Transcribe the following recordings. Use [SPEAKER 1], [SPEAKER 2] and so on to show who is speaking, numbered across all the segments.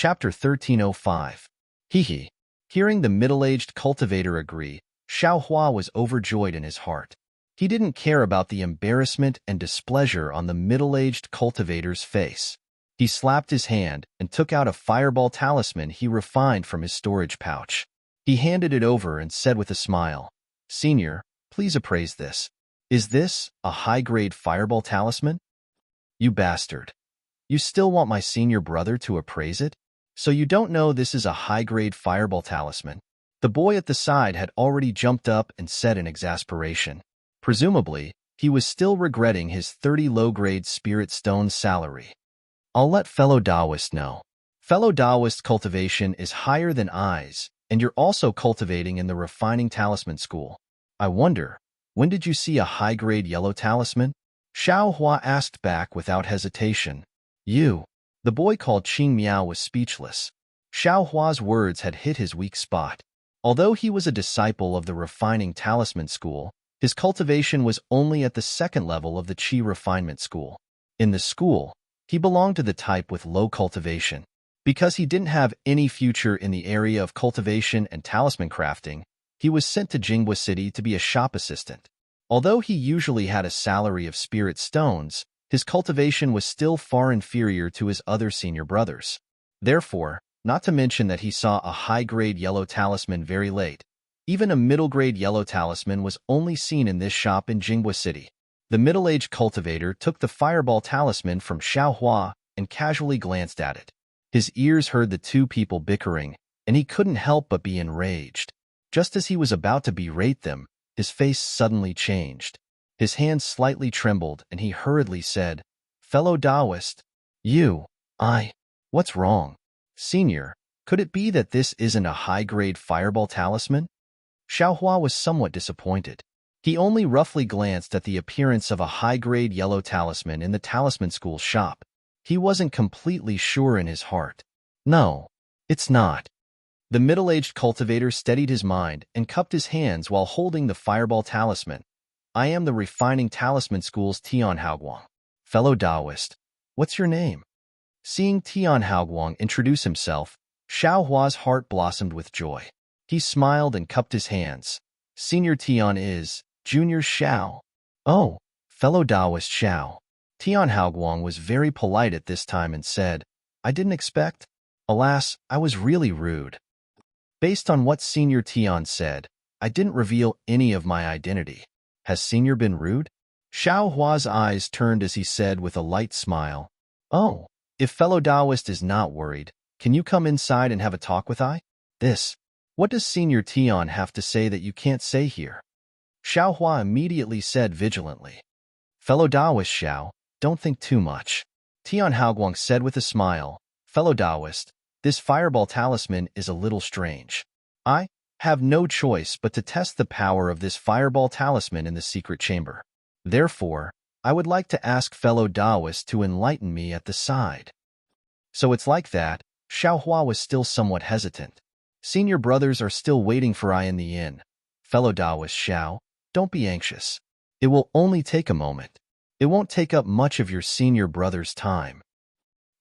[SPEAKER 1] Chapter 1305. Hee. Hearing the middle-aged cultivator agree, Xiaohua was overjoyed in his heart. He didn't care about the embarrassment and displeasure on the middle-aged cultivator's face. He slapped his hand and took out a fireball talisman he refined from his storage pouch. He handed it over and said with a smile, "Senior, please appraise this. Is this a high-grade fireball talisman?" "You bastard. You still want my senior brother to appraise it? So you don't know this is a high-grade fireball talisman?" The boy at the side had already jumped up and said in exasperation. Presumably, he was still regretting his 30 low-grade spirit stone salary. "I'll let fellow Taoist know. Fellow Taoist cultivation is higher than eyes, and you're also cultivating in the refining talisman school. I wonder, when did you see a high-grade yellow talisman?" Xiaohua asked back without hesitation. "You." The boy called Qing Miao was speechless. Xiaohua's words had hit his weak spot. Although he was a disciple of the refining talisman school, his cultivation was only at the second level of the Qi refinement school. In the school, he belonged to the type with low cultivation. Because he didn't have any future in the area of cultivation and talisman crafting, he was sent to Jinghua City to be a shop assistant. Although he usually had a salary of spirit stones, his cultivation was still far inferior to his other senior brothers. Therefore, not to mention that he saw a high-grade yellow talisman very late, even a middle-grade yellow talisman was only seen in this shop in Jinghua City. The middle-aged cultivator took the fireball talisman from Xiaohua and casually glanced at it. His ears heard the two people bickering, and he couldn't help but be enraged. Just as he was about to berate them, his face suddenly changed. His hands slightly trembled, and he hurriedly said, "Fellow Taoist, what's wrong? Senior, could it be that this isn't a high-grade fireball talisman?" Xiaohua was somewhat disappointed. He only roughly glanced at the appearance of a high-grade yellow talisman in the talisman school shop. He wasn't completely sure in his heart. "No, it's not." The middle-aged cultivator steadied his mind and cupped his hands while holding the fireball talisman. "I am the refining talisman school's Tian Haoguang. Fellow Taoist, what's your name?" Seeing Tian Haoguang introduce himself, Xiaohua's heart blossomed with joy. He smiled and cupped his hands. "Senior Tian is Junior Xiao." "Oh, fellow Taoist Xiao." Tian Haoguang was very polite at this time and said, "I didn't expect. Alas, I was really rude." Based on what Senior Tian said, I didn't reveal any of my identity. Has Senior been rude? Xiaohua's eyes turned as he said with a light smile, "Oh, if fellow Taoist is not worried, can you come inside and have a talk with I? This. What does Senior Tian have to say that you can't say here?" Xiaohua immediately said vigilantly. "Fellow Taoist Xiao, don't think too much." Tian Haoguang said with a smile, "Fellow Taoist, this fireball talisman is a little strange. I have no choice but to test the power of this fireball talisman in the secret chamber. Therefore, I would like to ask fellow Taoist to enlighten me at the side." "So it's like that." Xiaohua was still somewhat hesitant. "Senior brothers are still waiting for I in the inn. Fellow Taoist Xiao, don't be anxious. It will only take a moment. It won't take up much of your senior brother's time."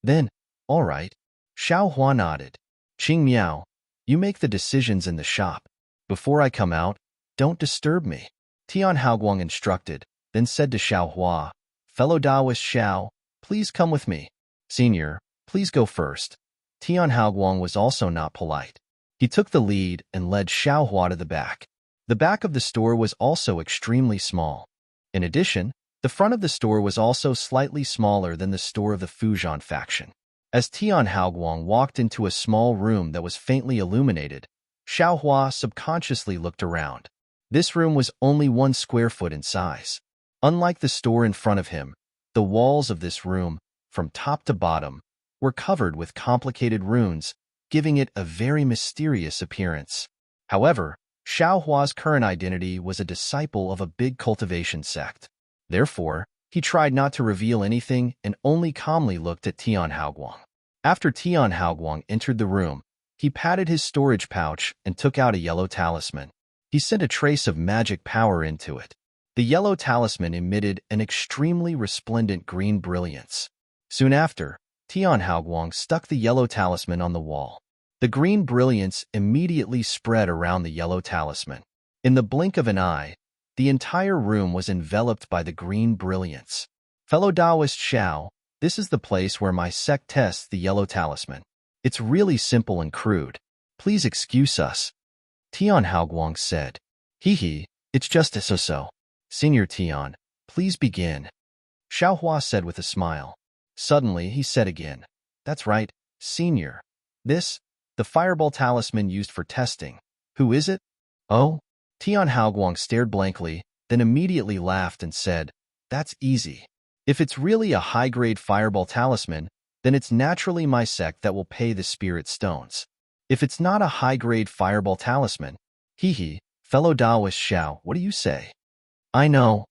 [SPEAKER 1] "Then, all right." Xiaohua nodded. "Qing Miao, you make the decisions in the shop. Before I come out, don't disturb me." Tian Haoguang instructed, then said to Xiaohua, "Fellow Taoist Xiao, please come with me." "Senior, please go first." Tian Haoguang was also not polite. He took the lead and led Xiaohua to the back. The back of the store was also extremely small. In addition, the front of the store was also slightly smaller than the store of the Fujian faction. As Tian Haoguang walked into a small room that was faintly illuminated, Xiaohua subconsciously looked around. This room was only 1 square foot in size. Unlike the store in front of him, the walls of this room, from top to bottom, were covered with complicated runes, giving it a very mysterious appearance. However, Xiaohua's current identity was a disciple of a big cultivation sect. Therefore, he tried not to reveal anything and only calmly looked at Tian Haoguang. After Tian Haoguang entered the room, he patted his storage pouch and took out a yellow talisman. He sent a trace of magic power into it. The yellow talisman emitted an extremely resplendent green brilliance. Soon after, Tian Haoguang stuck the yellow talisman on the wall. The green brilliance immediately spread around the yellow talisman. In the blink of an eye, the entire room was enveloped by the green brilliance. Fellow Taoist Xiao, this is the place where my sect tests the yellow talisman. It's really simple and crude. Please excuse us. Tian Haoguang said. Hee, it's just so. Senior Tian, please begin. Xiaohua said with a smile. Suddenly, he said again. That's right, Senior. The fireball talisman used for testing. Who is it? Oh? Tian Haoguang stared blankly, then immediately laughed and said, That's easy. If it's really a high-grade fireball talisman, then it's naturally my sect that will pay the spirit stones. If it's not a high-grade fireball talisman, fellow Taoist Xiao, what do you say? I know.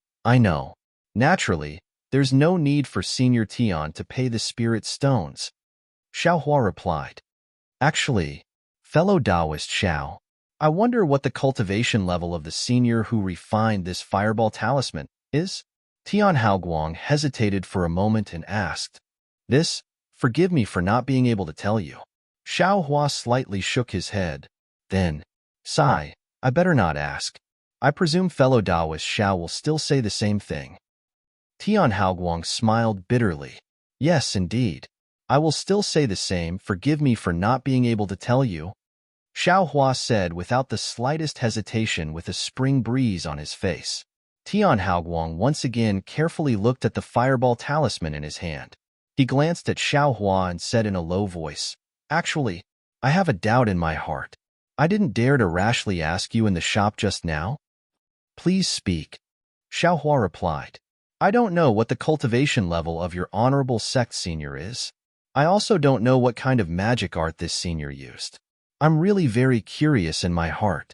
[SPEAKER 1] Naturally, there's no need for Senior Tian to pay the spirit stones. Xiaohua replied. Actually, fellow Taoist Xiao, I wonder what the cultivation level of the senior who refined this fireball talisman is? Tian Haoguang hesitated for a moment and asked. Forgive me for not being able to tell you. Xiaohua slightly shook his head. Then, sigh, I better not ask. I presume fellow Taoist Xiao will still say the same thing. Tian Haoguang smiled bitterly. Yes, indeed. I will still say the same, forgive me for not being able to tell you. Xiaohua said without the slightest hesitation with a spring breeze on his face. Tian Haoguang once again carefully looked at the fireball talisman in his hand. He glanced at Xiaohua and said in a low voice, Actually, I have a doubt in my heart. I didn't dare to rashly ask you in the shop just now. Please speak. Xiaohua replied. I don't know what the cultivation level of your honorable sect senior is. I also don't know what kind of magic art this senior used. I'm really very curious in my heart.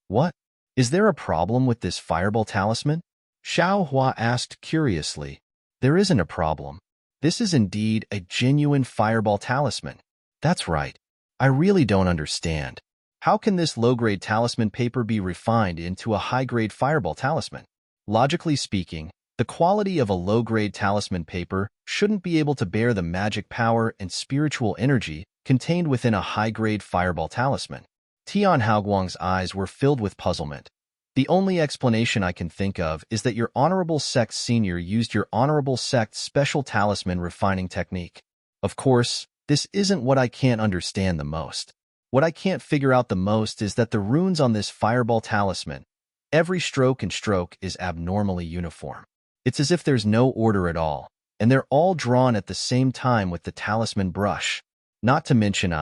[SPEAKER 1] What? Is there a problem with this fireball talisman? Xiaohua asked curiously. There isn't a problem. This is indeed a genuine fireball talisman. That's right. I really don't understand. How can this low-grade talisman paper be refined into a high-grade fireball talisman? Logically speaking, the quality of a low-grade talisman paper shouldn't be able to bear the magic power and spiritual energy contained within a high-grade fireball talisman. Tian Haoguang's eyes were filled with puzzlement. The only explanation I can think of is that your honorable sect senior used your honorable sect's special talisman refining technique. Of course, this isn't what I can't understand the most. What I can't figure out the most is that the runes on this fireball talisman, every stroke and stroke is abnormally uniform. It's as if there's no order at all, and they're all drawn at the same time with the talisman brush. Not to mention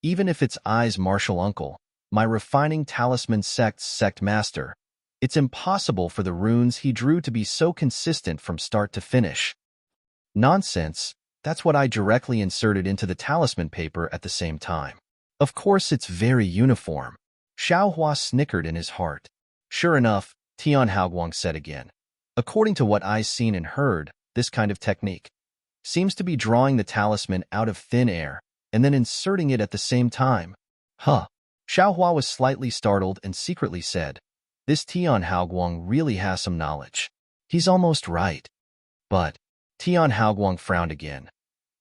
[SPEAKER 1] even if it's I's martial uncle, my refining talisman sect's sect master, it's impossible for the runes he drew to be so consistent from start to finish. Nonsense, that's what I directly inserted into the talisman paper at the same time. Of course it's very uniform. Xiaohua snickered in his heart. Sure enough, Tian Haoguang said again. According to what I've seen and heard, this kind of technique seems to be drawing the talisman out of thin air and then inserting it at the same time. Huh. Xiaohua was slightly startled and secretly said, This Tian Haoguang really has some knowledge. He's almost right. But, Tian Haoguang frowned again.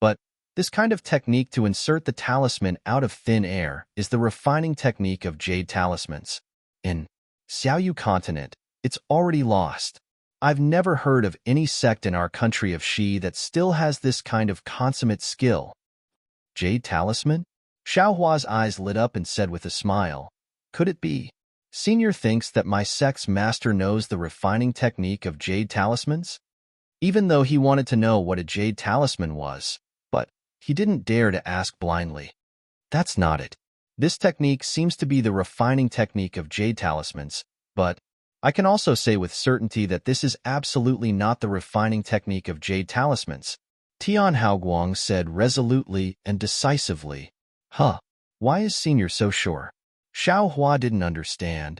[SPEAKER 1] But, this kind of technique to insert the talisman out of thin air is the refining technique of jade talismans. In Xiaoyu continent, it's already lost. I've never heard of any sect in our country of Shi that still has this kind of consummate skill. Jade talisman? Xiaohua's eyes lit up and said with a smile, Could it be? Senior thinks that my sect's master knows the refining technique of jade talismans? Even though he wanted to know what a jade talisman was, but he didn't dare to ask blindly. That's not it. This technique seems to be the refining technique of jade talismans, but I can also say with certainty that this is absolutely not the refining technique of jade talismans. Tian Haoguang said resolutely and decisively. Huh, why is Senior so sure? Xiaohua didn't understand.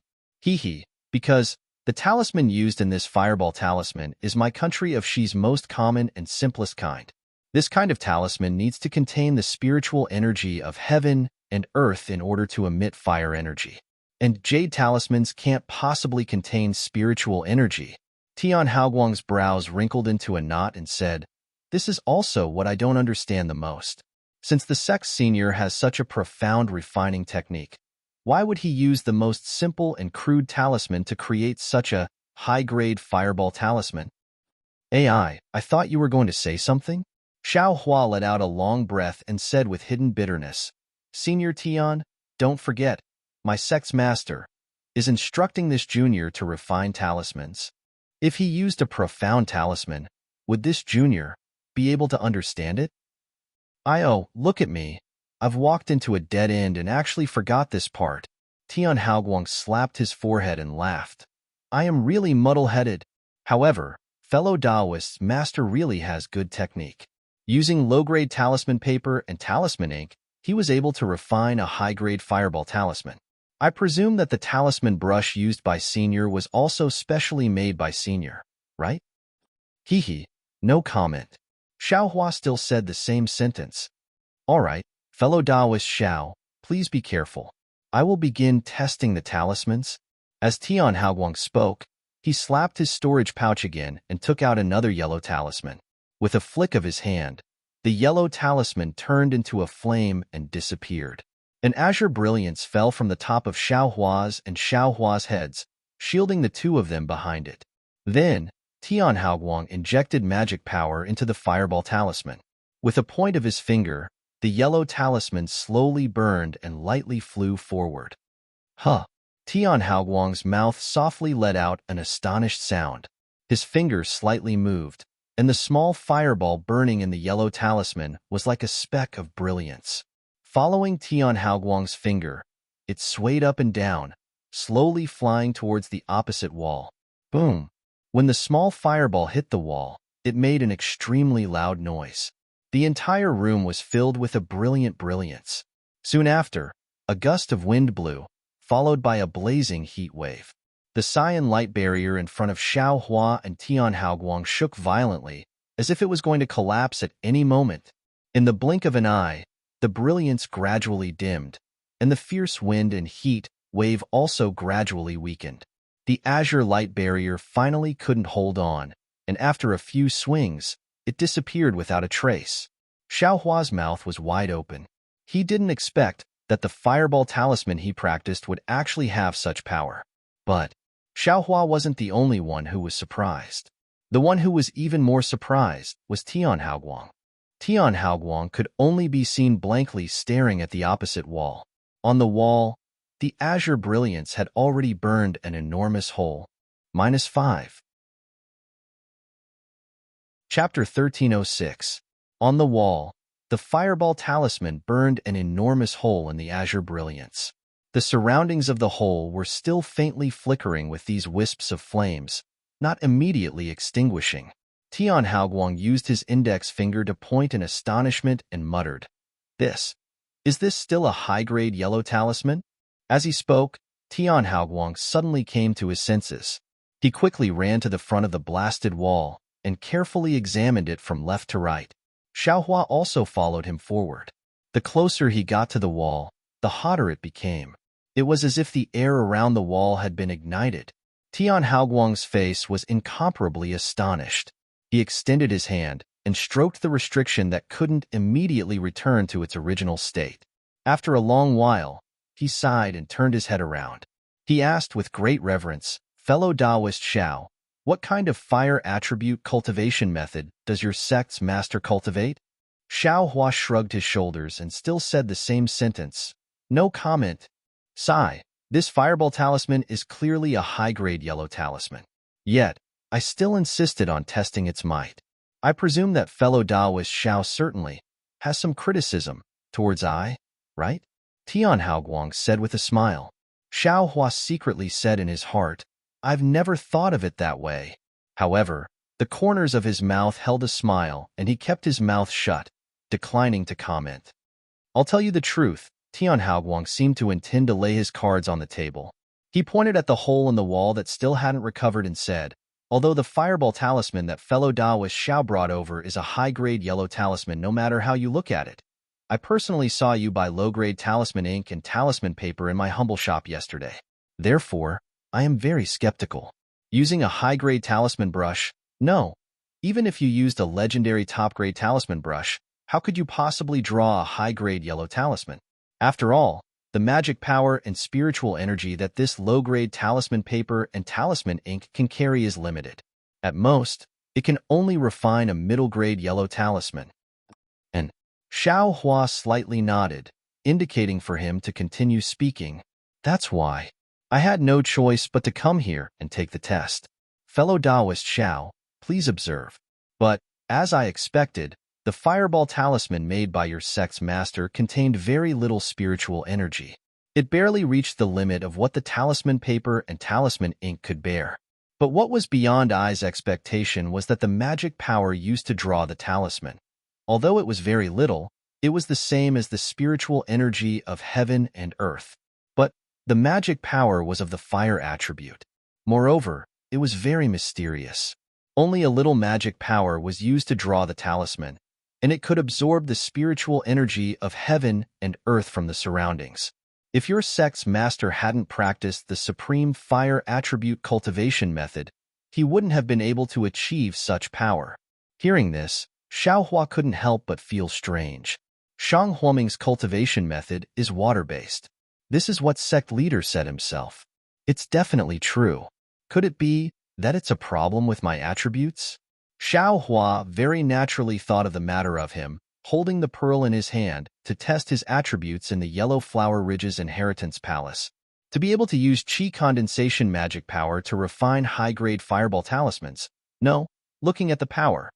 [SPEAKER 1] Because the talisman used in this fireball talisman is my country of Shi's most common and simplest kind. This kind of talisman needs to contain the spiritual energy of heaven and earth in order to emit fire energy. And jade talismans can't possibly contain spiritual energy. Tian Haoguang's brows wrinkled into a knot and said, This is also what I don't understand the most. Since the Sex Senior has such a profound refining technique, why would he use the most simple and crude talisman to create such a high-grade fireball talisman? I thought you were going to say something? Xiao Hua let out a long breath and said with hidden bitterness, Senior Tian, don't forget, my sex master is instructing this junior to refine talismans. If he used a profound talisman, would this junior be able to understand it? Look at me. I've walked into a dead end and actually forgot this part. Tian Haoguang slapped his forehead and laughed. I am really muddle-headed. However, fellow Taoist's master really has good technique. Using low-grade talisman paper and talisman ink, he was able to refine a high-grade fireball talisman. I presume that the talisman brush used by Senior was also specially made by Senior, right? Hehe, no comment. Xiao Hua still said the same sentence. All right, fellow Taoist Xiao, please be careful. I will begin testing the talismans. As Tian Haoguang spoke, he slapped his storage pouch again and took out another yellow talisman. With a flick of his hand, the yellow talisman turned into a flame and disappeared. An azure brilliance fell from the top of Xiao Hua's and Xiao Hua's heads, shielding the two of them behind it. Then, Tian Haoguang injected magic power into the fireball talisman. With a point of his finger, the yellow talisman slowly burned and lightly flew forward. Huh! Tian Haoguang's mouth softly let out an astonished sound. His fingers slightly moved, and the small fireball burning in the yellow talisman was like a speck of brilliance. Following Tian Haoguang's finger, it swayed up and down, slowly flying towards the opposite wall. Boom! When the small fireball hit the wall, it made an extremely loud noise. The entire room was filled with a brilliant brilliance. Soon after, a gust of wind blew, followed by a blazing heat wave. The cyan light barrier in front of Xiao Hua and Tian Haoguang shook violently, as if it was going to collapse at any moment. In the blink of an eye, the brilliance gradually dimmed, and the fierce wind and heat wave also gradually weakened. The azure light barrier finally couldn't hold on, and after a few swings, it disappeared without a trace. Xiao Hua's mouth was wide open. He didn't expect that the fireball talisman he practiced would actually have such power. But Xiao Hua wasn't the only one who was surprised. The one who was even more surprised was Tian Haoguang. Tian Haoguang could only be seen blankly staring at the opposite wall. On the wall, the azure brilliance had already burned an enormous hole. -5. Chapter 1306. On the wall, the fireball talisman burned an enormous hole in the azure brilliance. The surroundings of the hole were still faintly flickering with these wisps of flames, not immediately extinguishing. Tian Haoguang used his index finger to point in astonishment and muttered, Is this still a high-grade yellow talisman? As he spoke, Tian Haoguang suddenly came to his senses. He quickly ran to the front of the blasted wall and carefully examined it from left to right. Xiao Hua also followed him forward. The closer he got to the wall, the hotter it became. It was as if the air around the wall had been ignited. Tian Haoguang's face was incomparably astonished. He extended his hand and stroked the restriction that couldn't immediately return to its original state. After a long while, he sighed and turned his head around. He asked with great reverence, Fellow Taoist Xiao, what kind of fire attribute cultivation method does your sect's master cultivate? Xiao Hua shrugged his shoulders and still said the same sentence. No comment. Sigh, this fireball talisman is clearly a high-grade yellow talisman. Yet, I still insisted on testing its might. I presume that fellow Taoist Xiao certainly has some criticism towards I, right? Tian Haoguang said with a smile. Xiao Hua secretly said in his heart, I've never thought of it that way. However, the corners of his mouth held a smile and he kept his mouth shut, declining to comment. I'll tell you the truth, Tian Haoguang seemed to intend to lay his cards on the table. He pointed at the hole in the wall that still hadn't recovered and said, although the fireball talisman that fellow Taoist Xiao brought over is a high-grade yellow talisman no matter how you look at it, I personally saw you buy low-grade talisman ink and talisman paper in my humble shop yesterday. Therefore, I am very skeptical. Using a high-grade talisman brush, no, Even if you used a legendary top-grade talisman brush, how could you possibly draw a high-grade yellow talisman? After all, the magic power and spiritual energy that this low-grade talisman paper and talisman ink can carry is limited. At most, it can only refine a middle-grade yellow talisman. And Xiao Hua slightly nodded, indicating for him to continue speaking. That's why. I had no choice but to come here and take the test. Fellow Taoist Xiao, please observe. But, as I expected, the fireball talisman made by your sect's master contained very little spiritual energy. It barely reached the limit of what the talisman paper and talisman ink could bear. But what was beyond I's expectation was that the magic power used to draw the talisman. Although it was very little, it was the same as the spiritual energy of heaven and earth. But the magic power was of the fire attribute. Moreover, it was very mysterious. Only a little magic power was used to draw the talisman, and it could absorb the spiritual energy of heaven and earth from the surroundings. If your sect's master hadn't practiced the supreme fire attribute cultivation method, he wouldn't have been able to achieve such power. Hearing this, Xiao Hua couldn't help but feel strange. Shang Huoming's cultivation method is water-based. This is what sect leader said himself. It's definitely true. Could it be that it's a problem with my attributes? Xiao Hua very naturally thought of the matter of him, holding the pearl in his hand to test his attributes in the Yellow Flower Ridge's Inheritance Palace. To be able to use Qi condensation magic power to refine high-grade fireball talismans. No, looking at the power.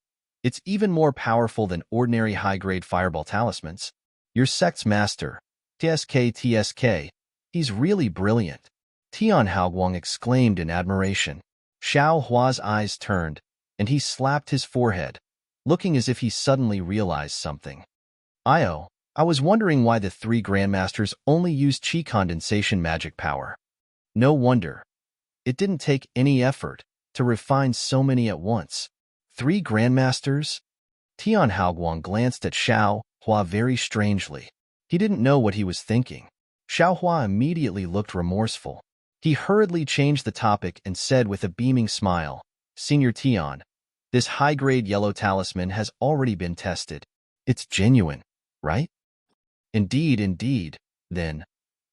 [SPEAKER 1] It's even more powerful than ordinary high-grade fireball talismans. Your sect's master, TSK, he's really brilliant. Tian Haoguang exclaimed in admiration. Xiao Hua's eyes turned, and he slapped his forehead, looking as if he suddenly realized something. I was wondering why the three grandmasters only used Qi condensation magic power. No wonder. It didn't take any effort to refine so many at once. 3 grandmasters? Tian Haoguang glanced at Xiao Hua very strangely. He didn't know what he was thinking. Xiao Hua immediately looked remorseful. He hurriedly changed the topic and said with a beaming smile, Senior Tian, this high-grade yellow talisman has already been tested. It's genuine, right? Indeed. Then,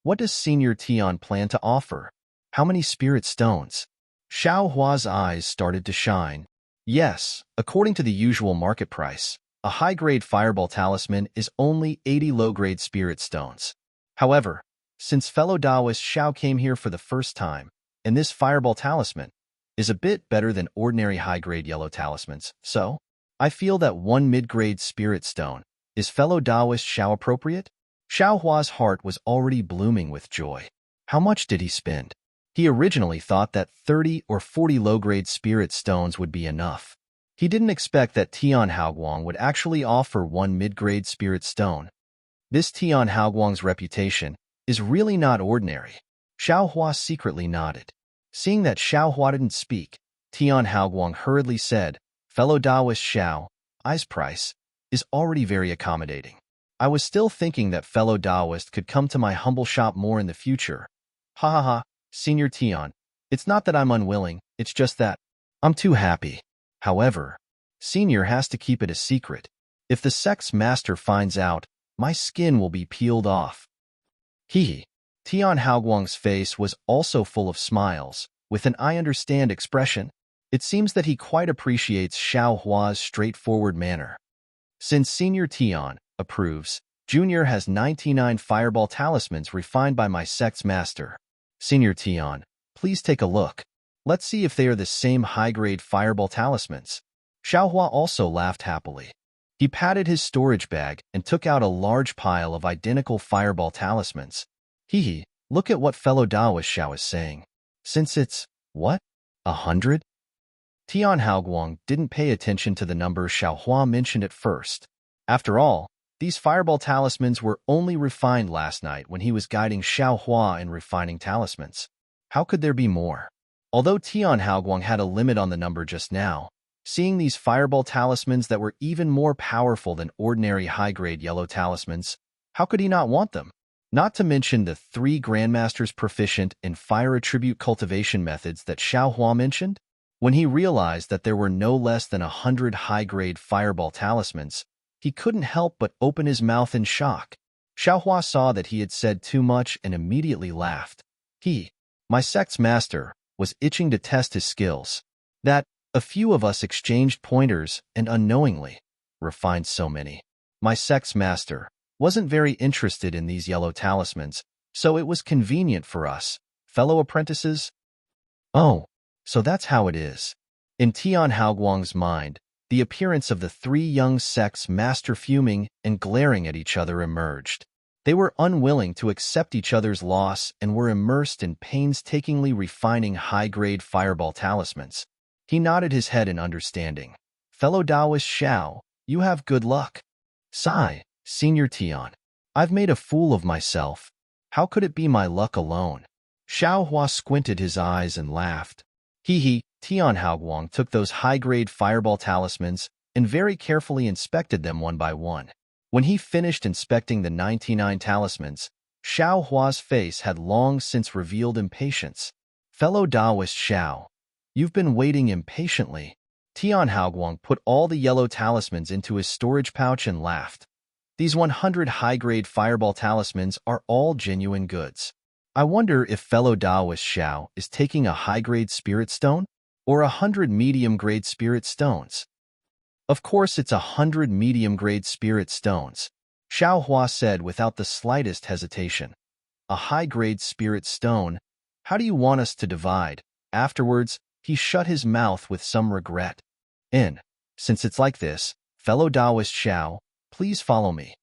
[SPEAKER 1] what does Senior Tian plan to offer? How many spirit stones? Xiao Hua's eyes started to shine. Yes, according to the usual market price, a high-grade fireball talisman is only 80 low-grade spirit stones. However, since fellow Taoist Xiao came here for the first time, and this fireball talisman is a bit better than ordinary high-grade yellow talismans, so I feel that 1 mid-grade spirit stone is fellow Taoist Xiao appropriate? Xiao Hua's heart was already blooming with joy. How much did he spend? He originally thought that 30 or 40 low-grade spirit stones would be enough. He didn't expect that Tian Haoguang would actually offer 1 mid-grade spirit stone. This Tian Haoguang's reputation is really not ordinary. Xiao Hua secretly nodded. Seeing that Xiao Hua didn't speak, Tian Haoguang hurriedly said, Fellow Taoist Xiao, I's price is already very accommodating. I was still thinking that fellow Taoist could come to my humble shop more in the future. Ha, Senior Tian, it's not that I'm unwilling, it's just that I'm too happy. However, Senior has to keep it a secret. If the sect's master finds out, my skin will be peeled off. Tian Haoguang's face was also full of smiles, with an I understand expression. It seems that he quite appreciates Xiao Hua's straightforward manner. Since Senior Tian approves, Junior has 99 fireball talismans refined by my sect's master. Senior Tian, please take a look. Let's see if they are the same high-grade fireball talismans. Xiao Hua also laughed happily. He patted his storage bag and took out a large pile of identical fireball talismans. Look at what fellow Taoist Xiao is saying. Since it's, what, 100? Tian Haoguang didn't pay attention to the number Xiao Hua mentioned at first. After all, these fireball talismans were only refined last night when he was guiding Xiao Hua in refining talismans. How could there be more? Although Tian Haoguang had a limit on the number just now, seeing these fireball talismans that were even more powerful than ordinary high-grade yellow talismans, how could he not want them? Not to mention the 3 grandmasters proficient in fire attribute cultivation methods that Xiao Hua mentioned? When he realized that there were no less than 100 high-grade fireball talismans, he couldn't help but open his mouth in shock. Xiaohua saw that he had said too much and immediately laughed. My sect's master, was itching to test his skills. That, a few of us exchanged pointers and unknowingly refined so many. My sect's master wasn't very interested in these yellow talismans, so it was convenient for us, fellow apprentices. Oh, so that's how it is. In Tian Haoguang's mind, the appearance of the three young sects master fuming and glaring at each other emerged. They were unwilling to accept each other's loss and were immersed in painstakingly refining high-grade fireball talismans. He nodded his head in understanding. Fellow Taoist Xiao, you have good luck. Sigh, Senior Tian. I've made a fool of myself. How could it be my luck alone? Xiaohua squinted his eyes and laughed. Tian Haoguang took those high-grade fireball talismans and very carefully inspected them one by one. When he finished inspecting the 99 talismans, Xiaohua's face had long since revealed impatience. Fellow Taoist Xiao, you've been waiting impatiently. Tian Haoguang put all the yellow talismans into his storage pouch and laughed. These 100 high-grade fireball talismans are all genuine goods. I wonder if fellow Taoist Xiao is taking a high-grade spirit stone or 100 medium-grade spirit stones. Of course it's 100 medium-grade spirit stones, Xiaohua said without the slightest hesitation. A high-grade spirit stone? How do you want us to divide? Afterwards, he shut his mouth with some regret. Since it's like this, fellow Taoist Xiao, please follow me.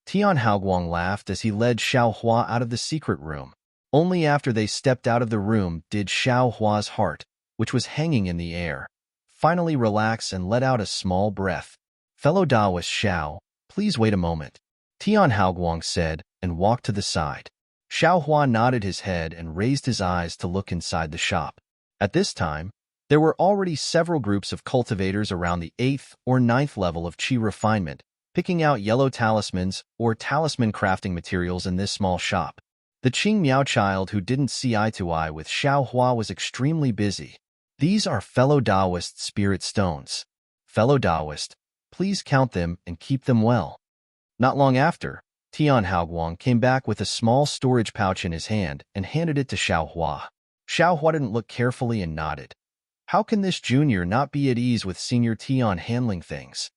[SPEAKER 1] Tian Haoguang laughed as he led Xiaohua out of the secret room. Only after they stepped out of the room did Xiaohua's heart, which was hanging in the air, finally relax and let out a small breath. Fellow Taoist Xiao, please wait a moment, Tian Haoguang said and walked to the side. Xiaohua nodded his head and raised his eyes to look inside the shop. At this time, there were already several groups of cultivators around the 8th or 9th level of qi refinement, picking out yellow talismans or talisman crafting materials in this small shop. The Qing Miao child who didn't see eye to eye with Xiaohua was extremely busy. These are fellow Taoist spirit stones. Fellow Taoist, please count them and keep them well. Not long after, Tian Haoguang came back with a small storage pouch in his hand and handed it to Xiaohua. Xiaohua didn't look carefully and nodded. How can this junior not be at ease with Senior Tian handling things?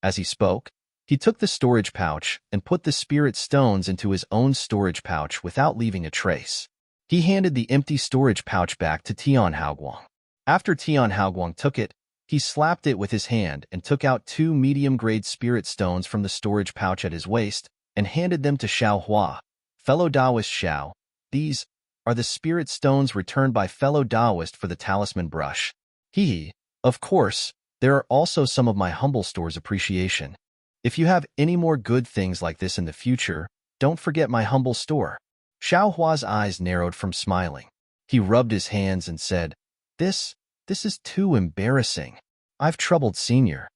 [SPEAKER 1] As he spoke, he took the storage pouch and put the spirit stones into his own storage pouch without leaving a trace. He handed the empty storage pouch back to Tian Haoguang. After Tian Haoguang took it, he slapped it with his hand and took out 2 medium-grade spirit stones from the storage pouch at his waist and handed them to Xiaohua. Fellow Taoist Xiao, these are the spirit stones returned by fellow Taoist for the talisman brush. Of course, there are also some of my humble store's appreciation. If you have any more good things like this in the future, don't forget my humble store. Xiaohua's eyes narrowed from smiling. He rubbed his hands and said, This is too embarrassing. I've troubled Senior.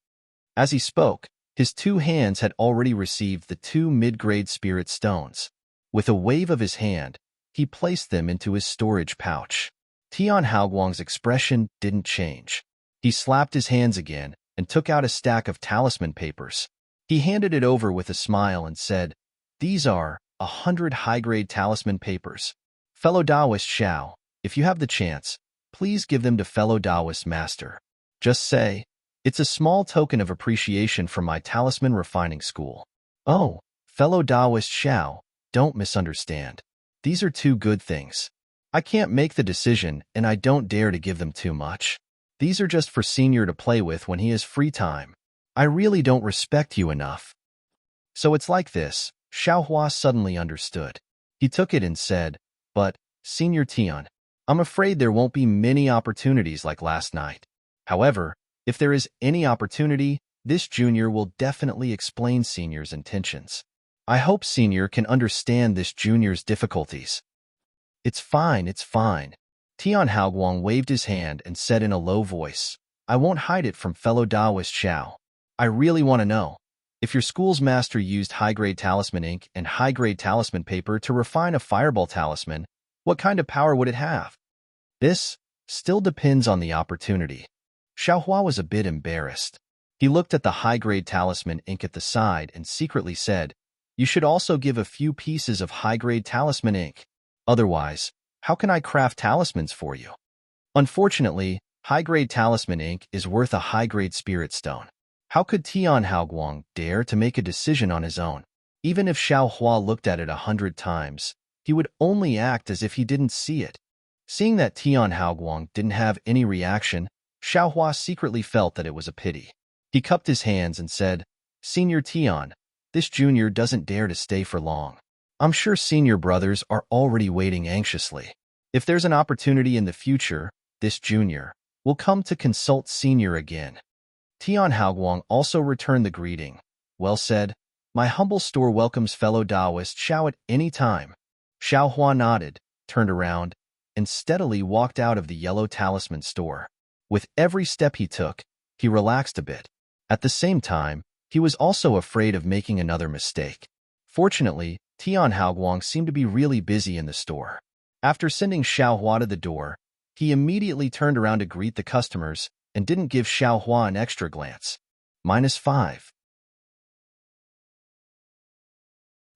[SPEAKER 1] As he spoke, his 2 hands had already received the 2 mid-grade spirit stones. With a wave of his hand, he placed them into his storage pouch. Tian Haoguang's expression didn't change. He slapped his hands again and took out a stack of talisman papers. He handed it over with a smile and said, These are 100 high-grade talisman papers. Fellow Taoist Xiao, if you have the chance, please give them to fellow Taoist master. Just say, it's a small token of appreciation from my talisman refining school. Oh, fellow Taoist Xiao, don't misunderstand. These are 2 good things. I can't make the decision and I don't dare to give them too much. These are just for Senior to play with when he has free time. I really don't respect you enough. So it's like this, Xiaohua suddenly understood. He took it and said, But, Senior Tian, I'm afraid there won't be many opportunities like last night. However, if there is any opportunity, this junior will definitely explain Senior's intentions. I hope Senior can understand this junior's difficulties. It's fine. Tian Haoguang waved his hand and said in a low voice, I won't hide it from fellow Taoist Xiao. I really want to know, if your school's master used high-grade talisman ink and high-grade talisman paper to refine a fireball talisman, what kind of power would it have? This still depends on the opportunity. Xiaohua was a bit embarrassed. He looked at the high-grade talisman ink at the side and secretly said, "You should also give a few pieces of high-grade talisman ink. Otherwise, how can I craft talismans for you?" Unfortunately, high-grade talisman ink is worth a high-grade spirit stone. How could Tian Haoguang dare to make a decision on his own? Even if Xiaohua looked at it 100 times, he would only act as if he didn't see it. Seeing that Tian Haoguang didn't have any reaction, Xiaohua secretly felt that it was a pity. He cupped his hands and said, "Senior Tian, this junior doesn't dare to stay for long. I'm sure senior brothers are already waiting anxiously. If there's an opportunity in the future, this junior will come to consult senior again." Tian Haoguang also returned the greeting. "Well said. My humble store welcomes fellow Taoist Xiao at any time." Xiaohua nodded, turned around, and steadily walked out of the yellow talisman store. With every step he took, he relaxed a bit. At the same time, he was also afraid of making another mistake. Fortunately, Tian Haoguang seemed to be really busy in the store. After sending Xiaohua to the door, he immediately turned around to greet the customers and didn't give Xiaohua an extra glance. -5.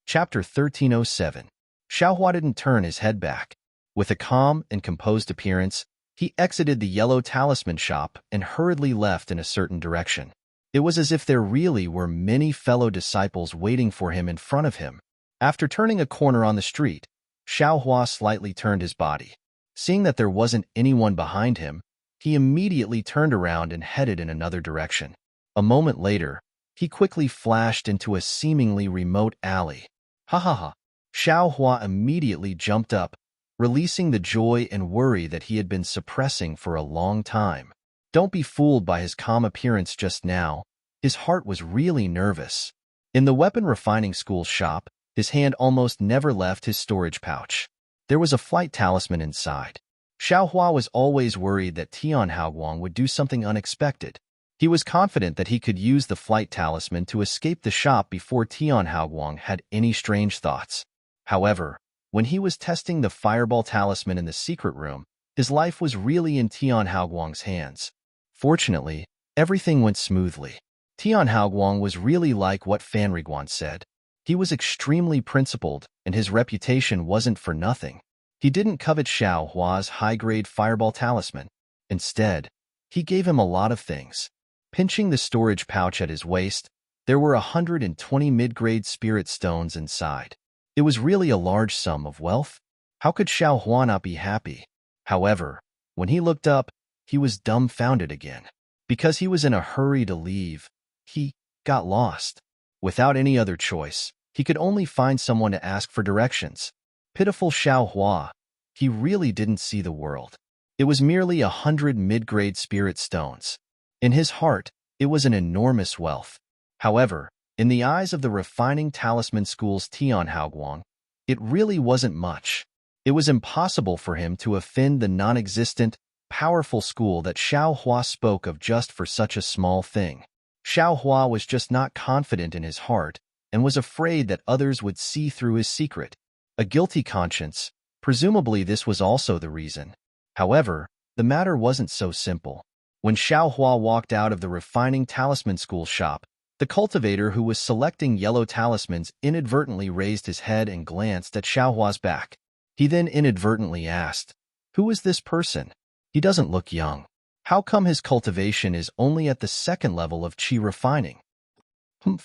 [SPEAKER 1] Chapter 1307. Xiaohua didn't turn his head back. With a calm and composed appearance, he exited the yellow talisman shop and hurriedly left in a certain direction. It was as if there really were many fellow disciples waiting for him in front of him. After turning a corner on the street, Xiaohua slightly turned his body. Seeing that there wasn't anyone behind him, he immediately turned around and headed in another direction. A moment later, he quickly flashed into a seemingly remote alley. Ha ha ha! Xiaohua immediately jumped up, releasing the joy and worry that he had been suppressing for a long time. Don't be fooled by his calm appearance just now. His heart was really nervous. In the weapon refining school shop, his hand almost never left his storage pouch. There was a flight talisman inside. Xiaohua was always worried that Tian Haoguang would do something unexpected. He was confident that he could use the flight talisman to escape the shop before Tian Haoguang had any strange thoughts. However, when he was testing the fireball talisman in the secret room, his life was really in Tian Haoguang's hands. Fortunately, everything went smoothly. Tian Haoguang was really like what Fan Riguan said. He was extremely principled, and his reputation wasn't for nothing. He didn't covet Xiaohua's high-grade fireball talisman. Instead, he gave him a lot of things. Pinching the storage pouch at his waist, there were 120 mid-grade spirit stones inside. It was really a large sum of wealth. How could Xiaohua not be happy? However, when he looked up, he was dumbfounded again. Because he was in a hurry to leave, he got lost. Without any other choice, he could only find someone to ask for directions. Pitiful Xiaohua, he really didn't see the world. It was merely 100 mid-grade spirit stones. In his heart, it was an enormous wealth. However, in the eyes of the refining talisman school's Tian Haoguang, it really wasn't much. It was impossible for him to offend the non-existent, powerful school that Xiaohua spoke of just for such a small thing. Xiaohua was just not confident in his heart and was afraid that others would see through his secret. A guilty conscience, presumably this was also the reason. However, the matter wasn't so simple. When Xiaohua walked out of the refining talisman school shop, the cultivator who was selecting yellow talismans inadvertently raised his head and glanced at Xiaohua's back. He then inadvertently asked, "Who is this person? He doesn't look young. How come his cultivation is only at the second level of qi refining?"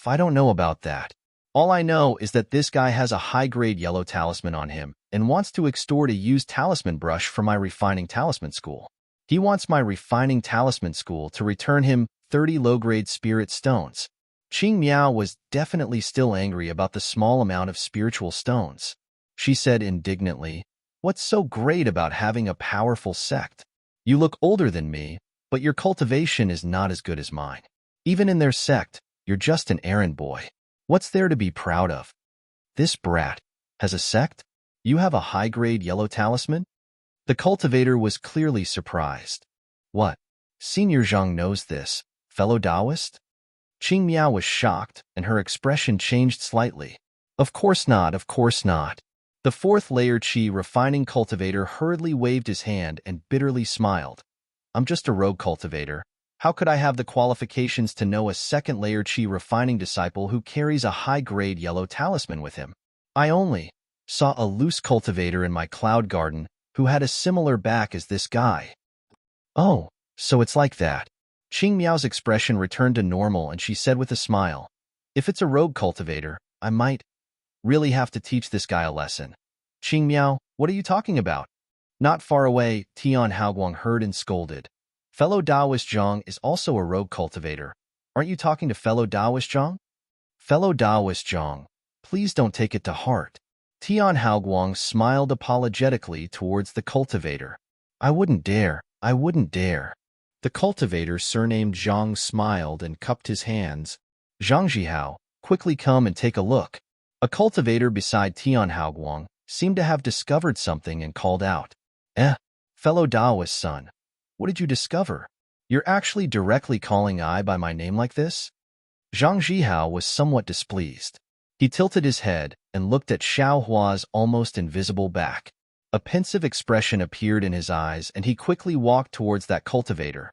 [SPEAKER 1] I don't know about that. All I know is that this guy has a high-grade yellow talisman on him and wants to extort a used talisman brush for my refining talisman school. He wants my refining talisman school to return him 30 low-grade spirit stones. Qing Miao was definitely still angry about the small amount of spiritual stones. She said indignantly, "What's so great about having a powerful sect? You look older than me, but your cultivation is not as good as mine. Even in their sect, you're just an errand boy. What's there to be proud of? This brat has a sect? You have a high-grade yellow talisman?" The cultivator was clearly surprised. "What? Senior Zhang knows this, fellow Taoist?" Qing Miao was shocked, and her expression changed slightly. "Of course not, of course not." The fourth layer qi refining cultivator hurriedly waved his hand and bitterly smiled. "I'm just a rogue cultivator. How could I have the qualifications to know a second-layer chi refining disciple who carries a high-grade yellow talisman with him? I only saw a loose cultivator in my cloud garden who had a similar back as this guy. Oh, so it's like that. Qing Miao's expression returned to normal and she said with a smile, if it's a rogue cultivator, I might really have to teach this guy a lesson. Qing Miao, what are you talking about? Not far away, Tian Haoguang heard and scolded. Fellow Daoist Zhang is also a rogue cultivator. Aren't you talking to fellow Daoist Zhang? Fellow Daoist Zhang, please don't take it to heart. Tian Haoguang smiled apologetically towards the cultivator. I wouldn't dare. The cultivator surnamed Zhang smiled and cupped his hands. Zhang Zhihao, quickly come and take a look. A cultivator beside Tian Haoguang seemed to have discovered something and called out. Fellow Daoist son, what did you discover? You're actually directly calling I by my name like this? Zhang Zhihao was somewhat displeased. He tilted his head and looked at Xiao Hua's almost invisible back. A pensive expression appeared in his eyes, and he quickly walked towards that cultivator.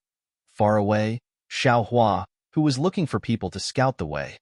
[SPEAKER 1] Far away, Xiao Hua, who was looking for people to scout the way,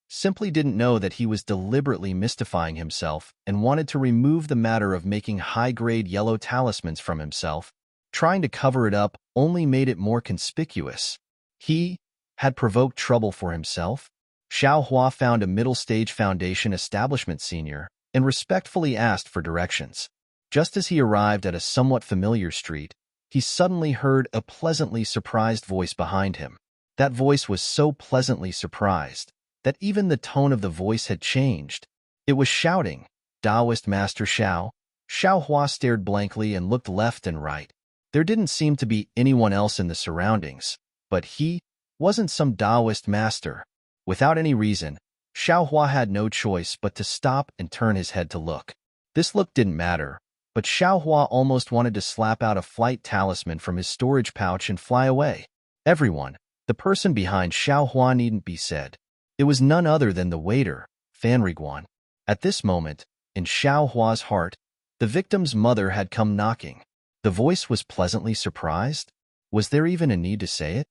[SPEAKER 1] simply didn't know that he was deliberately mystifying himself and wanted to remove the matter of making high-grade yellow talismans from himself. Trying to cover it up only made it more conspicuous. He had provoked trouble for himself. Xiao Hua found a middle-stage foundation establishment senior and respectfully asked for directions. Just as he arrived at a somewhat familiar street, he suddenly heard a pleasantly surprised voice behind him. That voice was so pleasantly surprised that even the tone of the voice had changed. It was shouting, Taoist Master Xiao. Xiao Hua stared blankly and looked left and right. There didn't seem to be anyone else in the surroundings, but he wasn't some Taoist master. Without any reason, Xiao Hua had no choice but to stop and turn his head to look. This look didn't matter, but Xiao Hua almost wanted to slap out a flight talisman from his storage pouch and fly away. Everyone, the person behind Xiao Hua needn't be said. It was none other than the waiter, Fan Riguan. At this moment, in Xiao Hua's heart, the victim's mother had come knocking. The voice was pleasantly surprised. Was there even a need to say it?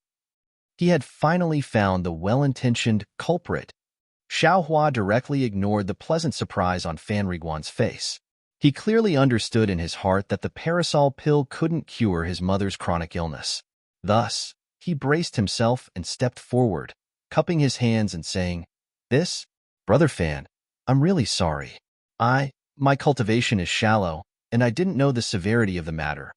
[SPEAKER 1] He had finally found the well-intentioned culprit. Xiao Hua directly ignored the pleasant surprise on Fan Riguan's face. He clearly understood in his heart that the parasol pill couldn't cure his mother's chronic illness. Thus, he braced himself and stepped forward, cupping his hands and saying, Brother Fan, I'm really sorry. My cultivation is shallow, and I didn't know the severity of the matter.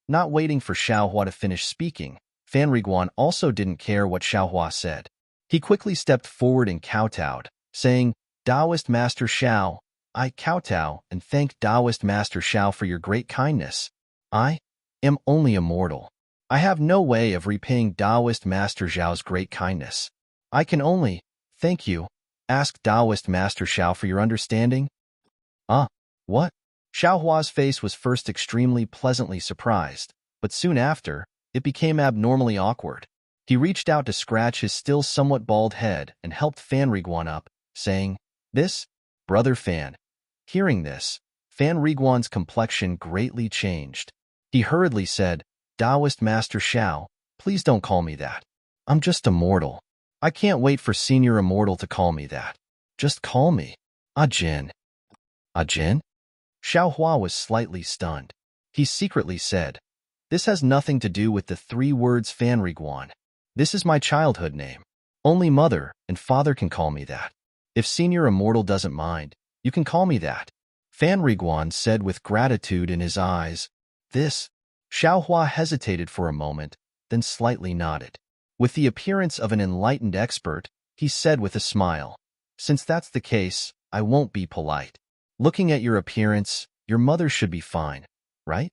[SPEAKER 1] Not waiting for Xiao Hua to finish speaking, Fan Riguan also didn't care what Xiao Hua said. He quickly stepped forward and kowtowed, saying, Taoist Master Xiao, I kowtow and thank Taoist Master Xiao for your great kindness. I am only a mortal. I have no way of repaying Taoist Master Xiao's great kindness. I can only, thank you, ask Taoist Master Xiao for your understanding. What? Xiao Hua's face was first extremely pleasantly surprised, but soon after, it became abnormally awkward. He reached out to scratch his still somewhat bald head and helped Fan Riguan up, saying, Brother Fan. Hearing this, Fan Riguan's complexion greatly changed. He hurriedly said, Taoist Master Xiao, please don't call me that. I'm just a mortal. I can't wait for Senior Immortal to call me that. Just call me Ajin. Ajin? Xiao Hua was slightly stunned. He secretly said, This has nothing to do with the 3 words Fan Riguan. This is my childhood name. Only mother and father can call me that. If Senior Immortal doesn't mind, you can call me that. Fan Riguan said with gratitude in his eyes. Xiao Hua hesitated for a moment, then slightly nodded. With the appearance of an enlightened expert, he said with a smile, Since that's the case, I won't be polite. Looking at your appearance, your mother should be fine, right?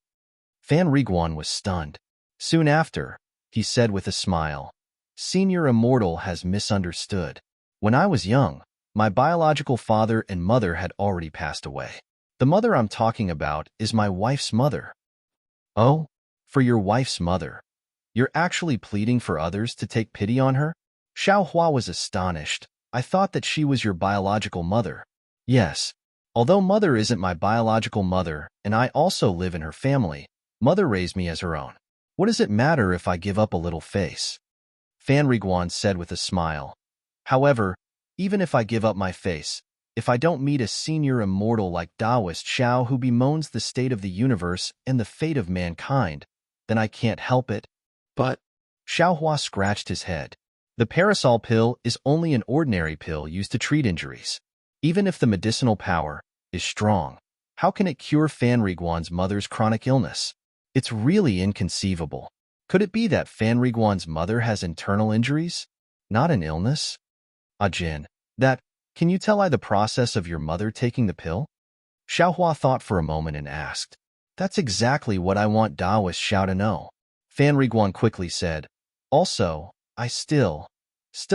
[SPEAKER 1] Fan Riguan was stunned. Soon after, he said with a smile, Senior Immortal has misunderstood. When I was young, my biological father and mother had already passed away. The mother I'm talking about is my wife's mother. Oh, for your wife's mother. You're actually pleading for others to take pity on her? Xiao Hua was astonished. I thought that she was your biological mother. Yes. Although mother isn't my biological mother and I also live in her family, mother raised me as her own. What does it matter if I give up a little face? Fan Riguan said with a smile. However, even if I give up my face, if I don't meet a senior immortal like Taoist Xiao who bemoans the state of the universe and the fate of mankind, then I can't help it. But Xiao Hua scratched his head. The parasol pill is only an ordinary pill used to treat injuries. Even if the medicinal power is strong, how can it cure Fan Riguan's mother's chronic illness? It's really inconceivable. Could it be that Fan Riguan's mother has internal injuries, not an illness? Ajin, can you tell I the process of your mother taking the pill? Xiaohua thought for a moment and asked. That's exactly what I want Taoist Xiao to know. Fan Riguan quickly said. Also, I still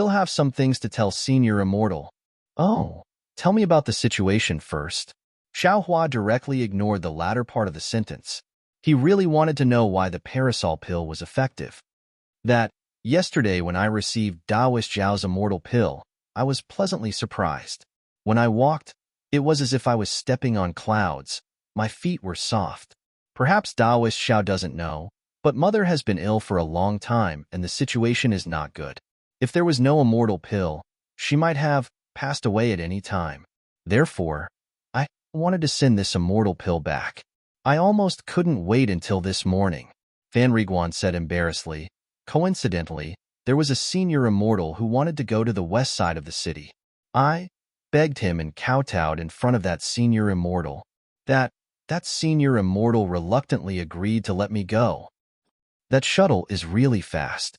[SPEAKER 1] have some things to tell Senior Immortal. Oh, tell me about the situation first. Xiaohua directly ignored the latter part of the sentence. He really wanted to know why the parasol pill was effective. Yesterday when I received Taoist Zhao's immortal pill, I was pleasantly surprised. When I walked, it was as if I was stepping on clouds. My feet were soft. Perhaps Taoist Xiao doesn't know, but Mother has been ill for a long time and the situation is not good. If there was no immortal pill, she might have passed away at any time. Therefore, I wanted to send this immortal pill back. I almost couldn't wait until this morning, Fan Riguan said embarrassedly. Coincidentally, there was a senior immortal who wanted to go to the west side of the city. I begged him and kowtowed in front of that senior immortal. That senior immortal reluctantly agreed to let me go. That shuttle is really fast.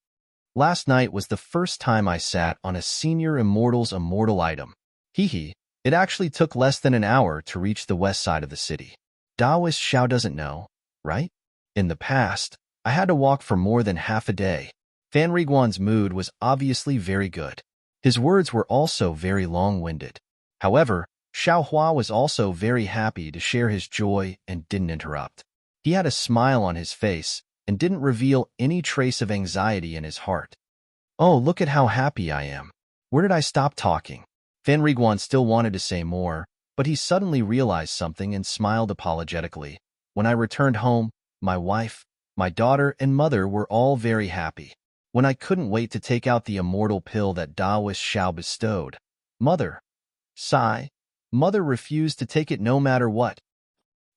[SPEAKER 1] Last night was the first time I sat on a senior immortal's immortal item. It actually took less than an hour to reach the west side of the city. Taoist Xiao doesn't know, right? In the past, I had to walk for more than half a day. Fan Riguan's mood was obviously very good. His words were also very long-winded. However, Xiao Hua was also very happy to share his joy and didn't interrupt. He had a smile on his face and didn't reveal any trace of anxiety in his heart. Oh, look at how happy I am. Where did I stop talking? Fan Riguan still wanted to say more, but he suddenly realized something and smiled apologetically. When I returned home, my wife, my daughter, and mother were all very happy. When I couldn't wait to take out the immortal pill that Taoist Xiao bestowed, Mother refused to take it no matter what.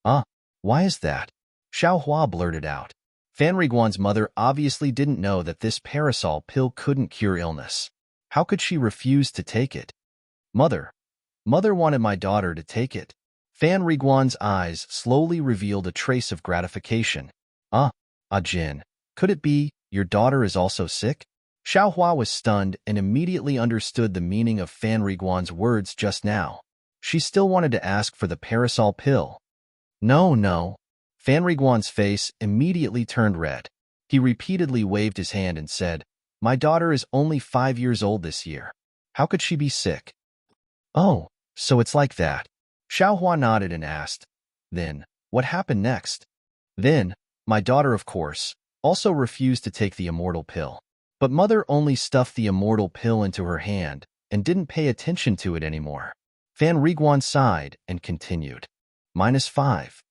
[SPEAKER 1] Why is that? Xiao Hua blurted out. Fan Riguan's mother obviously didn't know that this parasol pill couldn't cure illness. How could she refuse to take it? Mother wanted my daughter to take it. Fan Riguan's eyes slowly revealed a trace of gratification. Jin, could it be your daughter is also sick? Xiao Hua was stunned and immediately understood the meaning of Fan Riguan's words just now. She still wanted to ask for the parasol pill. No. Fan Riguan's face immediately turned red. He repeatedly waved his hand and said, My daughter is only 5 years old this year. How could she be sick? Oh, so it's like that. Xiao Hua nodded and asked, Then, what happened next? Then, my daughter, of course, also refused to take the immortal pill. But Mother only stuffed the immortal pill into her hand and didn't pay attention to it anymore. Fan Riguan sighed and continued. -5.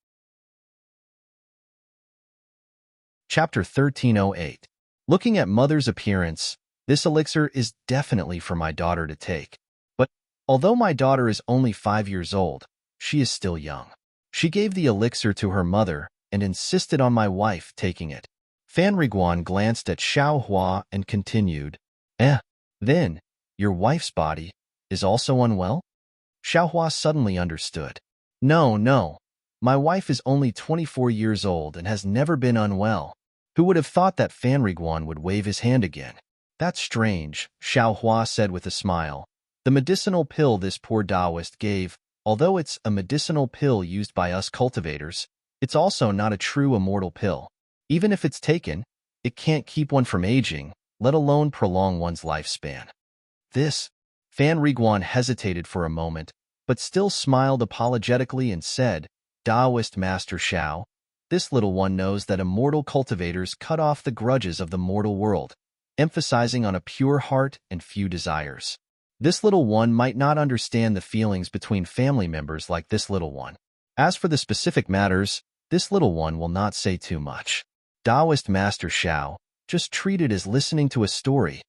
[SPEAKER 1] Chapter 1308. Looking at Mother's appearance, this elixir is definitely for my daughter to take. But although my daughter is only 5 years old, she is still young. She gave the elixir to her mother and insisted on my wife taking it. Fan Riguan glanced at Xiao Hua and continued, Then, your wife's body is also unwell? Xiao Hua suddenly understood. No. My wife is only 24 years old and has never been unwell. Who would have thought that Fan Riguan would wave his hand again? That's strange, Xiao Hua said with a smile. The medicinal pill this poor Taoist gave, although it's a medicinal pill used by us cultivators, it's also not a true immortal pill. Even if it's taken, it can't keep one from aging, let alone prolong one's lifespan. Fan Riguan hesitated for a moment, but still smiled apologetically and said, Taoist Master Xiao, this little one knows that immortal cultivators cut off the grudges of the mortal world, emphasizing on a pure heart and few desires. This little one might not understand the feelings between family members like this little one. As for the specific matters, this little one will not say too much. Taoist Master Xiao, just treat it as listening to a story.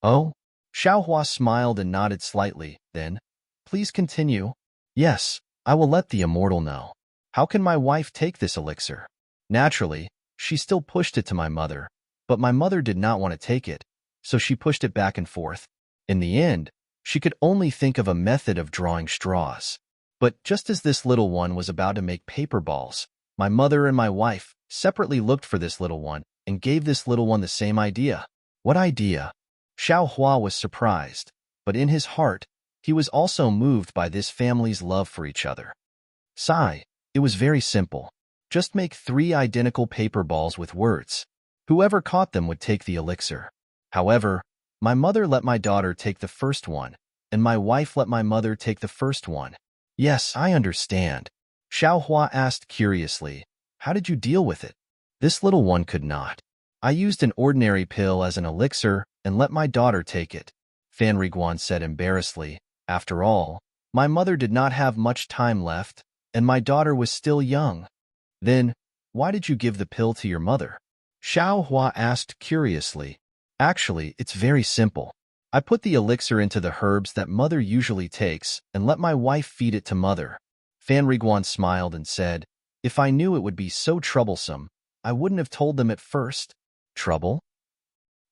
[SPEAKER 1] Oh? Xiaohua smiled and nodded slightly, then, please continue. Yes, I will let the immortal know. How can my wife take this elixir? Naturally, she still pushed it to my mother, but my mother did not want to take it, so she pushed it back and forth. In the end, she could only think of a method of drawing straws. But just as this little one was about to make paper balls, my mother and my wife separately looked for this little one and gave this little one the same idea. What idea? Xiao Hua was surprised, but in his heart, he was also moved by this family's love for each other. Sigh, it was very simple. Just make 3 identical paper balls with words. Whoever caught them would take the elixir. However, my mother let my daughter take the first one, and my wife let my mother take the first one. Yes, I understand. Xiao Hua asked curiously, how did you deal with it? This little one could not. I used an ordinary pill as an elixir and let my daughter take it, Fan Riguan said embarrassedly. After all, my mother did not have much time left, and my daughter was still young. Then, why did you give the pill to your mother? Xiao Hua asked curiously. Actually, it's very simple. I put the elixir into the herbs that mother usually takes and let my wife feed it to mother. Fan Riguan smiled and said, if I knew it would be so troublesome, I wouldn't have told them at first. Trouble?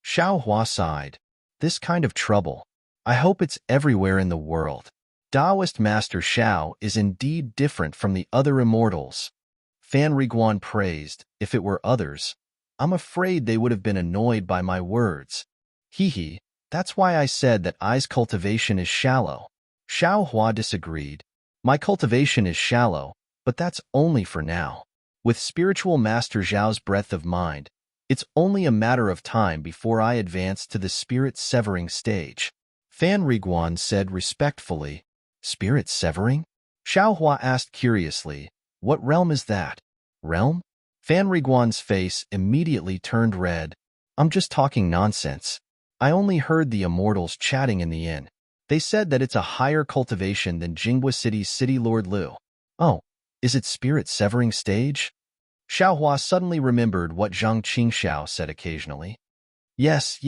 [SPEAKER 1] Xiao Hua sighed. This kind of trouble. I hope it's everywhere in the world. Taoist Master Xiao is indeed different from the other immortals. Fan Riguan praised, if it were others, I'm afraid they would have been annoyed by my words. Hee, that's why I said that I's cultivation is shallow. Xiao Hua disagreed. My cultivation is shallow, but that's only for now. With spiritual Master Zhao's breadth of mind, it's only a matter of time before I advance to the spirit-severing stage. Fan Riguan said respectfully. Spirit-severing? Xiao Hua asked curiously, what realm is that? Realm? Fan Riguan's face immediately turned red. I'm just talking nonsense. I only heard the immortals chatting in the inn. They said that it's a higher cultivation than Jinghua City's City Lord Lu. Oh, is it spirit-severing stage? Xiao Hua suddenly remembered what Zhang Qingxiao said occasionally. Yes,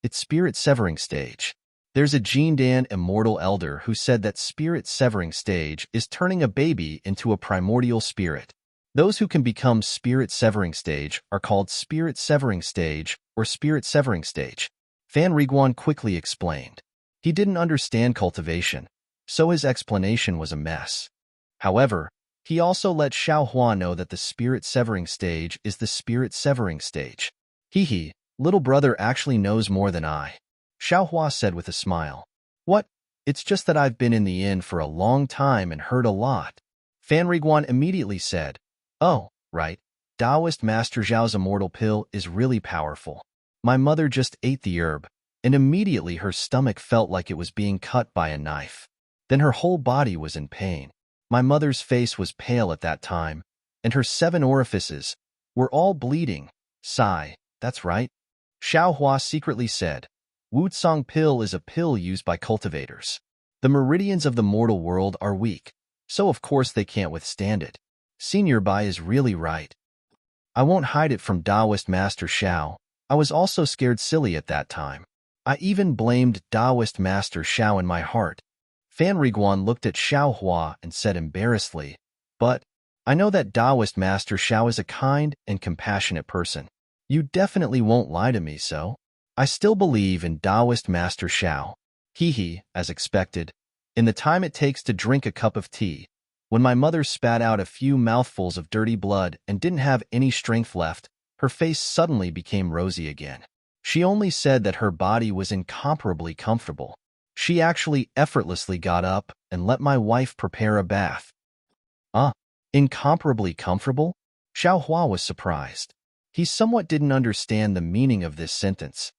[SPEAKER 1] it's spirit-severing stage. There's a Jindan immortal elder who said that spirit-severing stage is turning a baby into a primordial spirit. Those who can become spirit-severing stage are called spirit-severing stage or spirit-severing stage. Fan Riguan quickly explained. He didn't understand cultivation, so his explanation was a mess. However, he also let Xiao Hua know that the spirit-severing stage is the spirit-severing stage. Hee, little brother actually knows more than I. Xiao Hua said with a smile. What? It's just that I've been in the inn for a long time and heard a lot. Fan Riguan immediately said, oh, right. Taoist Master Zhao's immortal pill is really powerful. My mother just ate the herb, and immediately her stomach felt like it was being cut by a knife. Then her whole body was in pain. My mother's face was pale at that time, and her 7 orifices were all bleeding. Sigh, that's right. Xiao Hua secretly said, Wutsong pill is a pill used by cultivators. The meridians of the mortal world are weak, so of course they can't withstand it. Senior Bai is really right. I won't hide it from Taoist Master Xiao. I was also scared silly at that time. I even blamed Taoist Master Xiao in my heart. Fan Riguan looked at Xiao Hua and said embarrassedly, but I know that Taoist Master Xiao is a kind and compassionate person. You definitely won't lie to me, so I still believe in Taoist Master Xiao. Hee, as expected. In the time it takes to drink a cup of tea, when my mother spat out a few mouthfuls of dirty blood and didn't have any strength left, her face suddenly became rosy again. She only said that her body was incomparably comfortable. She actually effortlessly got up and let my wife prepare a bath. Incomparably comfortable? Xiao Hua was surprised. He somewhat didn't understand the meaning of this sentence.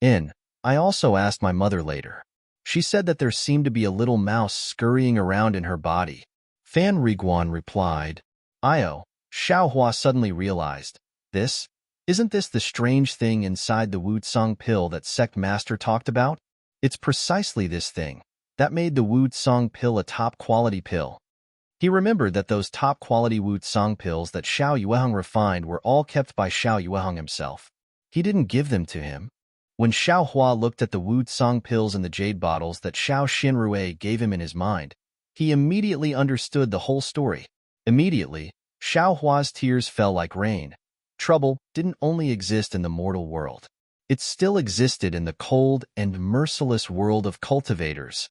[SPEAKER 1] I also asked my mother later. She said that there seemed to be a little mouse scurrying around in her body. Fan Riguan replied, Xiao Hua suddenly realized, isn't this the strange thing inside the Wutsong pill that Sect Master talked about? It's precisely this thing that made the Wutsong pill a top-quality pill. He remembered that those top-quality Wutsong pills that Xiao Yueheng refined were all kept by Xiao Yueheng himself. He didn't give them to him. When Xiao Hua looked at the Wu Tsang pills in the jade bottles that Xiao Xinrui gave him in his mind, he immediately understood the whole story. Immediately, Xiao Hua's tears fell like rain. Trouble didn't only exist in the mortal world. It still existed in the cold and merciless world of cultivators.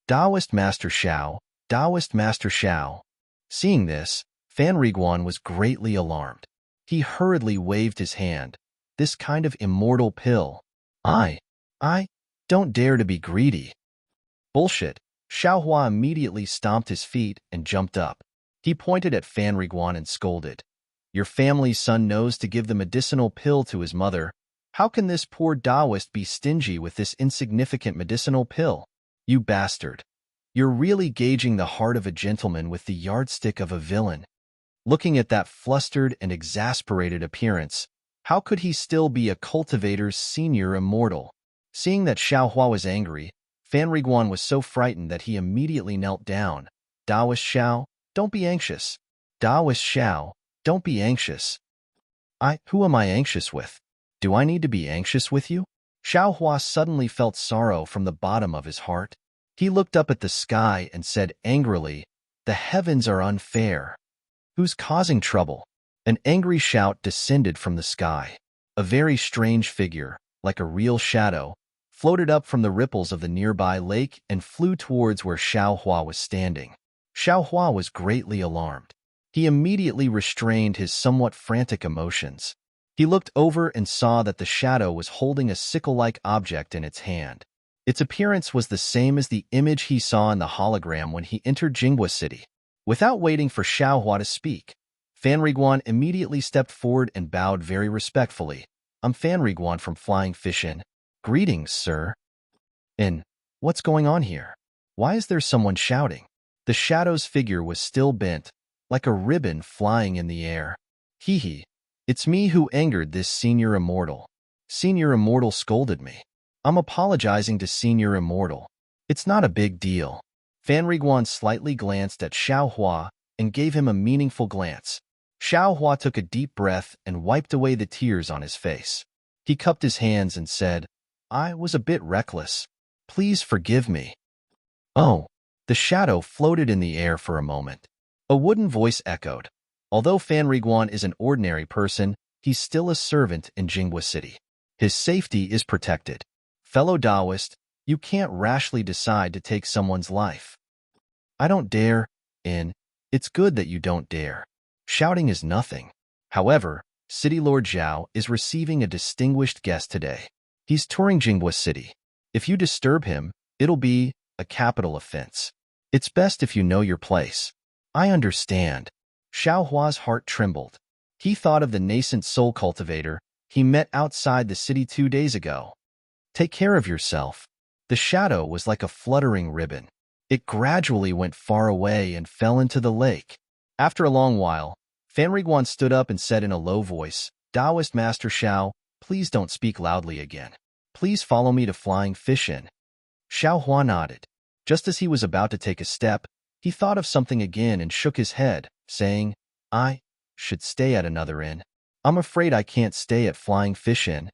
[SPEAKER 1] Taoist Master Xiao, Taoist Master Xiao. Seeing this, Fan Riguan was greatly alarmed. He hurriedly waved his hand. This kind of immortal pill. I don't dare to be greedy. Bullshit. Xiao Hua immediately stomped his feet and jumped up. He pointed at Fan Riguan and scolded. Your family's son knows to give the medicinal pill to his mother. How can this poor Taoist be stingy with this insignificant medicinal pill? You bastard. You're really gauging the heart of a gentleman with the yardstick of a villain. Looking at that flustered and exasperated appearance, how could he still be a cultivator's senior immortal? Seeing that Xiao Hua was angry, Fan Riguan was so frightened that he immediately knelt down. Taoist Xiao, don't be anxious. Taoist Xiao, don't be anxious. Who am I anxious with? Do I need to be anxious with you? Xiao Hua suddenly felt sorrow from the bottom of his heart. He looked up at the sky and said angrily, the heavens are unfair. Who's causing trouble? An angry shout descended from the sky. A very strange figure, like a real shadow, floated up from the ripples of the nearby lake and flew towards where Xiao Hua was standing. Xiao Hua was greatly alarmed. He immediately restrained his somewhat frantic emotions. He looked over and saw that the shadow was holding a sickle-like object in its hand. Its appearance was the same as the image he saw in the hologram when he entered Jinghua City. Without waiting for Xiao Hua to speak, Fan Riguan immediately stepped forward and bowed very respectfully. I'm Fan Riguan from Flying Fish Inn. Greetings, sir. What's going on here? Why is there someone shouting? The shadow's figure was still bent, like a ribbon flying in the air. Hee. It's me who angered this senior immortal. Senior immortal scolded me. I'm apologizing to senior immortal. It's not a big deal. Fan Riguan slightly glanced at Xiao Hua and gave him a meaningful glance. Xiao Hua took a deep breath and wiped away the tears on his face. He cupped his hands and said, I was a bit reckless. Please forgive me. Oh. The shadow floated in the air for a moment. A wooden voice echoed. Although Fan Riguan is an ordinary person, he's still a servant in Jinghua City. His safety is protected. Fellow Taoist, you can't rashly decide to take someone's life. I don't dare, it's good that you don't dare. Shouting is nothing. However, City Lord Zhao is receiving a distinguished guest today. He's touring Jinghua City. If you disturb him, it'll be a capital offense. It's best if you know your place. I understand. Xiao Hua's heart trembled. He thought of the nascent soul cultivator he met outside the city 2 days ago. Take care of yourself. The shadow was like a fluttering ribbon. It gradually went far away and fell into the lake. After a long while, Fan Riguan stood up and said in a low voice, Taoist Master Xiao, please don't speak loudly again. Please follow me to Flying Fish Inn. Xiao Hua nodded. Just as he was about to take a step, he thought of something again and shook his head, saying, I should stay at another inn. I'm afraid I can't stay at Flying Fish Inn.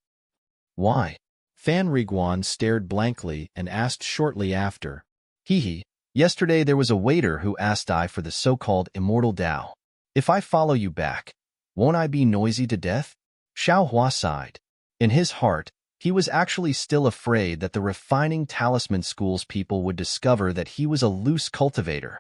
[SPEAKER 1] Why? Fan Riguan stared blankly and asked shortly after. Yesterday there was a waiter who asked I for the so-called immortal Tao. If I follow you back, won't I be noisy to death? Xiao Hua sighed. In his heart, he was actually still afraid that the refining talisman school's people would discover that he was a loose cultivator.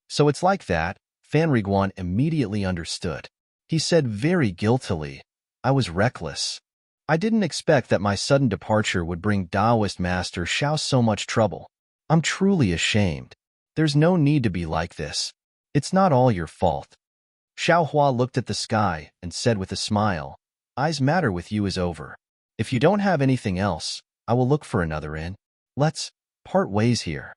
[SPEAKER 1] So it's like that, Fan Riguan immediately understood. He said very guiltily, I was reckless. I didn't expect that my sudden departure would bring Taoist Master Xiao so much trouble. I'm truly ashamed. There's no need to be like this. It's not all your fault. Xiao Hua looked at the sky and said with a smile, I's matter with you is over. If you don't have anything else, I will look for another inn. Let's part ways here.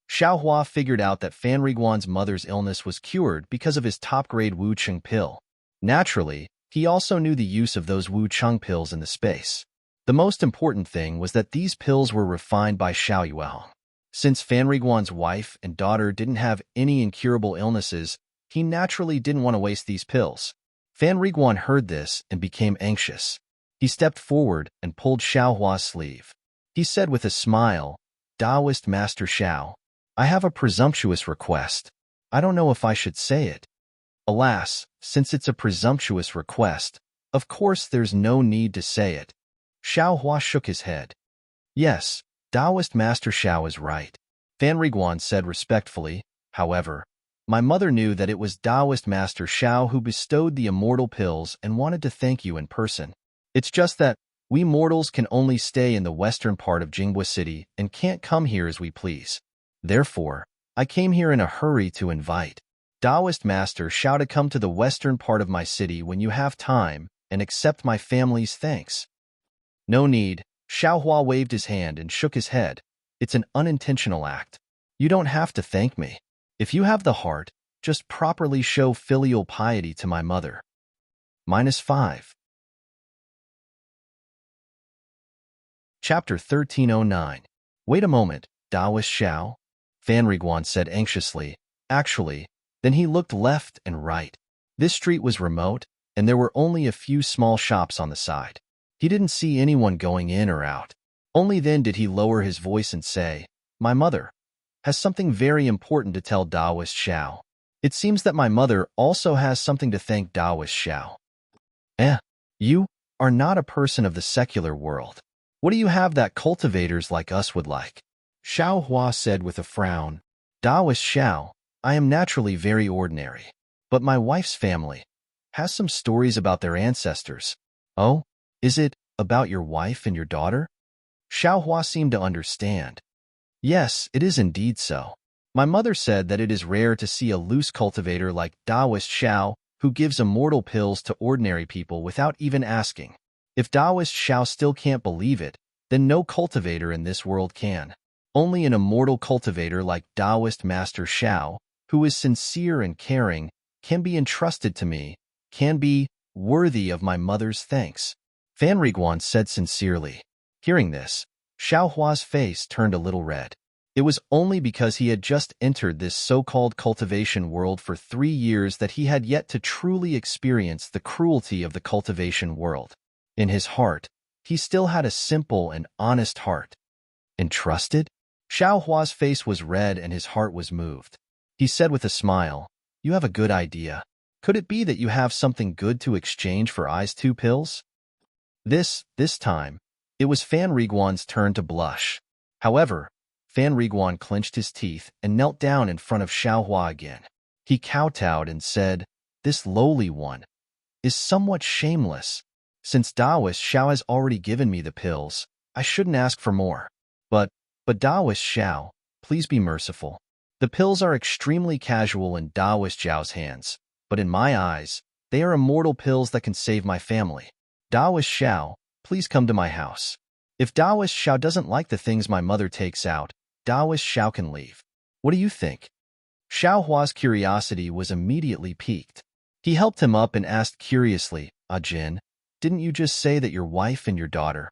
[SPEAKER 1] Xiao Hua figured out that Fan Riguan's mother's illness was cured because of his top-grade Wu Cheng pill. Naturally, he also knew the use of those Wu Cheng pills in the space. The most important thing was that these pills were refined by Xiao Yuehong. Since Fan Riguan's wife and daughter didn't have any incurable illnesses, he naturally didn't want to waste these pills. Fan Riguan heard this and became anxious. He stepped forward and pulled Xiaohua's sleeve. He said with a smile, Taoist Master Xiao, I have a presumptuous request. I don't know if I should say it. Alas, since it's a presumptuous request, of course there's no need to say it. Xiaohua shook his head. Yes, Taoist Master Xiao is right. Fan Riguan said respectfully. However, my mother knew that it was Taoist Master Xiao who bestowed the immortal pills and wanted to thank you in person. It's just that we mortals can only stay in the western part of Jinghua City and can't come here as we please. Therefore, I came here in a hurry to invite Taoist Master Xiao to come to the western part of my city when you have time and accept my family's thanks. No need. Xiaohua waved his hand and shook his head. It's an unintentional act. You don't have to thank me. If you have the heart, just properly show filial piety to my mother. -5. Chapter 1309. Wait a moment, Taoist Xiao? Fan Riguan said anxiously. Actually, then he looked left and right. This street was remote, and there were only a few small shops on the side. He didn't see anyone going in or out. Only then did he lower his voice and say, My mother has something very important to tell Taoist Xiao. It seems that my mother also has something to thank Taoist Xiao. You are not a person of the secular world. What do you have that cultivators like us would like? Xiaohua said with a frown. Taoist Xiao, I am naturally very ordinary, but my wife's family has some stories about their ancestors. Oh, is it about your wife and your daughter? Xiaohua seemed to understand. Yes, it is indeed so. My mother said that it is rare to see a loose cultivator like Taoist Xiao who gives immortal pills to ordinary people without even asking. If Taoist Xiao still can't believe it, then no cultivator in this world can. Only an immortal cultivator like Taoist Master Xiao, who is sincere and caring, can be entrusted to me, can be worthy of my mother's thanks. Fan Riguan said sincerely. Hearing this, Xiaohua's face turned a little red. It was only because he had just entered this so-called cultivation world for 3 years that he had yet to truly experience the cruelty of the cultivation world. In his heart, he still had a simple and honest heart. Entrusted? Xiaohua's face was red and his heart was moved. He said with a smile, You have a good idea. Could it be that you have something good to exchange for I's 2 pills? This time, it was Fan Riguan's turn to blush. However, Fan Riguan clenched his teeth and knelt down in front of Xiaohua again. He kowtowed and said, This lowly one is somewhat shameless. Since Taoist Xiao has already given me the pills, I shouldn't ask for more. But Taoist Xiao, please be merciful. The pills are extremely casual in Taoist Xiao's hands, but in my eyes, they are immortal pills that can save my family. Taoist Xiao, please come to my house. If Taoist Xiao doesn't like the things my mother takes out, Taoist Xiao can leave. What do you think? Xiaohua's curiosity was immediately piqued. He helped him up and asked curiously, Jin, didn't you just say that your wife and your daughter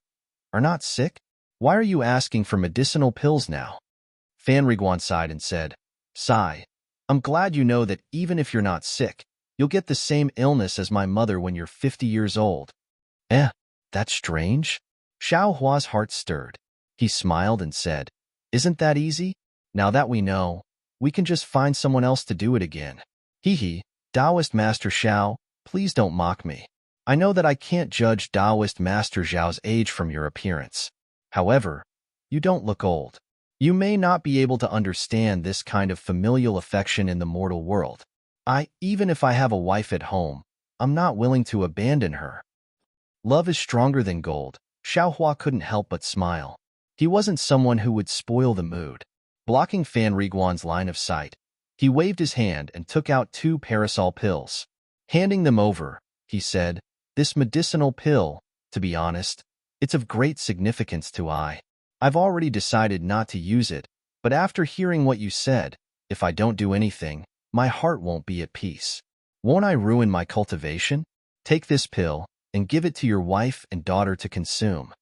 [SPEAKER 1] are not sick? Why are you asking for medicinal pills now? Fan Riguan sighed and said, Sigh, I'm glad you know that even if you're not sick, you'll get the same illness as my mother when you're 50 years old. That's strange. Xiaohua's heart stirred. He smiled and said, Isn't that easy? Now that we know, we can just find someone else to do it again. Hee, Taoist Master Xiao, please don't mock me. I know that I can't judge Taoist Master Xiao's age from your appearance. However, you don't look old. You may not be able to understand this kind of familial affection in the mortal world. Even if I have a wife at home, I'm not willing to abandon her. Love is stronger than gold. Xiaohua couldn't help but smile. He wasn't someone who would spoil the mood. Blocking Fan Riguan's line of sight, he waved his hand and took out 2 parasol pills. Handing them over, he said, This medicinal pill, to be honest, it's of great significance to I. I've already decided not to use it, but after hearing what you said, if I don't do anything, my heart won't be at peace. Won't I ruin my cultivation? Take this pill and give it to your wife and daughter to consume.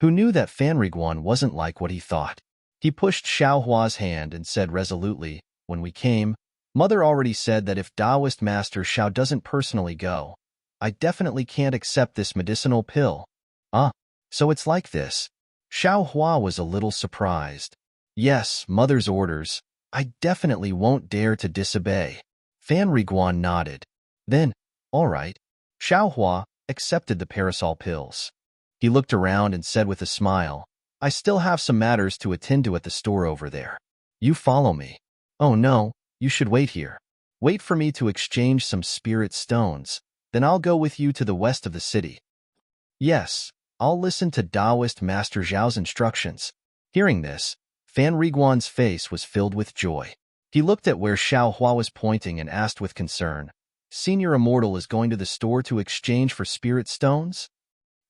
[SPEAKER 1] Who knew that Fan Riguan wasn't like what he thought? He pushed Xiaohua's hand and said resolutely, When we came, Mother already said that if Taoist Master Xiao doesn't personally go, I definitely can't accept this medicinal pill. Ah, so it's like this. Xiao Hua was a little surprised. Yes, mother's orders. I definitely won't dare to disobey. Fan Riguan nodded. Then, all right. Xiao Hua accepted the parasol pills. He looked around and said with a smile, I still have some matters to attend to at the store over there. You follow me. Oh no, you should wait here. Wait for me to exchange some spirit stones. Then I'll go with you to the west of the city. Yes, I'll listen to Taoist Master Zhao's instructions. Hearing this, Fan Riguan's face was filled with joy. He looked at where Xiao Hua was pointing and asked with concern, Senior Immortal is going to the store to exchange for spirit stones?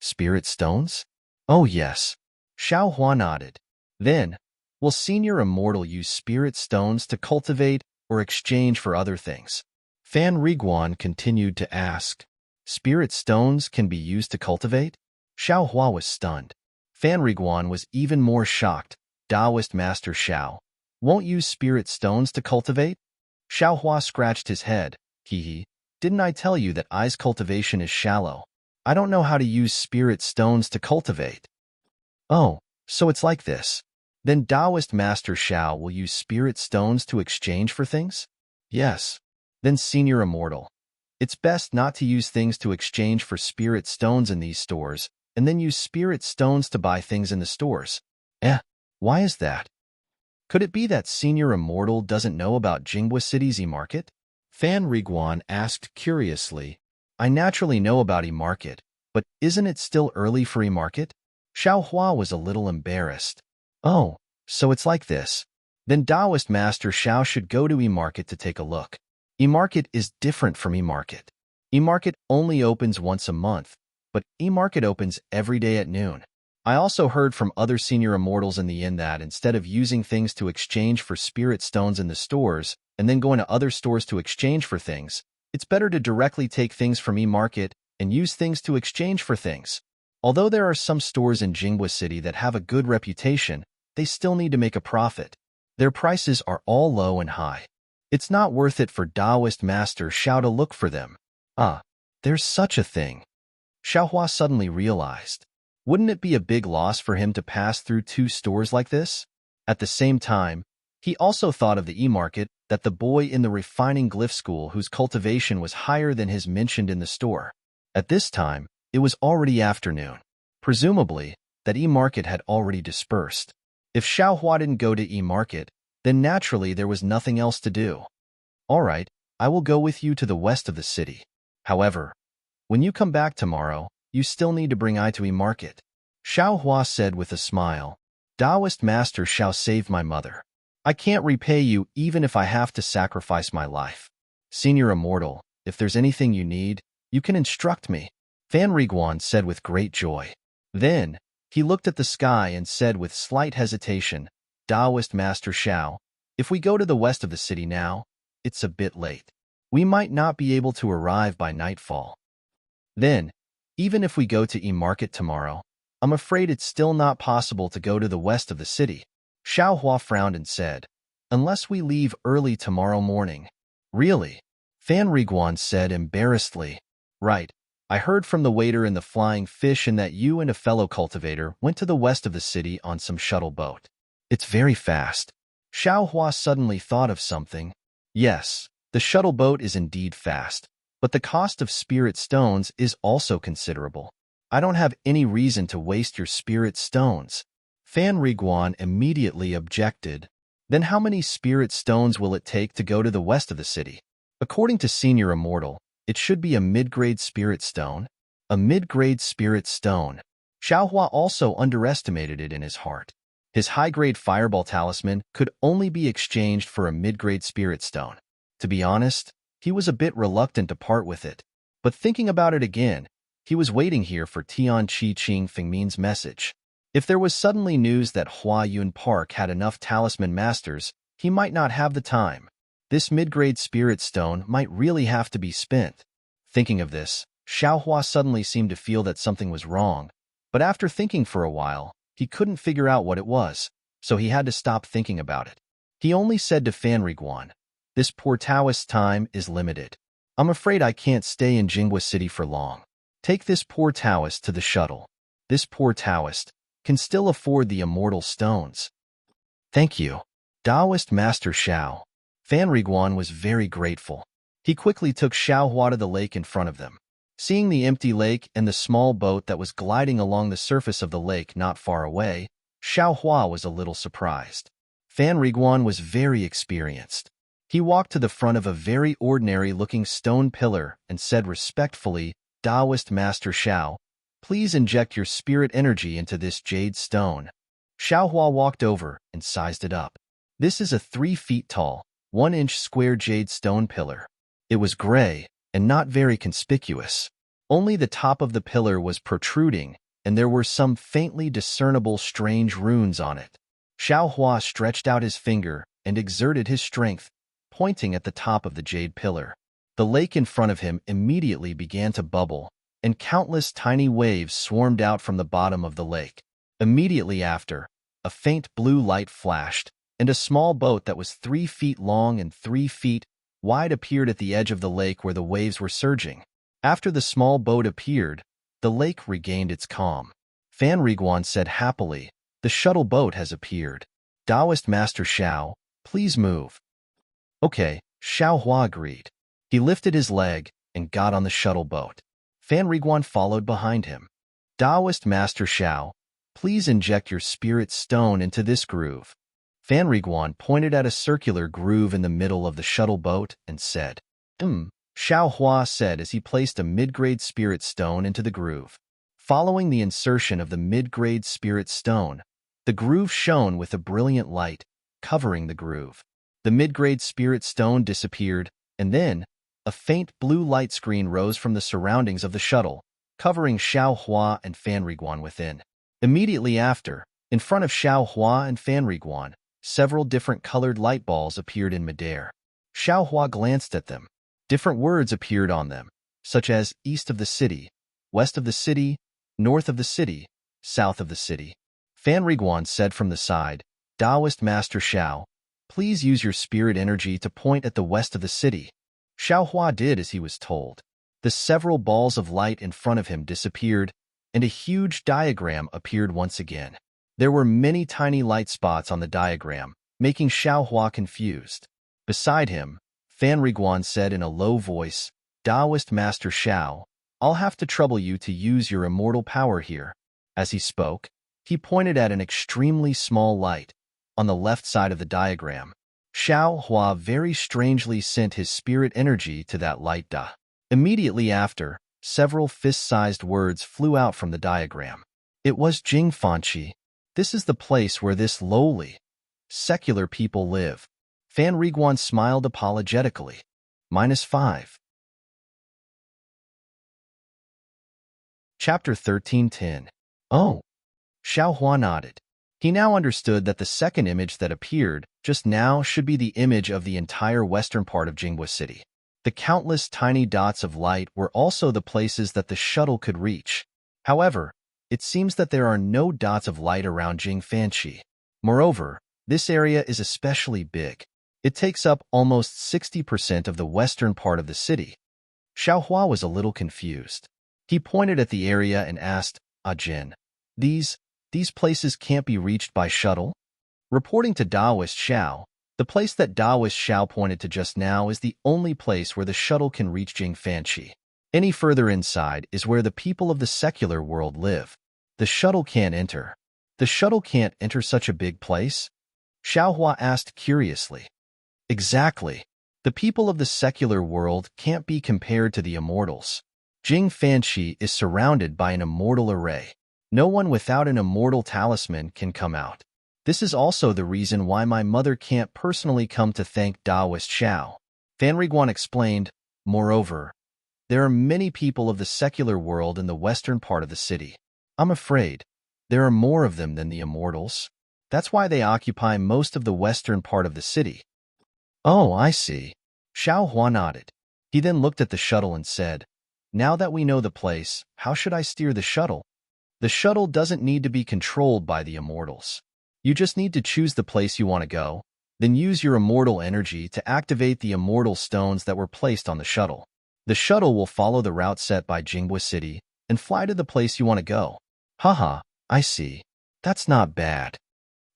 [SPEAKER 1] Spirit stones? Oh yes. Xiao Hua nodded. Then, will Senior Immortal use spirit stones to cultivate or exchange for other things? Fan Riguan continued to ask. Spirit stones can be used to cultivate? Xiao Hua was stunned. Fan Riguan was even more shocked. Taoist Master Xiao won't use spirit stones to cultivate? Xiao Hua scratched his head. Hee. Didn't I tell you that I's cultivation is shallow? I don't know how to use spirit stones to cultivate. Oh, so it's like this. Then Taoist Master Xiao will use spirit stones to exchange for things? Yes. Then Senior Immortal. It's best not to use things to exchange for spirit stones in these stores, and then use spirit stones to buy things in the stores. Why is that? Could it be that Senior Immortal doesn't know about Jinghua City's e-market? Fan Riguan asked curiously. I naturally know about e-market, but isn't it still early for e-market? Xiao Hua was a little embarrassed. Oh, so it's like this. Then Taoist Master Xiao should go to e-market to take a look. E-market is different from e-market. E-market only opens once a month, but e-market opens every day at noon. I also heard from other Senior Immortals in the inn that instead of using things to exchange for spirit stones in the stores and then going to other stores to exchange for things, it's better to directly take things from e-market and use things to exchange for things. Although there are some stores in Jinghua City that have a good reputation, they still need to make a profit. Their prices are all low and high. It's not worth it for Taoist Master Xiao to look for them. There's such a thing. Xiao Hua suddenly realized. Wouldn't it be a big loss for him to pass through two stores like this? At the same time, he also thought of the e-market that the boy in the refining glyph school whose cultivation was higher than his mentioned in the store. At this time, it was already afternoon. Presumably, that e-market had already dispersed. If Xiao Hua didn't go to e-market, then naturally there was nothing else to do. All right, I will go with you to the west of the city. However, when you come back tomorrow, you still need to bring I to e-market. Xiao Hua said with a smile. Taoist Master Xiao saved my mother. I can't repay you even if I have to sacrifice my life. Senior Immortal, if there's anything you need, you can instruct me. Fan Riguan said with great joy. Then, he looked at the sky and said with slight hesitation, Taoist Master Xiao, if we go to the west of the city now, it's a bit late. We might not be able to arrive by nightfall. Then, even if we go to e-market tomorrow, I'm afraid it's still not possible to go to the west of the city. Xiao Hua frowned and said, unless we leave early tomorrow morning. Really? Fan Riguan said embarrassedly. Right. I heard from the waiter in the Flying Fish and that you and a fellow cultivator went to the west of the city on some shuttle boat. It's very fast. Xiao Hua suddenly thought of something. Yes, the shuttle boat is indeed fast, but the cost of spirit stones is also considerable. I don't have any reason to waste your spirit stones. Fan Riguan immediately objected. Then how many spirit stones will it take to go to the west of the city? According to Senior Immortal, it should be a mid-grade spirit stone. A mid-grade spirit stone. Xiao Hua also underestimated it in his heart. His high-grade fireball talisman could only be exchanged for a mid-grade spirit stone. To be honest, he was a bit reluctant to part with it. But thinking about it again, he was waiting here for Tian Qi Qing Fengmin's message. If there was suddenly news that Hua Yun Park had enough talisman masters, he might not have the time. This mid-grade spirit stone might really have to be spent. Thinking of this, Xiao Hua suddenly seemed to feel that something was wrong. But after thinking for a while, he couldn't figure out what it was, so he had to stop thinking about it. He only said to Fan Riguan, this poor Taoist's time is limited. I'm afraid I can't stay in Jinghua City for long. Take this poor Taoist to the shuttle. this poor Taoist, can still afford the immortal stones. Thank you, Taoist Master Xiao. Fan Riguan was very grateful. He quickly took Xiao Hua to the lake in front of them. Seeing the empty lake and the small boat that was gliding along the surface of the lake not far away, Xiao Hua was a little surprised. Fan Riguan was very experienced. He walked to the front of a very ordinary-looking stone pillar and said respectfully, Taoist Master Xiao, please inject your spirit energy into this jade stone. Xiao Hua walked over and sized it up. This is a 3 feet tall, 1-inch square jade stone pillar. It was gray and not very conspicuous. Only the top of the pillar was protruding, and there were some faintly discernible strange runes on it. Xiao Hua stretched out his finger and exerted his strength, pointing at the top of the jade pillar. The lake in front of him immediately began to bubble, and countless tiny waves swarmed out from the bottom of the lake. Immediately after, a faint blue light flashed, and a small boat that was 3 feet long and 3 feet wide appeared at the edge of the lake where the waves were surging. After the small boat appeared, the lake regained its calm. Fan Riguan said happily, the shuttle boat has appeared. Taoist Master Xiao, please move. Okay, Xiao Hua agreed. He lifted his leg and got on the shuttle boat. Fan Riguan followed behind him. Taoist Master Xiao, please inject your spirit stone into this groove. Fan Riguan pointed at a circular groove in the middle of the shuttle boat and said, Xiao Hua said as he placed a mid-grade spirit stone into the groove. Following the insertion of the mid-grade spirit stone, the groove shone with a brilliant light, covering the groove. The mid-grade spirit stone disappeared, and then, a faint blue light screen rose from the surroundings of the shuttle, covering Xiao Hua and Fan Riguan within. Immediately after, in front of Xiao Hua and Fan Riguan, several different colored light balls appeared in midair. Xiao Hua glanced at them. Different words appeared on them, such as east of the city, west of the city, north of the city, south of the city. Fan Riguan said from the side, Taoist Master Xiao, please use your spirit energy to point at the west of the city. Xiao Hua did as he was told. The several balls of light in front of him disappeared, and a huge diagram appeared once again. There were many tiny light spots on the diagram, making Xiao Hua confused. Beside him, Fan Riguan said in a low voice, Taoist Master Xiao, I'll have to trouble you to use your immortal power here. As he spoke, he pointed at an extremely small light on the left side of the diagram. Xiao Hua very strangely sent his spirit energy to that light. Immediately after, several fist-sized words flew out from the diagram. It was Jingfanqi. This is the place where this lowly, secular people live. Fan Riguan smiled apologetically. -5. Chapter 13:10. Oh. Xiao Hua nodded. He now understood that the second image that appeared just now should be the image of the entire western part of Jinghua City. The countless tiny dots of light were also the places that the shuttle could reach. However, it seems that there are no dots of light around Jingfanqi. Moreover, this area is especially big. It takes up almost 60% of the western part of the city. Xiao Hua was a little confused. He pointed at the area and asked, Jin, these places can't be reached by shuttle? Reporting to Taoist Xiao, the place that Taoist Xiao pointed to just now is the only place where the shuttle can reach Jingfanqi. Any further inside is where the people of the secular world live. The shuttle can't enter. The shuttle can't enter such a big place? Xiao Hua asked curiously. Exactly. The people of the secular world can't be compared to the immortals. Jingfanqi is surrounded by an immortal array. No one without an immortal talisman can come out. This is also the reason why my mother can't personally come to thank Taoist Xiao. Fan Riguan explained, moreover, there are many people of the secular world in the western part of the city. I'm afraid there are more of them than the immortals. That's why they occupy most of the western part of the city. Oh, I see. Xiao Hua nodded. He then looked at the shuttle and said, now that we know the place, how should I steer the shuttle? The shuttle doesn't need to be controlled by the immortals. You just need to choose the place you want to go, then use your immortal energy to activate the immortal stones that were placed on the shuttle. The shuttle will follow the route set by Jinghua City and fly to the place you want to go. Haha, I see. That's not bad.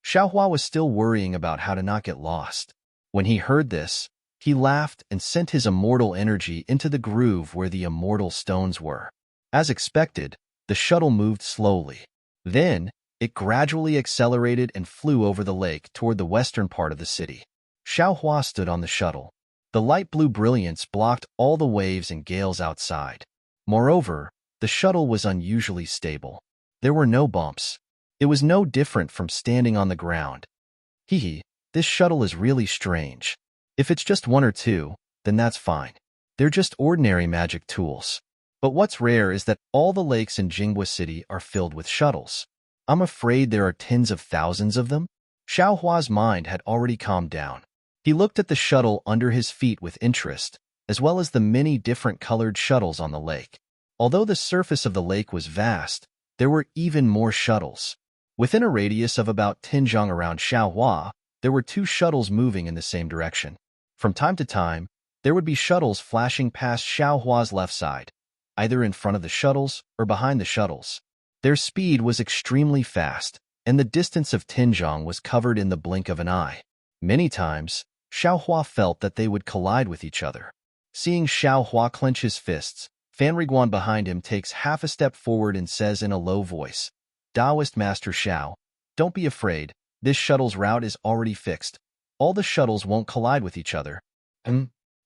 [SPEAKER 1] Xiaohua was still worrying about how to not get lost. When he heard this, he laughed and sent his immortal energy into the groove where the immortal stones were. As expected, the shuttle moved slowly. Then, it gradually accelerated and flew over the lake toward the western part of the city. Xiaohua stood on the shuttle. The light blue brilliance blocked all the waves and gales outside. Moreover, the shuttle was unusually stable. There were no bumps. It was no different from standing on the ground. Hee, this shuttle is really strange. If it's just one or two, then that's fine. They're just ordinary magic tools. But what's rare is that all the lakes in Jingwa City are filled with shuttles. I'm afraid there are tens of thousands of them. Xiaohua's mind had already calmed down. He looked at the shuttle under his feet with interest, as well as the many different colored shuttles on the lake. Although the surface of the lake was vast, there were even more shuttles. Within a radius of about 10 zhang around Xiaohua, there were 2 shuttles moving in the same direction. From time to time, there would be shuttles flashing past Xiaohua's left side, either in front of the shuttles or behind the shuttles. Their speed was extremely fast, and the distance of 10 zhang was covered in the blink of an eye. Many times, Xiaohua felt that they would collide with each other. Seeing Xiaohua clench his fists, Fan Riguan behind him takes half a step forward and says in a low voice, "Taoist Master Xiao, don't be afraid, this shuttle's route is already fixed. All the shuttles won't collide with each other."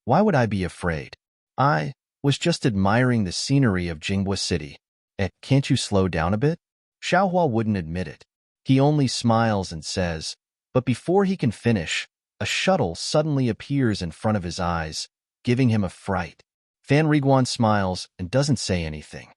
[SPEAKER 1] Why would I be afraid? I was just admiring the scenery of Jingwa City. Can't you slow down a bit? Xiaohua wouldn't admit it. He only smiles and says, but before he can finish, a shuttle suddenly appears in front of his eyes, giving him a fright. Fan Riguan smiles and doesn't say anything.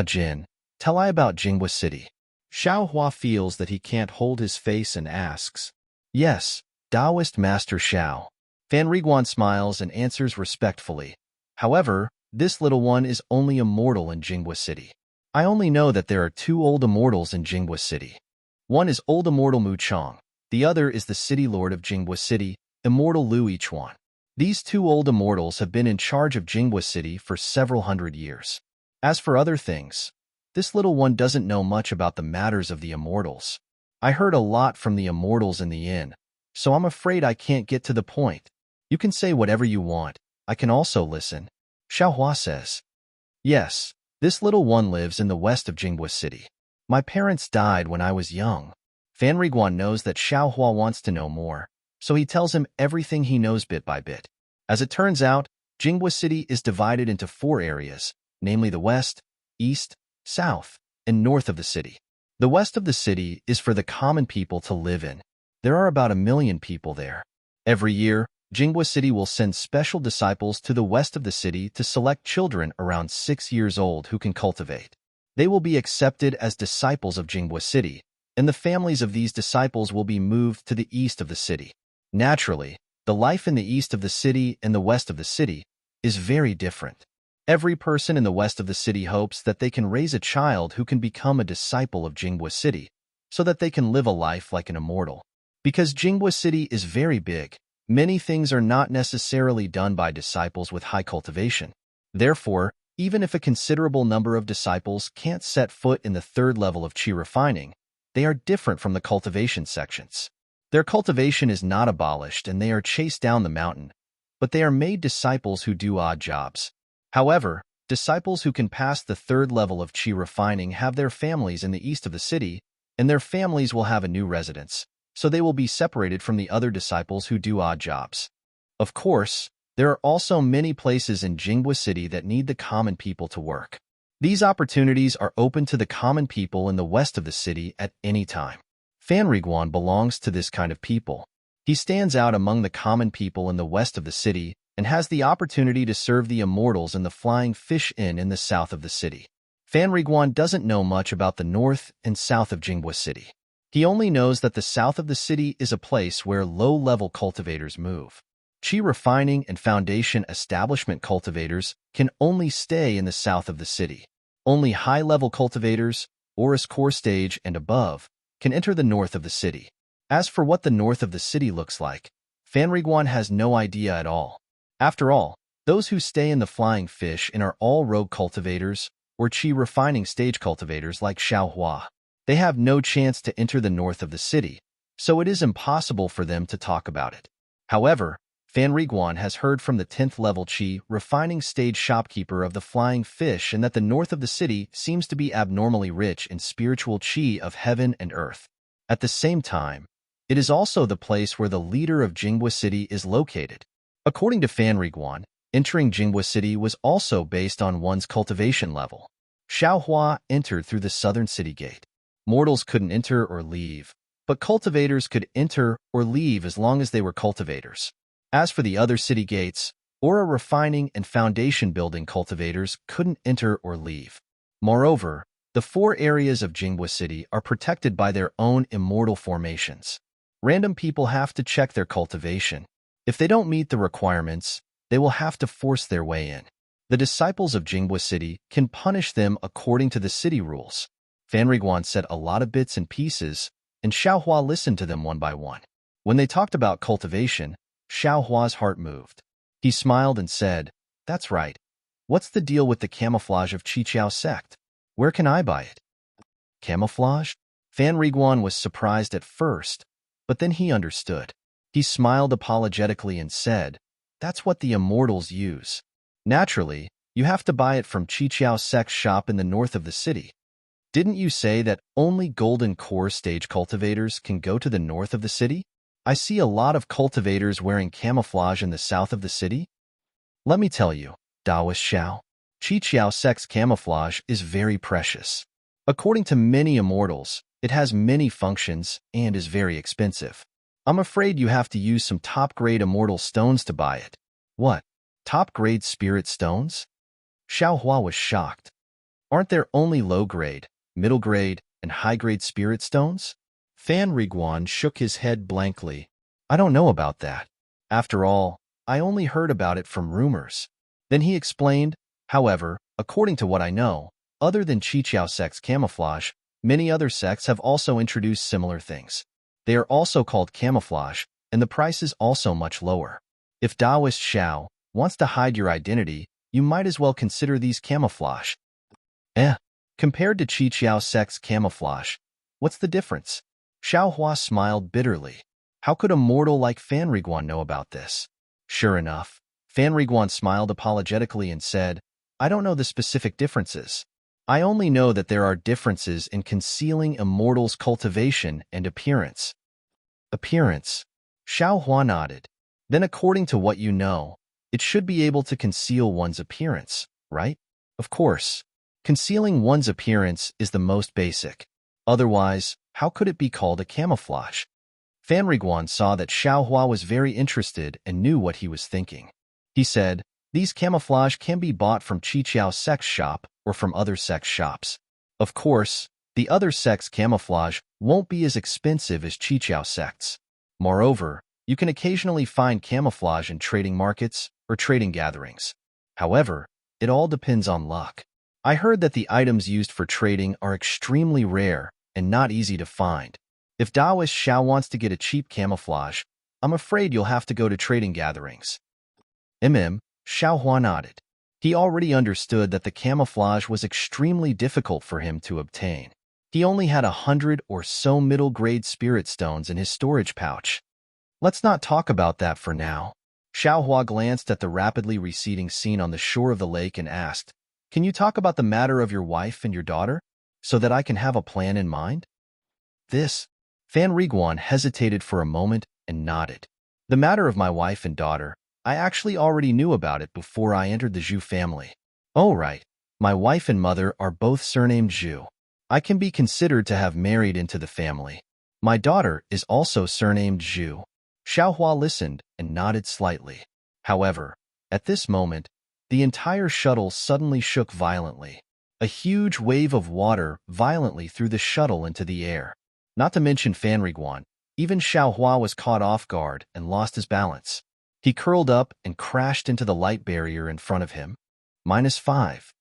[SPEAKER 1] Jin, tell I about Jingwa City. Xiaohua feels that he can't hold his face and asks, "Yes, Taoist Master Xiao." Fan Riguan smiles and answers respectfully. However, this little one is only a mortal in Jingwa City. I only know that there are 2 old immortals in Jingwa City. One is old immortal Mu Chong. The other is the city lord of Jingwa City, immortal Lu Yichuan. These 2 old immortals have been in charge of Jingwa City for several hundred years. As for other things, this little one doesn't know much about the matters of the immortals. I heard a lot from the immortals in the inn, so I'm afraid I can't get to the point. You can say whatever you want. I can also listen. Xiaohua says. Yes, this little one lives in the west of Jingwa City. My parents died when I was young. Fan Riguan knows that Xiaohua wants to know more, so he tells him everything he knows bit by bit. As it turns out, Jingwa City is divided into 4 areas, namely the west, east, south, and north of the city. The west of the city is for the common people to live in. There are about 1 million people there. Every year, Jingwa City will send special disciples to the west of the city to select children around 6 years old who can cultivate. They will be accepted as disciples of Jingwa City, and the families of these disciples will be moved to the east of the city. Naturally, the life in the east of the city and the west of the city is very different. Every person in the west of the city hopes that they can raise a child who can become a disciple of Jingwa City, so that they can live a life like an immortal. Because Jingwa City is very big, many things are not necessarily done by disciples with high cultivation. Therefore, even if a considerable number of disciples can't set foot in the 3rd level of qi refining, they are different from the cultivation sections. Their cultivation is not abolished and they are chased down the mountain, but they are made disciples who do odd jobs. However, disciples who can pass the 3rd level of qi refining have their families in the east of the city, and their families will have a new residence, so they will be separated from the other disciples who do odd jobs. Of course, there are also many places in Jingwa City that need the common people to work. These opportunities are open to the common people in the west of the city at any time. Fan Riguan belongs to this kind of people. He stands out among the common people in the west of the city and has the opportunity to serve the immortals in the Flying Fish Inn in the south of the city. Fan Riguan doesn't know much about the north and south of Jingwa City. He only knows that the south of the city is a place where low-level cultivators move. Qi refining and foundation establishment cultivators can only stay in the south of the city. Only high-level cultivators, Oris core stage and above, can enter the north of the city. As for what the north of the city looks like, Fan Riguan has no idea at all. After all, those who stay in the Flying Fish Inn are all rogue cultivators, or qi refining stage cultivators like Xiaohua. They have no chance to enter the north of the city, so it is impossible for them to talk about it. However, Fan Riguan has heard from the 10th level qi refining stage shopkeeper of the flying fish and that the north of the city seems to be abnormally rich in spiritual qi of heaven and earth. At the same time, it is also the place where the leader of Jinghua City is located. According to Fan Riguan, entering Jinghua City was also based on one's cultivation level. Xiaohua entered through the southern city gate. Mortals couldn't enter or leave, but cultivators could enter or leave as long as they were cultivators. As for the other city gates, aura refining and foundation building cultivators couldn't enter or leave. Moreover, the 4 areas of Jinghua City are protected by their own immortal formations. Random people have to check their cultivation. If they don't meet the requirements, they will have to force their way in. The disciples of Jinghua City can punish them according to the city rules. Fan Riguan said a lot of bits and pieces, and Xiaohua listened to them one by one. When they talked about cultivation, Xiaohua's heart moved. He smiled and said, "That's right. What's the deal with the camouflage of Qiqiao sect? Where can I buy it?" Camouflage? Fan Riguan was surprised at first, but then he understood. He smiled apologetically and said, "That's what the immortals use. Naturally, you have to buy it from Qiqiao sect's shop in the north of the city. Didn't you say that only golden core stage cultivators can go to the north of the city? I see a lot of cultivators wearing camouflage in the south of the city. Let me tell you, Daoist Xiao, Qiqiao sect's camouflage is very precious. According to many immortals, it has many functions and is very expensive. I'm afraid you have to use some top-grade immortal stones to buy it." "What? Top-grade spirit stones?" Xiaohua was shocked. "Aren't there only low-grade, middle-grade, and high-grade spirit stones?" Fan Riguan shook his head blankly. "I don't know about that. After all, I only heard about it from rumors." Then he explained, "However, according to what I know, other than Qiqiao sect's camouflage, many other sects have also introduced similar things. They are also called camouflage, and the price is also much lower. If Daoist Xiao wants to hide your identity, you might as well consider these camouflage." Compared to Qiqiao sect's camouflage, what's the difference?" Xiaohua smiled bitterly. How could a mortal like Fan Riguan know about this? Sure enough, Fan Riguan smiled apologetically and said, "I don't know the specific differences. I only know that there are differences in concealing immortals' cultivation and appearance." "Appearance?" Xiaohua nodded. "Then according to what you know, it should be able to conceal one's appearance, right?" "Of course. Concealing one's appearance is the most basic. Otherwise, how could it be called a camouflage?" Fan Riguan saw that Xiaohua was very interested and knew what he was thinking. He said, "These camouflage can be bought from Qiqiao sect's shop or from other sects' shops. Of course, the other sect's camouflage won't be as expensive as Qiqiao sect's. Moreover, you can occasionally find camouflage in trading markets or trading gatherings. However, it all depends on luck. I heard that the items used for trading are extremely rare and not easy to find. If Daoist Xiao wants to get a cheap camouflage, I'm afraid you'll have to go to trading gatherings." Xiaohua nodded. He already understood that the camouflage was extremely difficult for him to obtain. He only had 100 or so middle-grade spirit stones in his storage pouch. "Let's not talk about that for now." Xiaohua glanced at the rapidly receding scene on the shore of the lake and asked, "Can you talk about the matter of your wife and your daughter, so that I can have a plan in mind?" Fan Riguan hesitated for a moment and nodded. "The matter of my wife and daughter, I actually already knew about it before I entered the Zhu family." "Oh, right. My wife and mother are both surnamed Zhu. I can be considered to have married into the family. My daughter is also surnamed Zhu." Xiaohua listened and nodded slightly. However, at this moment, the entire shuttle suddenly shook violently. A huge wave of water violently threw the shuttle into the air. Not to mention Fan Riguan, even Xiaohua was caught off guard and lost his balance. He curled up and crashed into the light barrier in front of him. -5.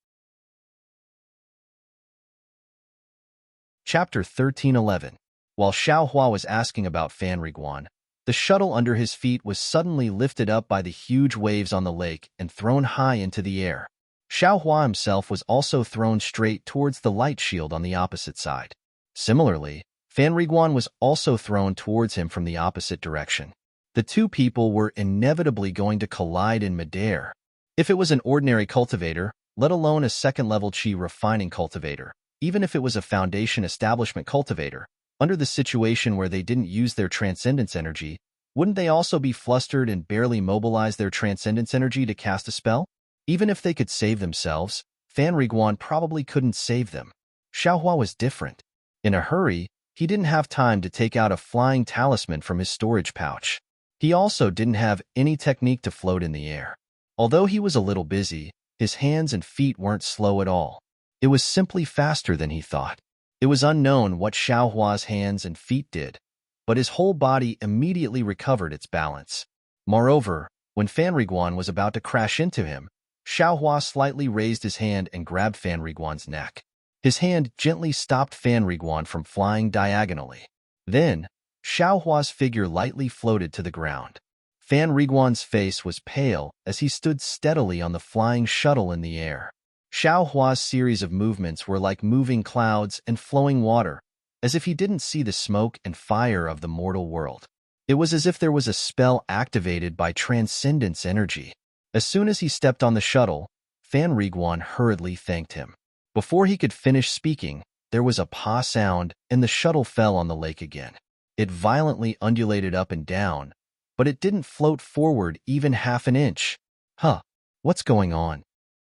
[SPEAKER 1] Chapter 13:11. While Xiaohua was asking about Fan Riguan, the shuttle under his feet was suddenly lifted up by the huge waves on the lake and thrown high into the air. Xiaohua himself was also thrown straight towards the light shield on the opposite side. Similarly, Fan Riguan was also thrown towards him from the opposite direction. The two people were inevitably going to collide in midair. If it was an ordinary cultivator, let alone a second-level Qi refining cultivator, even if it was a foundation establishment cultivator, under the situation where they didn't use their transcendence energy, wouldn't they also be flustered and barely mobilize their transcendence energy to cast a spell? Even if they could save themselves, Fan Riguan probably couldn't save them. Xiaohua was different. In a hurry, he didn't have time to take out a flying talisman from his storage pouch. He also didn't have any technique to float in the air. Although he was a little busy, his hands and feet weren't slow at all. It was simply faster than he thought. It was unknown what Xiaohua's hands and feet did, but his whole body immediately recovered its balance. Moreover, when Fan Riguan was about to crash into him, Xiaohua slightly raised his hand and grabbed Fan Riguan's neck. His hand gently stopped Fan Riguan from flying diagonally. Then, Xiaohua's figure lightly floated to the ground. Fan Riguan's face was pale as he stood steadily on the flying shuttle in the air. Xiaohua's series of movements were like moving clouds and flowing water, as if he didn't see the smoke and fire of the mortal world. It was as if there was a spell activated by transcendence energy. As soon as he stepped on the shuttle, Fan Riguan hurriedly thanked him. Before he could finish speaking, there was a pa sound and the shuttle fell on the lake again. It violently undulated up and down, but it didn't float forward even half an inch. What's going on?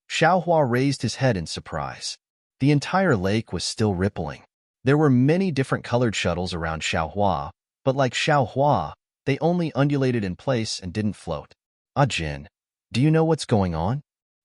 [SPEAKER 1] Xiaohua raised his head in surprise. The entire lake was still rippling. There were many different colored shuttles around Xiaohua, but like Xiaohua, they only undulated in place and didn't float. Jin, do you know what's going on?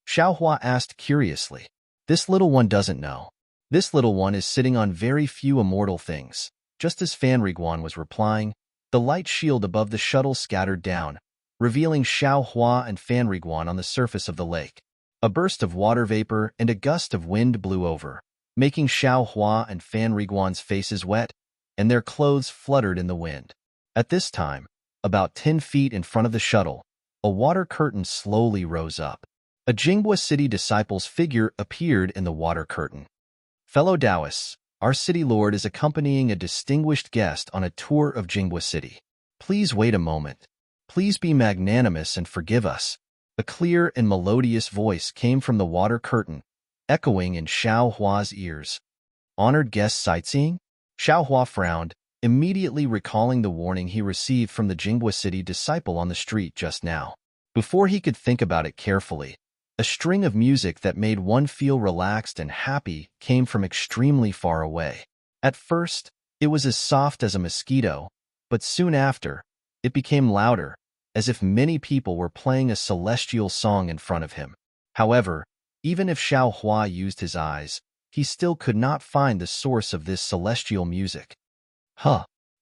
[SPEAKER 1] Xiaohua asked curiously. This little one doesn't know. This little one is sitting on very few immortal things. Just as Fan Riguan was replying, the light shield above the shuttle scattered down, revealing Xiaohua and Fan Riguan on the surface of the lake. A burst of water vapor and a gust of wind blew over, making Xiaohua and Fan Riguan's faces wet, and their clothes fluttered in the wind. At this time, about 10 feet in front of the shuttle, a water curtain slowly rose up. A Jinghua city disciple's figure appeared in the water curtain. Fellow Taoists, our city lord is accompanying a distinguished guest on a tour of Jinghua City. Please wait a moment. Please be magnanimous and forgive us. A clear and melodious voice came from the water curtain, echoing in Xiaohua's ears. Honored guest sightseeing? Xiaohua frowned, immediately recalling the warning he received from the Jinghua City disciple on the street just now. Before he could think about it carefully, a string of music that made one feel relaxed and happy came from extremely far away. At first, it was as soft as a mosquito, but soon after, it became louder, as if many people were playing a celestial song in front of him. However, even if Xiaohua used his eyes, he still could not find the source of this celestial music.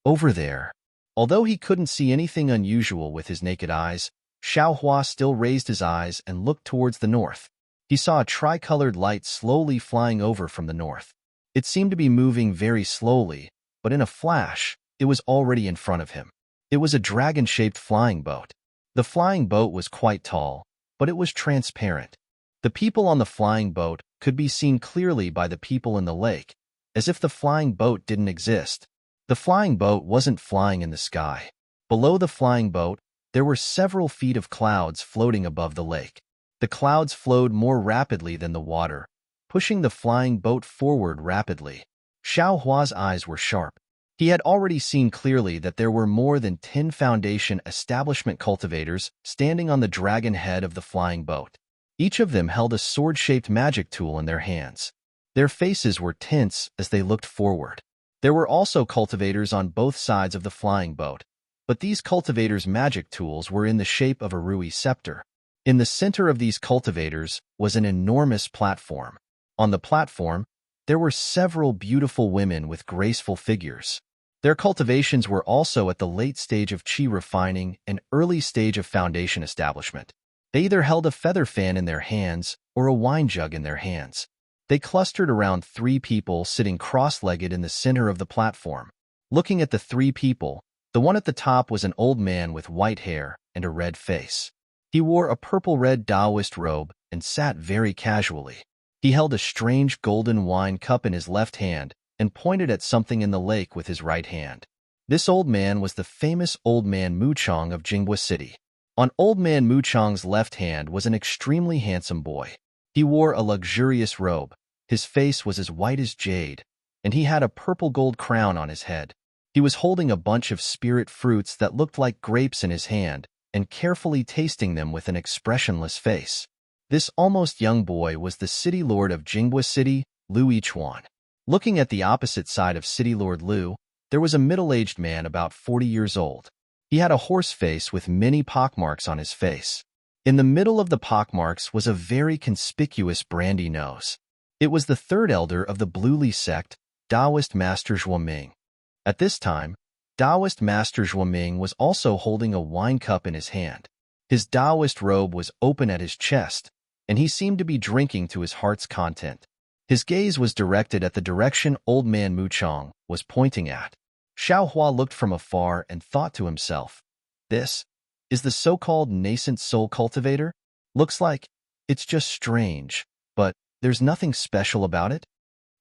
[SPEAKER 1] Over there. Although he couldn't see anything unusual with his naked eyes, Xiaohua still raised his eyes and looked towards the north. He saw a tricolored light slowly flying over from the north. It seemed to be moving very slowly, but in a flash, it was already in front of him. It was a dragon-shaped flying boat. The flying boat was quite tall, but it was transparent. The people on the flying boat could be seen clearly by the people in the lake, as if the flying boat didn't exist. The flying boat wasn't flying in the sky. Below the flying boat, there were several feet of clouds floating above the lake. The clouds flowed more rapidly than the water, pushing the flying boat forward rapidly. Xiaohua's eyes were sharp. He had already seen clearly that there were more than 10 foundation establishment cultivators standing on the dragon head of the flying boat. Each of them held a sword-shaped magic tool in their hands. Their faces were tense as they looked forward. There were also cultivators on both sides of the flying boat, but these cultivators' magic tools were in the shape of a Rui scepter. In the center of these cultivators was an enormous platform. On the platform, there were several beautiful women with graceful figures. Their cultivations were also at the late stage of Qi refining and early stage of foundation establishment. They either held a feather fan in their hands or a wine jug in their hands. They clustered around 3 people sitting cross-legged in the center of the platform. Looking at the 3 people, the one at the top was an old man with white hair and a red face. He wore a purple-red Taoist robe and sat very casually. He held a strange golden wine cup in his left hand and pointed at something in the lake with his right hand. This old man was the famous Old Man Muchong of Jinghua City. On Old Man Muchong's left hand was an extremely handsome boy. He wore a luxurious robe, his face was as white as jade, and he had a purple gold crown on his head. He was holding a bunch of spirit fruits that looked like grapes in his hand and carefully tasting them with an expressionless face. This almost young boy was the city lord of Jinghua City, Lu Yichuan. Looking at the opposite side of City Lord Lu, there was a middle-aged man about 40 years old. He had a horse face with many pockmarks on his face. In the middle of the pockmarks was a very conspicuous brandy nose. It was the third elder of the Blue Li sect, Taoist Master Zhuoming. At this time, Taoist Master Zhuoming was also holding a wine cup in his hand. His Taoist robe was open at his chest, and he seemed to be drinking to his heart's content. His gaze was directed at the direction Old Man Muchong was pointing at. Xiaohua looked from afar and thought to himself, "This is the so-called nascent soul cultivator? Looks like it's just strange, but there's nothing special about it."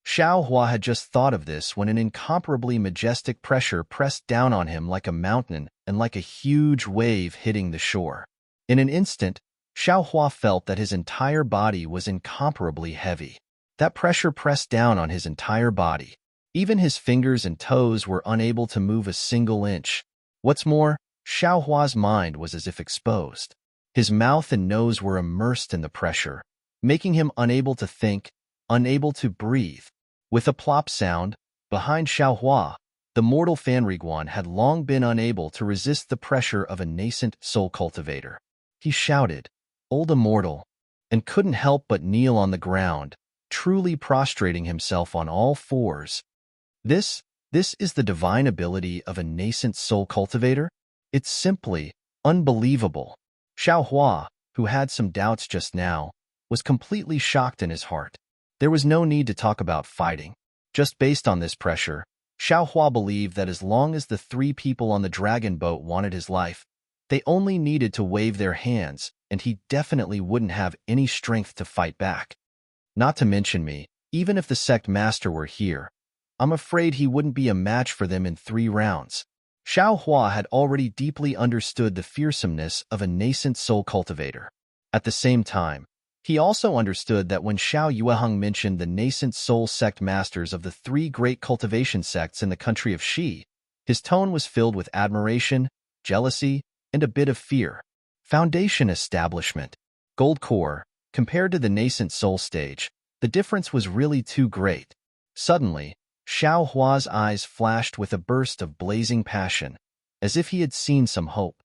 [SPEAKER 1] Xiaohua had just thought of this when an incomparably majestic pressure pressed down on him like a mountain and like a huge wave hitting the shore. In an instant, Xiaohua felt that his entire body was incomparably heavy. That pressure pressed down on his entire body. Even his fingers and toes were unable to move a single inch. What's more, Xiaohua's mind was as if exposed. His mouth and nose were immersed in the pressure, making him unable to think, unable to breathe. With a plop sound, behind Xiaohua, the mortal Fanriguan had long been unable to resist the pressure of a nascent soul cultivator. He shouted, "Old immortal," and couldn't help but kneel on the ground, truly prostrating himself on all fours. This is the divine ability of a nascent soul cultivator? It's simply unbelievable. Xiaohua, who had some doubts just now, was completely shocked in his heart. There was no need to talk about fighting. Just based on this pressure, Xiaohua believed that as long as the three people on the dragon boat wanted his life, they only needed to wave their hands, and he definitely wouldn't have any strength to fight back. Not to mention me, even if the sect master were here, I'm afraid he wouldn't be a match for them in 3 rounds. Xiaohua had already deeply understood the fearsomeness of a nascent soul cultivator. At the same time, he also understood that when Xiao Yueheng mentioned the nascent soul sect masters of the 3 great cultivation sects in the country of Xi, his tone was filled with admiration, jealousy, and a bit of fear. Foundation establishment, gold core, compared to the nascent soul stage, the difference was really too great. Suddenly, Xiaohua's eyes flashed with a burst of blazing passion, as if he had seen some hope.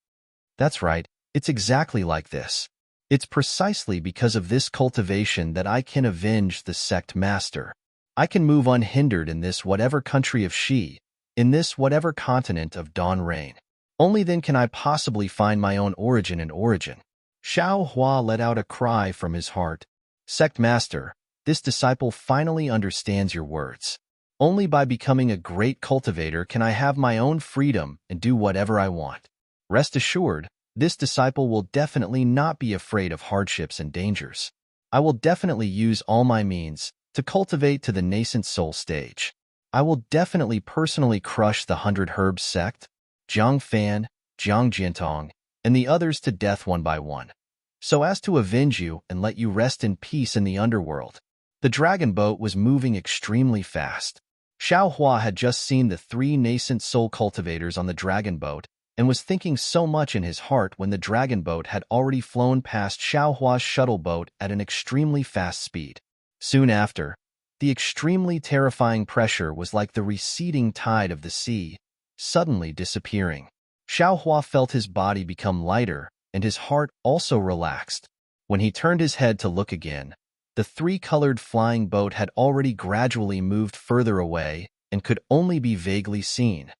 [SPEAKER 1] That's right, it's exactly like this. It's precisely because of this cultivation that I can avenge the sect master. I can move unhindered in this whatever country of Xi, in this whatever continent of Dawn Rain. Only then can I possibly find my own origin and origin. Xiaohua let out a cry from his heart. Sect master, this disciple finally understands your words. Only by becoming a great cultivator can I have my own freedom and do whatever I want. Rest assured, this disciple will definitely not be afraid of hardships and dangers. I will definitely use all my means to cultivate to the nascent soul stage. I will definitely personally crush the 100 Herbs sect, Jiang Fan, Jiang Jiantong, and the others to death one by one, so as to avenge you and let you rest in peace in the underworld. The dragon boat was moving extremely fast. Xiaohua had just seen the 3 nascent soul cultivators on the dragon boat and was thinking so much in his heart when the dragon boat had already flown past Xiaohua's shuttle boat at an extremely fast speed. Soon after, the extremely terrifying pressure was like the receding tide of the sea, suddenly disappearing. Xiaohua felt his body become lighter, and his heart also relaxed. When he turned his head to look again, the 3-colored flying boat had already gradually moved further away and could only be vaguely seen.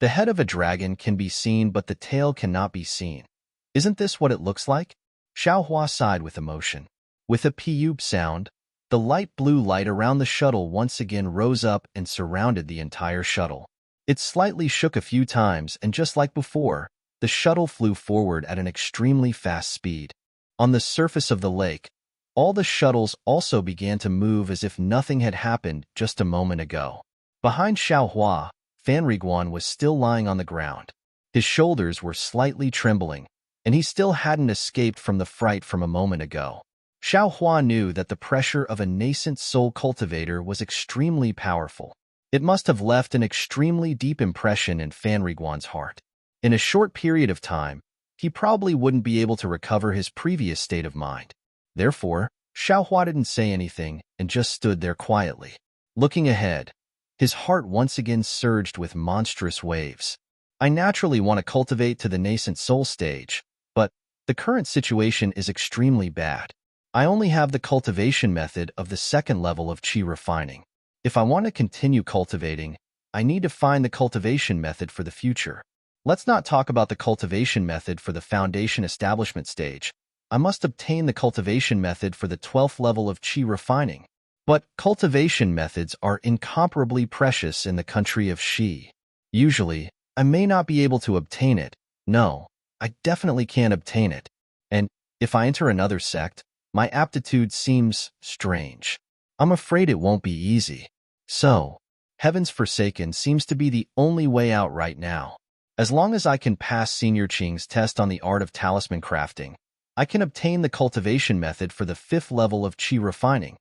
[SPEAKER 1] The head of a dragon can be seen, but the tail cannot be seen. Isn't this what it looks like? Xiaohua sighed with emotion. With a peep sound, the light blue light around the shuttle once again rose up and surrounded the entire shuttle. It slightly shook a few times, and just like before, The shuttle flew forward at an extremely fast speed. On the surface of the lake, all the shuttles also began to move as if nothing had happened just a moment ago. Behind Xiaohua, Fan Riguan was still lying on the ground. His shoulders were slightly trembling, and he still hadn't escaped from the fright from a moment ago. Xiaohua knew that the pressure of a nascent soul cultivator was extremely powerful. It must have left an extremely deep impression in Fan Riguan's heart. In a short period of time, he probably wouldn't be able to recover his previous state of mind. Therefore, Xiaohua didn't say anything and just stood there quietly. Looking ahead, his heart once again surged with monstrous waves. I naturally want to cultivate to the nascent soul stage, but the current situation is extremely bad. I only have the cultivation method of the second level of qi refining. If I want to continue cultivating, I need to find the cultivation method for the future. Let's not talk about the cultivation method for the foundation establishment stage. I must obtain the cultivation method for the 12th level of qi refining. But cultivation methods are incomparably precious in the country of Shi. Usually, I may not be able to obtain it. No, I definitely can't obtain it. And if I enter another sect, my aptitude seems strange. I'm afraid it won't be easy. So, Heaven's Forsaken seems to be the only way out right now. As long as I can pass Senior Qing's test on the art of talisman crafting, I can obtain the cultivation method for the 5th level of qi refining.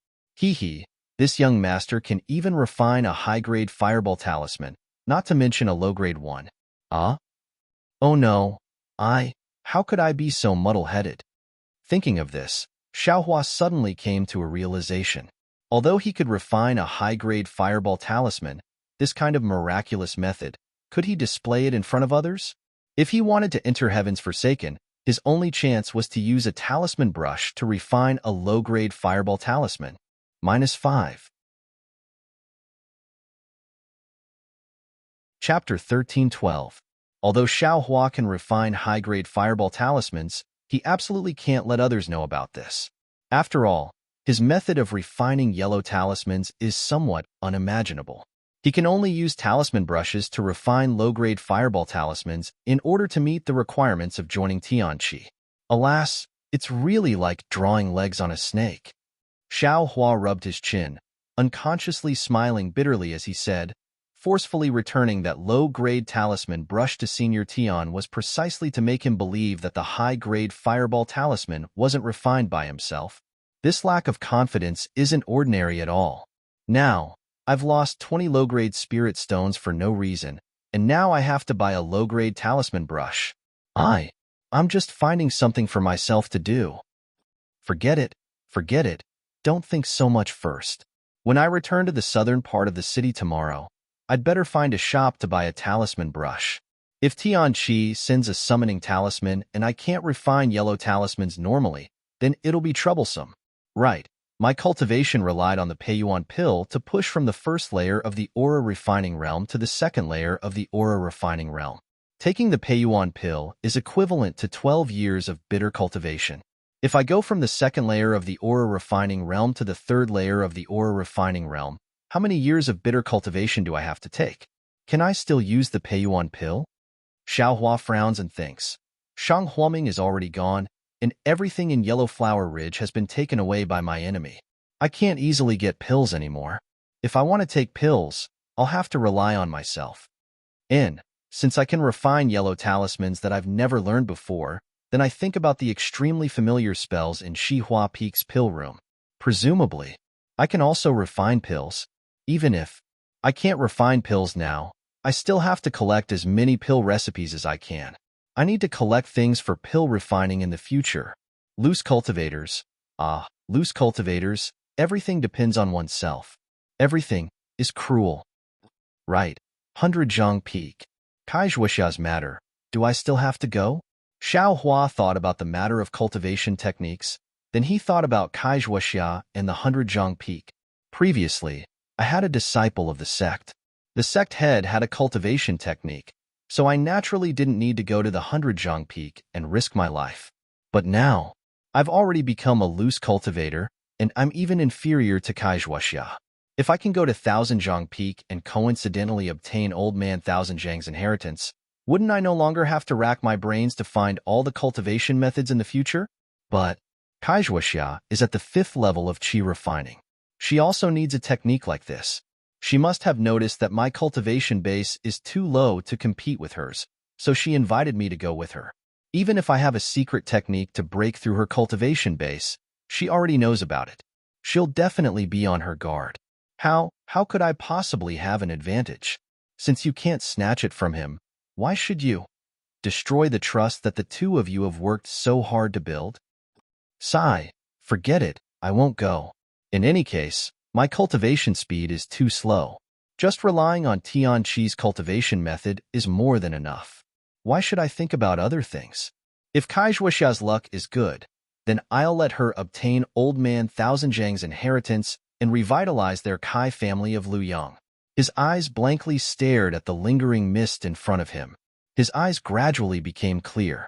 [SPEAKER 1] This young master can even refine a high-grade fireball talisman, not to mention a low-grade one. Oh no, how could I be so muddle-headed? Thinking of this, Xiaohua suddenly came to a realization. Although he could refine a high-grade fireball talisman, this kind of miraculous method, could he display it in front of others? If he wanted to enter Heaven's Forsaken, his only chance was to use a talisman brush to refine a low-grade fireball talisman. -5. Chapter 13:12. Although Xiaohua can refine high-grade fireball talismans, he absolutely can't let others know about this. After all, his method of refining yellow talismans is somewhat unimaginable. He can only use talisman brushes to refine low-grade fireball talismans in order to meet the requirements of joining Tianqi. Alas, it's really like drawing legs on a snake. Xiaohua rubbed his chin, unconsciously smiling bitterly as he said, forcefully returning that low-grade talisman brush to Senior Tian was precisely to make him believe that the high-grade fireball talisman wasn't refined by himself. This lack of confidence isn't ordinary at all. Now, I've lost 20 low-grade spirit stones for no reason, and now I have to buy a low-grade talisman brush. I'm just finding something for myself to do. Forget it. Don't think so much first. When I return to the southern part of the city tomorrow, I'd better find a shop to buy a talisman brush. If Tianqi sends a summoning talisman and I can't refine yellow talismans normally, then it'll be troublesome. Right, my cultivation relied on the Peiyuan pill to push from the first layer of the aura refining realm to the second layer of the aura refining realm. Taking the Peiyuan pill is equivalent to 12 years of bitter cultivation. If I go from the second layer of the aura refining realm to the third layer of the aura refining realm, how many years of bitter cultivation do I have to take? Can I still use the Peiyuan pill? Xiaohua frowns and thinks. Shang Huaming is already gone, and everything in Yellow Flower Ridge has been taken away by my enemy. I can't easily get pills anymore. If I want to take pills, I'll have to rely on myself. Since I can refine yellow talismans that I've never learned before, then I think about the extremely familiar spells in Shihua Peak's pill room. Presumably, I can also refine pills. Even if I can't refine pills now, I still have to collect as many pill recipes as I can. I need to collect things for pill refining in the future. Loose cultivators, everything depends on oneself. Everything is cruel. Right, 100 Zhang Peak. Kaizhuaxia's matter, do I still have to go? Xiaohua thought about the matter of cultivation techniques, then he thought about Kaizhuaxia and the 100 Zhang Peak. Previously, I had a disciple of the sect. The sect head had a cultivation technique, so I naturally didn't need to go to the 100 Zhang Peak and risk my life. But now, I've already become a loose cultivator, and I'm even inferior to Kaizhuaxia. If I can go to 1000 Zhang Peak and coincidentally obtain Old Man 1000 Zhang's inheritance, Wouldn't I no longer have to rack my brains to find all the cultivation methods in the future? But Kaizhuaxia is at the 5th level of qi refining. She also needs a technique like this. She must have noticed that my cultivation base is too low to compete with hers, so she invited me to go with her. Even if I have a secret technique to break through her cultivation base, she already knows about it. She'll definitely be on her guard. How could I possibly have an advantage? Since you can't snatch it from him, why should you destroy the trust that the two of you have worked so hard to build? Sigh, forget it, I won't go. In any case, my cultivation speed is too slow. Just relying on Tianqi's cultivation method is more than enough. Why should I think about other things? If Kaizhuaxia's luck is good, then I'll let her obtain Old Man Thousand Zhang's inheritance and revitalize their Kai family of Luyang. His eyes blankly stared at the lingering mist in front of him. His eyes gradually became clear.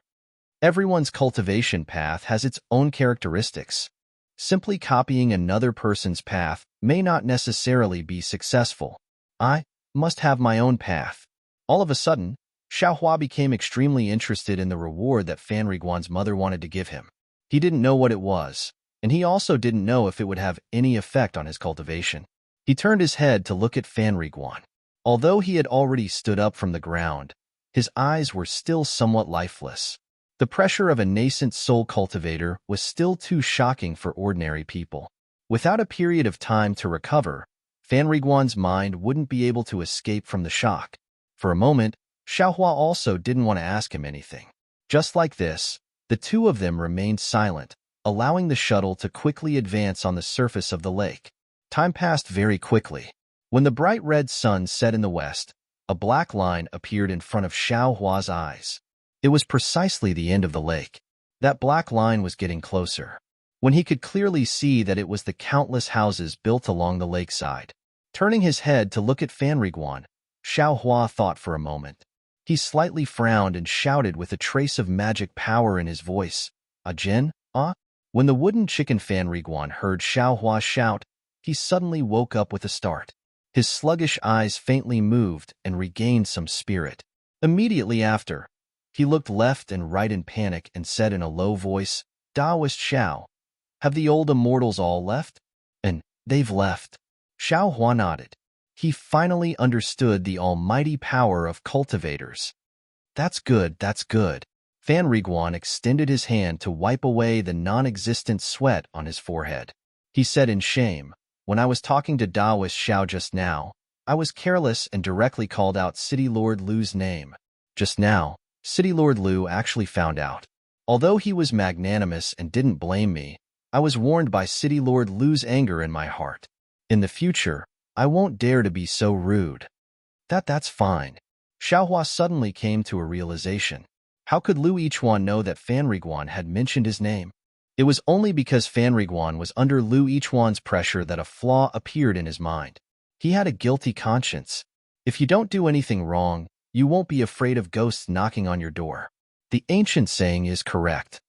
[SPEAKER 1] Everyone's cultivation path has its own characteristics. Simply copying another person's path may not necessarily be successful. I must have my own path. All of a sudden, Xiaohua became extremely interested in the reward that Fan Riguan's mother wanted to give him. He didn't know what it was, and he also didn't know if it would have any effect on his cultivation. He turned his head to look at Fan Riguan. Although he had already stood up from the ground, his eyes were still somewhat lifeless. The pressure of a nascent soul cultivator was still too shocking for ordinary people. Without a period of time to recover, Fan Riguan's mind wouldn't be able to escape from the shock. For a moment, Xiaohua also didn't want to ask him anything. Just like this, the two of them remained silent, allowing the shuttle to quickly advance on the surface of the lake. Time passed very quickly. When the bright red sun set in the west, a black line appeared in front of Xiaohua's eyes. It was precisely the end of the lake. That black line was getting closer. When he could clearly see that it was the countless houses built along the lakeside. Turning his head to look at Fan Riguan, Xiaohua thought for a moment. He slightly frowned and shouted with a trace of magic power in his voice, "A Jin, ah?" When the wooden chicken Fan Riguan heard Xiaohua shout, he suddenly woke up with a start. His sluggish eyes faintly moved and regained some spirit. Immediately after, he looked left and right in panic and said in a low voice, "Daoist Xiao, have the old immortals all left?" "And they've left." Xiaohua nodded. He finally understood the almighty power of cultivators. That's good, that's good." Fan Riguan extended his hand to wipe away the non-existent sweat on his forehead. He said in shame, "When I was talking to Daoist Xiao just now, I was careless and directly called out City Lord Lu's name. Just now, City Lord Lu actually found out. Although he was magnanimous and didn't blame me, I was warned by City Lord Lu's anger in my heart. In the future, I won't dare to be so rude." That's fine. Xiaohua suddenly came to a realization. How could Lu Yichuan know that Fan Riguan had mentioned his name? It was only because Fan Riguan was under Lu Yichuan's pressure that a flaw appeared in his mind. He had a guilty conscience. If you don't do anything wrong, you won't be afraid of ghosts knocking on your door. The ancient saying is correct.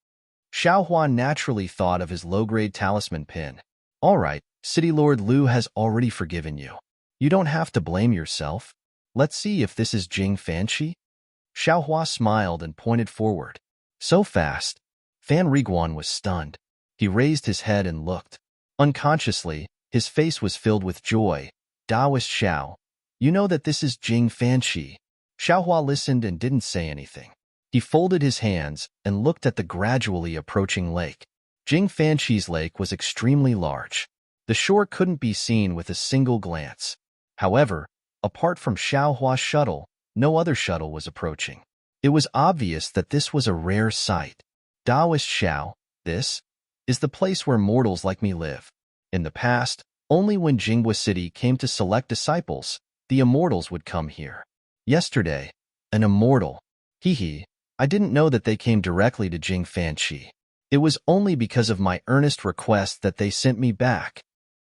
[SPEAKER 1] Xiaohua naturally thought of his low-grade talisman pin. All right, City Lord Lu has already forgiven you. You don't have to blame yourself. Let's see if this is Jing Fanqi. Xiaohua smiled and pointed forward. So fast, Fan Riguan was stunned. He raised his head and looked. Unconsciously, his face was filled with joy. "Daoist Xiao, you know that this is Jing Fanqi." Xiaohua listened and didn't say anything. He folded his hands and looked at the gradually approaching lake. Jing Fanqi's lake was extremely large. The shore couldn't be seen with a single glance. However, apart from Xiaohua's shuttle, no other shuttle was approaching. It was obvious that this was a rare sight. "Daoist Xiao, this is the place where mortals like me live. In the past, only when Jinghua City came to select disciples, the immortals would come here. Yesterday, an immortal. Hee, I didn't know that they came directly to Jing Fanqi. It was only because of my earnest request that they sent me back."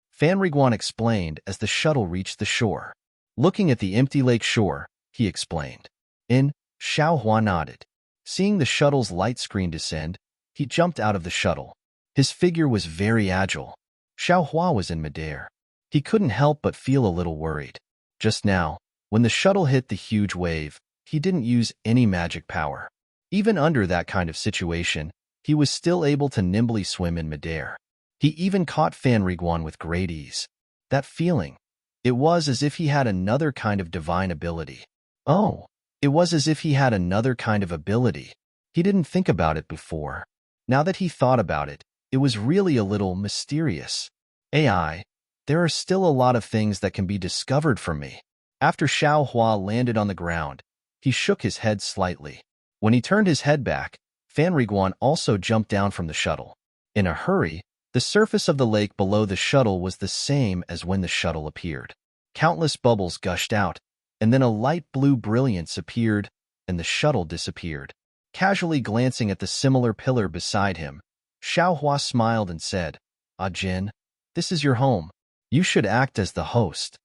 [SPEAKER 1] Fan Riguan explained as the shuttle reached the shore. Looking at the empty lake shore, he explained. Xiaohua nodded. Seeing the shuttle's light screen descend, he jumped out of the shuttle. His figure was very agile. Xiaohua was in midair. He couldn't help but feel a little worried. Just now, when the shuttle hit the huge wave, he didn't use any magic power. Even under that kind of situation, he was still able to nimbly swim in midair. He even caught Fanriguan with great ease. That feeling, it was as if he had another kind of divine ability. Oh, it was as if he had another kind of ability. He didn't think about it before. Now that he thought about it, it was really a little mysterious. AI, there are still a lot of things that can be discovered from me. After Xiao Hua landed on the ground, he shook his head slightly. When he turned his head back, Fanriguan also jumped down from the shuttle. In a hurry, the surface of the lake below the shuttle was the same as when the shuttle appeared. Countless bubbles gushed out, and then a light blue brilliance appeared, and the shuttle disappeared. Casually glancing at the similar pillar beside him, Xiao Hua smiled and said, "Ah Jin, this is your home. You should act as the host."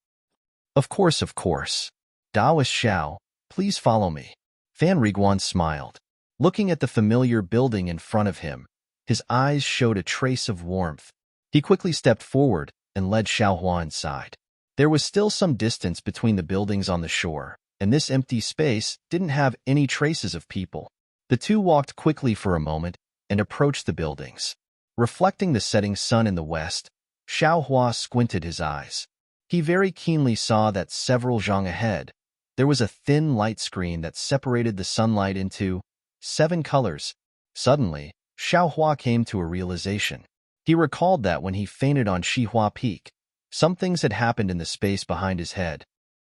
[SPEAKER 1] Of course, of course. Daoist Xiao, please follow me." Fanriguan smiled. Looking at the familiar building in front of him, his eyes showed a trace of warmth. He quickly stepped forward and led Xiao Hua inside. There was still some distance between the buildings on the shore, and this empty space didn't have any traces of people. The two walked quickly for a moment and approached the buildings. Reflecting the setting sun in the west, Xiao Hua squinted his eyes. He very keenly saw that several zhang ahead, there was a thin light screen that separated the sunlight into 7 colors. Suddenly, Xiao Hua came to a realization. He recalled that when he fainted on Shihua Peak, some things had happened in the space behind his head.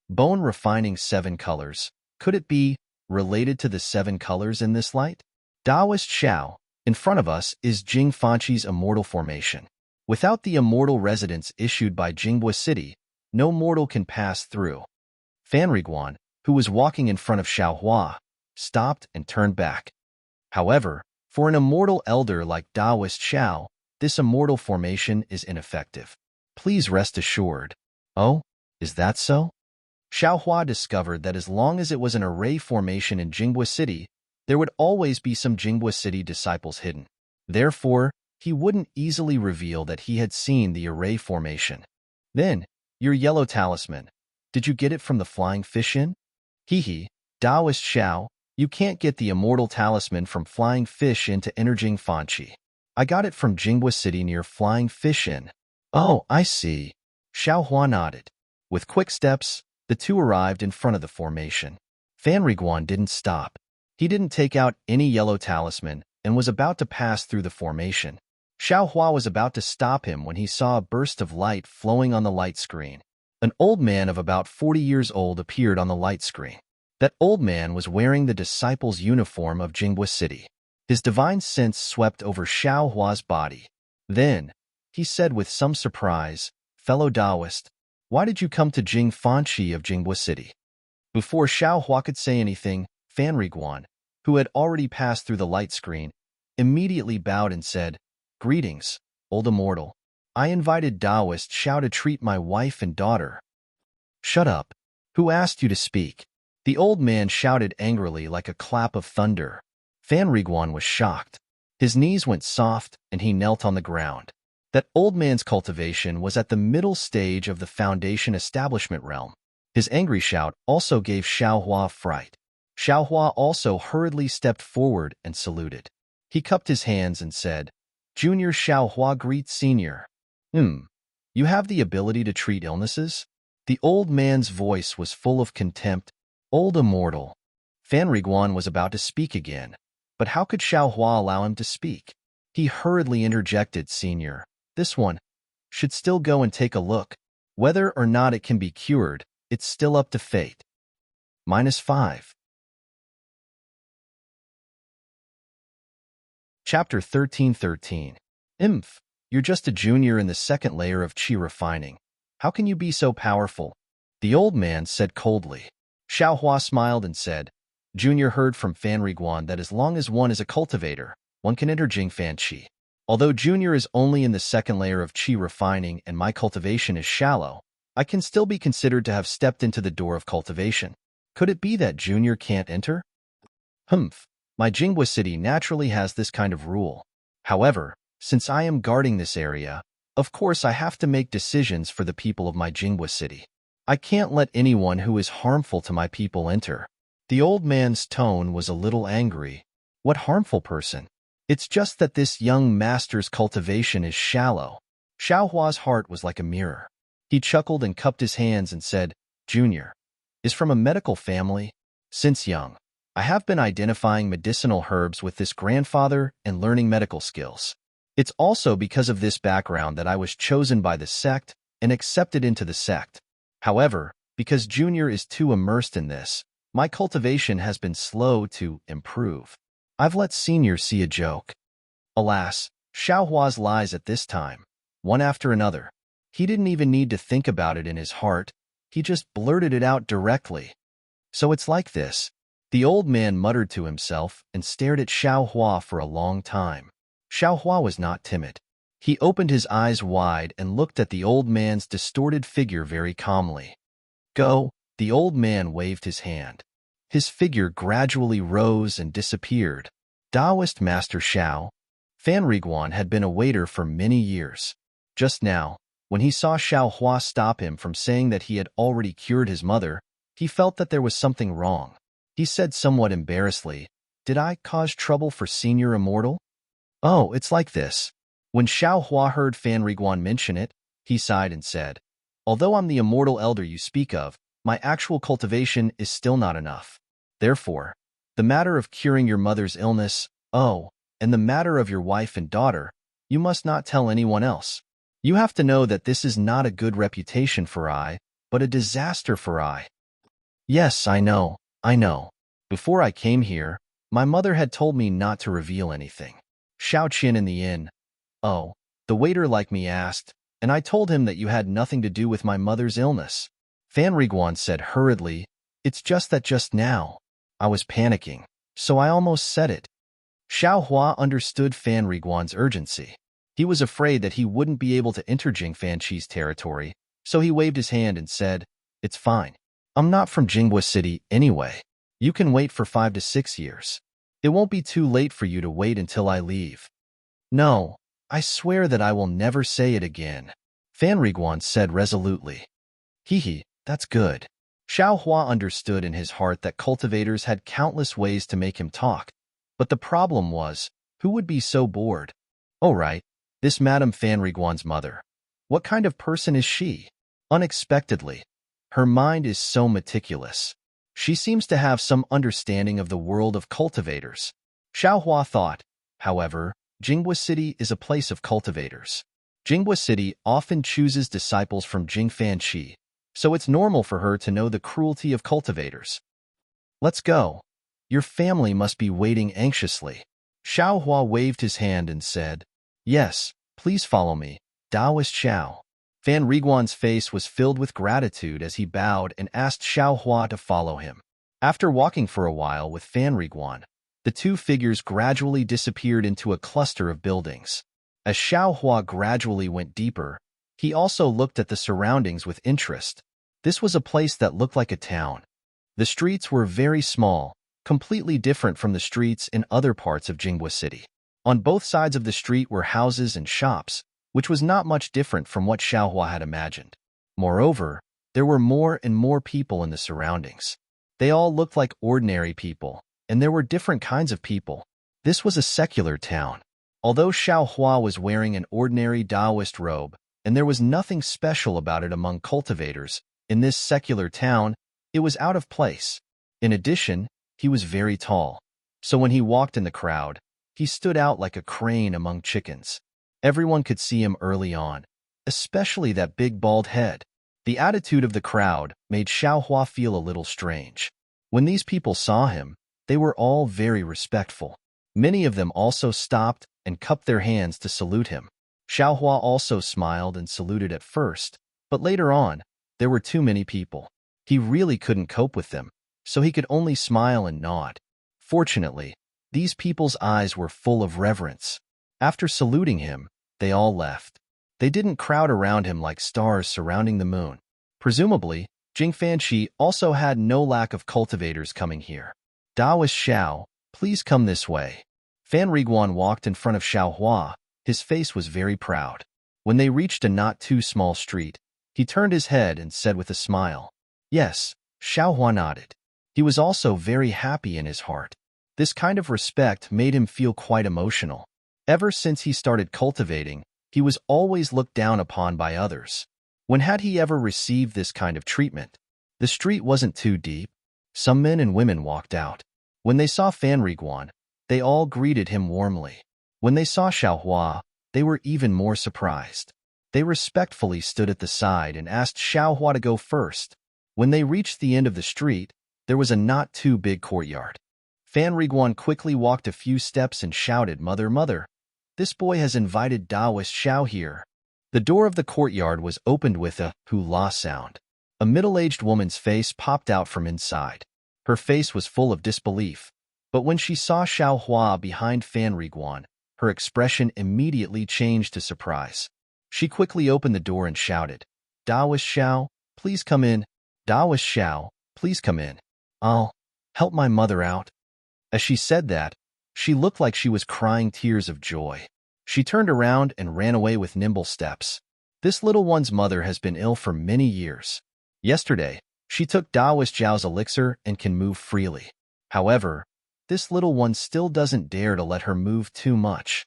[SPEAKER 1] Bone refining 7 colors. Could it be related to the 7 colors in this light? Daoist Xiao, in front of us is Jing Fanqi's immortal formation. Without the immortal residence issued by Jinghua City, no mortal can pass through. Fanriguan, who was walking in front of Xiao Hua, stopped and turned back. However, for an immortal elder like Daoist Xiao, this immortal formation is ineffective. Please rest assured. Oh, is that so? Xiao Hua discovered that as long as it was an array formation in Jinghua City, there would always be some Jinghua City disciples hidden. Therefore, he wouldn't easily reveal that he had seen the array formation. Then, your yellow talisman. Did you get it from the Flying Fish Inn? Hehe, Daoist Xiao, you can't get the immortal talisman from Flying Fish Inn to enter Jing Fanqi. I got it from Jinghua City near Flying Fish Inn. Oh, I see. Xiao Hua nodded. With quick steps, the two arrived in front of the formation. Fanriguan didn't stop. He didn't take out any yellow talisman and was about to pass through the formation. Xiao Hua was about to stop him when he saw a burst of light flowing on the light screen. An old man of about 40 years old appeared on the light screen. That old man was wearing the disciple's uniform of Jinghua City. His divine sense swept over Xiao Hua's body. Then, he said with some surprise, "Fellow Taoist, why did you come to Jing Fanqi of Jinghua City?" Before Xiao Hua could say anything, Fanriguan, who had already passed through the light screen, immediately bowed and said, "Greetings, old immortal. I invited Daoist Xiao to treat my wife and daughter." "Shut up. Who asked you to speak?" The old man shouted angrily like a clap of thunder. Fanriguan was shocked. His knees went soft and he knelt on the ground. That old man's cultivation was at the middle stage of the Foundation establishment realm. His angry shout also gave Xiao Hua fright. Xiao Hua also hurriedly stepped forward and saluted. He cupped his hands and said, "Junior Xiao Hua greets Senior. You have the ability to treat illnesses?" The old man's voice was full of contempt. "Old immortal." Fanriguan was about to speak again, but how could Xiao Hua allow him to speak? He hurriedly interjected, "Senior, this one should still go and take a look. Whether or not it can be cured, it's still up to fate." -5. Chapter 13:13. You're just a junior in the second layer of qi refining. How can you be so powerful?" The old man said coldly. Xiao Hua smiled and said, "Junior heard from Fanriguan that as long as one is a cultivator, one can enter Jing Fanqi. Although Junior is only in the second layer of qi refining and my cultivation is shallow, I can still be considered to have stepped into the door of cultivation. Could it be that Junior can't enter?" My Jinghua City naturally has this kind of rule. However, since I am guarding this area, of course I have to make decisions for the people of my Jinghua City. I can't let anyone who is harmful to my people enter. The old man's tone was a little angry. What harmful person? It's just that this young master's cultivation is shallow. Xiaohua's heart was like a mirror. He chuckled and cupped his hands and said, Junior, is from a medical family. Since young, I have been identifying medicinal herbs with this grandfather and learning medical skills. It's also because of this background that I was chosen by the sect and accepted into the sect. However, because Junior is too immersed in this, my cultivation has been slow to improve. I've let Senior see a joke. Alas, Xiaohua's lies at this time, one after another. He didn't even need to think about it in his heart. He just blurted it out directly. So it's like this. The old man muttered to himself and stared at Xiaohua for a long time. Xiaohua was not timid. He opened his eyes wide and looked at the old man's distorted figure very calmly. Go, the old man waved his hand. His figure gradually rose and disappeared. Taoist Master Xiao, Fan Riguan had been a waiter for many years. Just now, when he saw Xiaohua stop him from saying that he had already cured his mother, he felt that there was something wrong. He said somewhat embarrassedly, Did I cause trouble for Senior Immortal? Oh, it's like this. When Xiaohua heard Fan Riguan mention it, he sighed and said, Although I'm the immortal elder you speak of, my actual cultivation is still not enough. Therefore, the matter of curing your mother's illness, and the matter of your wife and daughter, you must not tell anyone else. You have to know that this is not a good reputation for I, but a disaster for I. Yes, I know. Before I came here, my mother had told me not to reveal anything. Xiao Qin in the inn. Oh, the waiter like me asked, and I told him that you had nothing to do with my mother's illness. Fan Riguan said hurriedly, It's just that just now, I was panicking, so I almost said it. Xiaohua understood Fan Riguan's urgency. He was afraid that he wouldn't be able to enter Jing Fanqi's territory, so he waved his hand and said, It's fine. I'm not from Jinghua City anyway. You can wait for 5 to 6 years. It won't be too late for you to wait until I leave. No, I swear that I will never say it again, Fan Riguan said resolutely. Hee, that's good. Xiaohua understood in his heart that cultivators had countless ways to make him talk, but the problem was, who would be so bored? Oh right, this Madame Fan Riguan's mother. What kind of person is she? Unexpectedly, her mind is so meticulous. She seems to have some understanding of the world of cultivators. Xiaohua thought, however, Jinghua City is a place of cultivators. Jinghua City often chooses disciples from Jing Fanqi, so it's normal for her to know the cruelty of cultivators. Let's go. Your family must be waiting anxiously. Xiaohua waved his hand and said, Yes, please follow me, Taoist Xiao. Fan Riguan's face was filled with gratitude as he bowed and asked Xiaohua to follow him. After walking for a while with Fan Riguan, the two figures gradually disappeared into a cluster of buildings. As Xiaohua gradually went deeper, he also looked at the surroundings with interest. This was a place that looked like a town. The streets were very small, completely different from the streets in other parts of Jinghua City. On both sides of the street were houses and shops, which was not much different from what Xiaohua had imagined. Moreover, there were more and more people in the surroundings. They all looked like ordinary people, and there were different kinds of people. This was a secular town. Although Xiaohua was wearing an ordinary Taoist robe, and there was nothing special about it among cultivators, in this secular town, it was out of place. In addition, he was very tall, so when he walked in the crowd, he stood out like a crane among chickens. Everyone could see him early on, especially that big bald head. The attitude of the crowd made Xiaohua feel a little strange. When these people saw him, they were all very respectful. Many of them also stopped and cupped their hands to salute him. Xiaohua also smiled and saluted at first, but later on, there were too many people. He really couldn't cope with them, so he could only smile and nod. Fortunately, these people's eyes were full of reverence. After saluting him, they all left. They didn't crowd around him like stars surrounding the moon. Presumably, Jing Fanqi also had no lack of cultivators coming here. Taoist Xiao, please come this way. Fan Riguan walked in front of Xiaohua. His face was very proud. When they reached a not too small street, he turned his head and said with a smile, Yes, Xiaohua nodded. He was also very happy in his heart. This kind of respect made him feel quite emotional. Ever since he started cultivating, he was always looked down upon by others. When had he ever received this kind of treatment? The street wasn't too deep. Some men and women walked out. When they saw Fan Riguan, they all greeted him warmly. When they saw Xiaohua, they were even more surprised. They respectfully stood at the side and asked Xiaohua to go first. When they reached the end of the street, there was a not too big courtyard. Fan Riguan quickly walked a few steps and shouted, "Mother, mother, this boy has invited Taoist Xiao here." The door of the courtyard was opened with a "hoo-la" sound. A middle-aged woman's face popped out from inside. Her face was full of disbelief, but when she saw Xiaohua behind Fan Riguan, her expression immediately changed to surprise. She quickly opened the door and shouted, "Taoist Xiao, please come in. Taoist Xiao, please come in. I'll help my mother out." As she said that, she looked like she was crying tears of joy. She turned around and ran away with nimble steps. This little one's mother has been ill for many years. Yesterday, she took Taoist Zhao's elixir and can move freely. However, this little one still doesn't dare to let her move too much.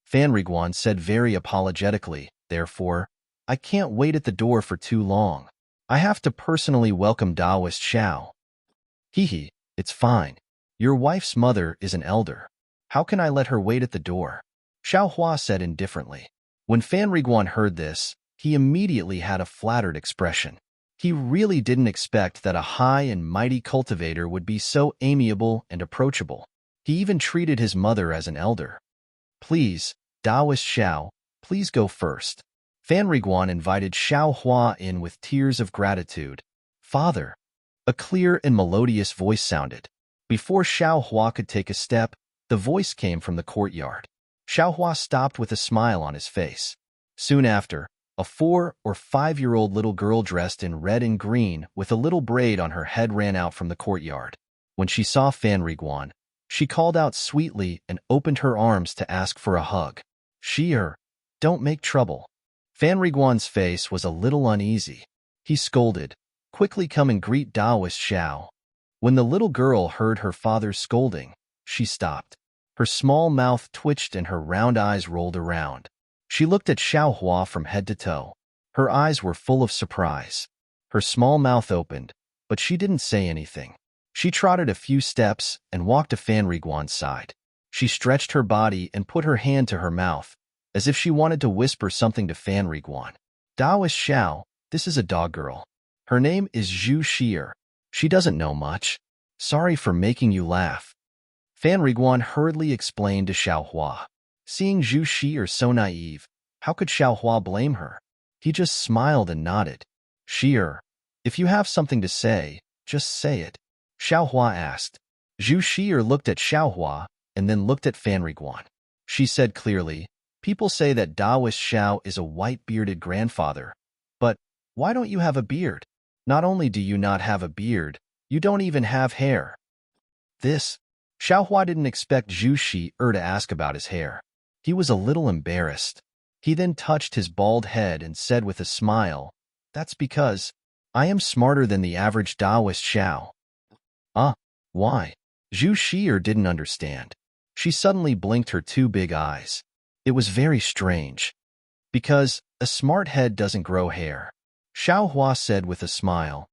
[SPEAKER 1] Fan Riguan said very apologetically, "Therefore, I can't wait at the door for too long. I have to personally welcome Taoist Xiao." "Hee, it's fine. Your wife's mother is an elder. How can I let her wait at the door?" Xiaohua said indifferently. When Fan Riguan heard this, he immediately had a flattered expression. He really didn't expect that a high and mighty cultivator would be so amiable and approachable. He even treated his mother as an elder. "Please, Taoist Xiao, please go first." Fan Riguan invited Xiaohua in with tears of gratitude. "Father." A clear and melodious voice sounded. Before Xiaohua could take a step, the voice came from the courtyard. Xiaohua stopped with a smile on his face. Soon after, a 4 or 5-year-old little girl dressed in red and green with a little braid on her head ran out from the courtyard. When she saw Fan Riguan, she called out sweetly and opened her arms to ask for a hug. "Sheer, don't make trouble." Fan Riguan's face was a little uneasy. He scolded, "Quickly come and greet Taoist Xiao." When the little girl heard her father's scolding, she stopped. Her small mouth twitched and her round eyes rolled around. She looked at Xiaohua from head to toe. Her eyes were full of surprise. Her small mouth opened, but she didn't say anything. She trotted a few steps and walked to Fan Riguan's side. She stretched her body and put her hand to her mouth, as if she wanted to whisper something to Fan Riguan. "Taoist Xiao, this is a dog girl. Her name is Zhu Sheer. She doesn't know much. Sorry for making you laugh." Fan Riguan hurriedly explained to Xiaohua. Seeing Zhu Sheer so naive, how could Xiaohua blame her? He just smiled and nodded. "Sheer, if you have something to say, just say it," Xiaohua asked. Zhu Sheer looked at Xiaohua and then looked at Fan Riguan. She said clearly, "People say that Taoist Xiao is a white-bearded grandfather, but why don't you have a beard? Not only do you not have a beard, you don't even have hair." Xiaohua didn't expect Zhu Sheer to ask about his hair. He was a little embarrassed. He then touched his bald head and said with a smile, "That's because I am smarter than the average Taoist Xiao." Why? Zhu Sheer didn't understand. She suddenly blinked her 2 big eyes. It was very strange. "Because a smart head doesn't grow hair," Xiaohua said with a smile.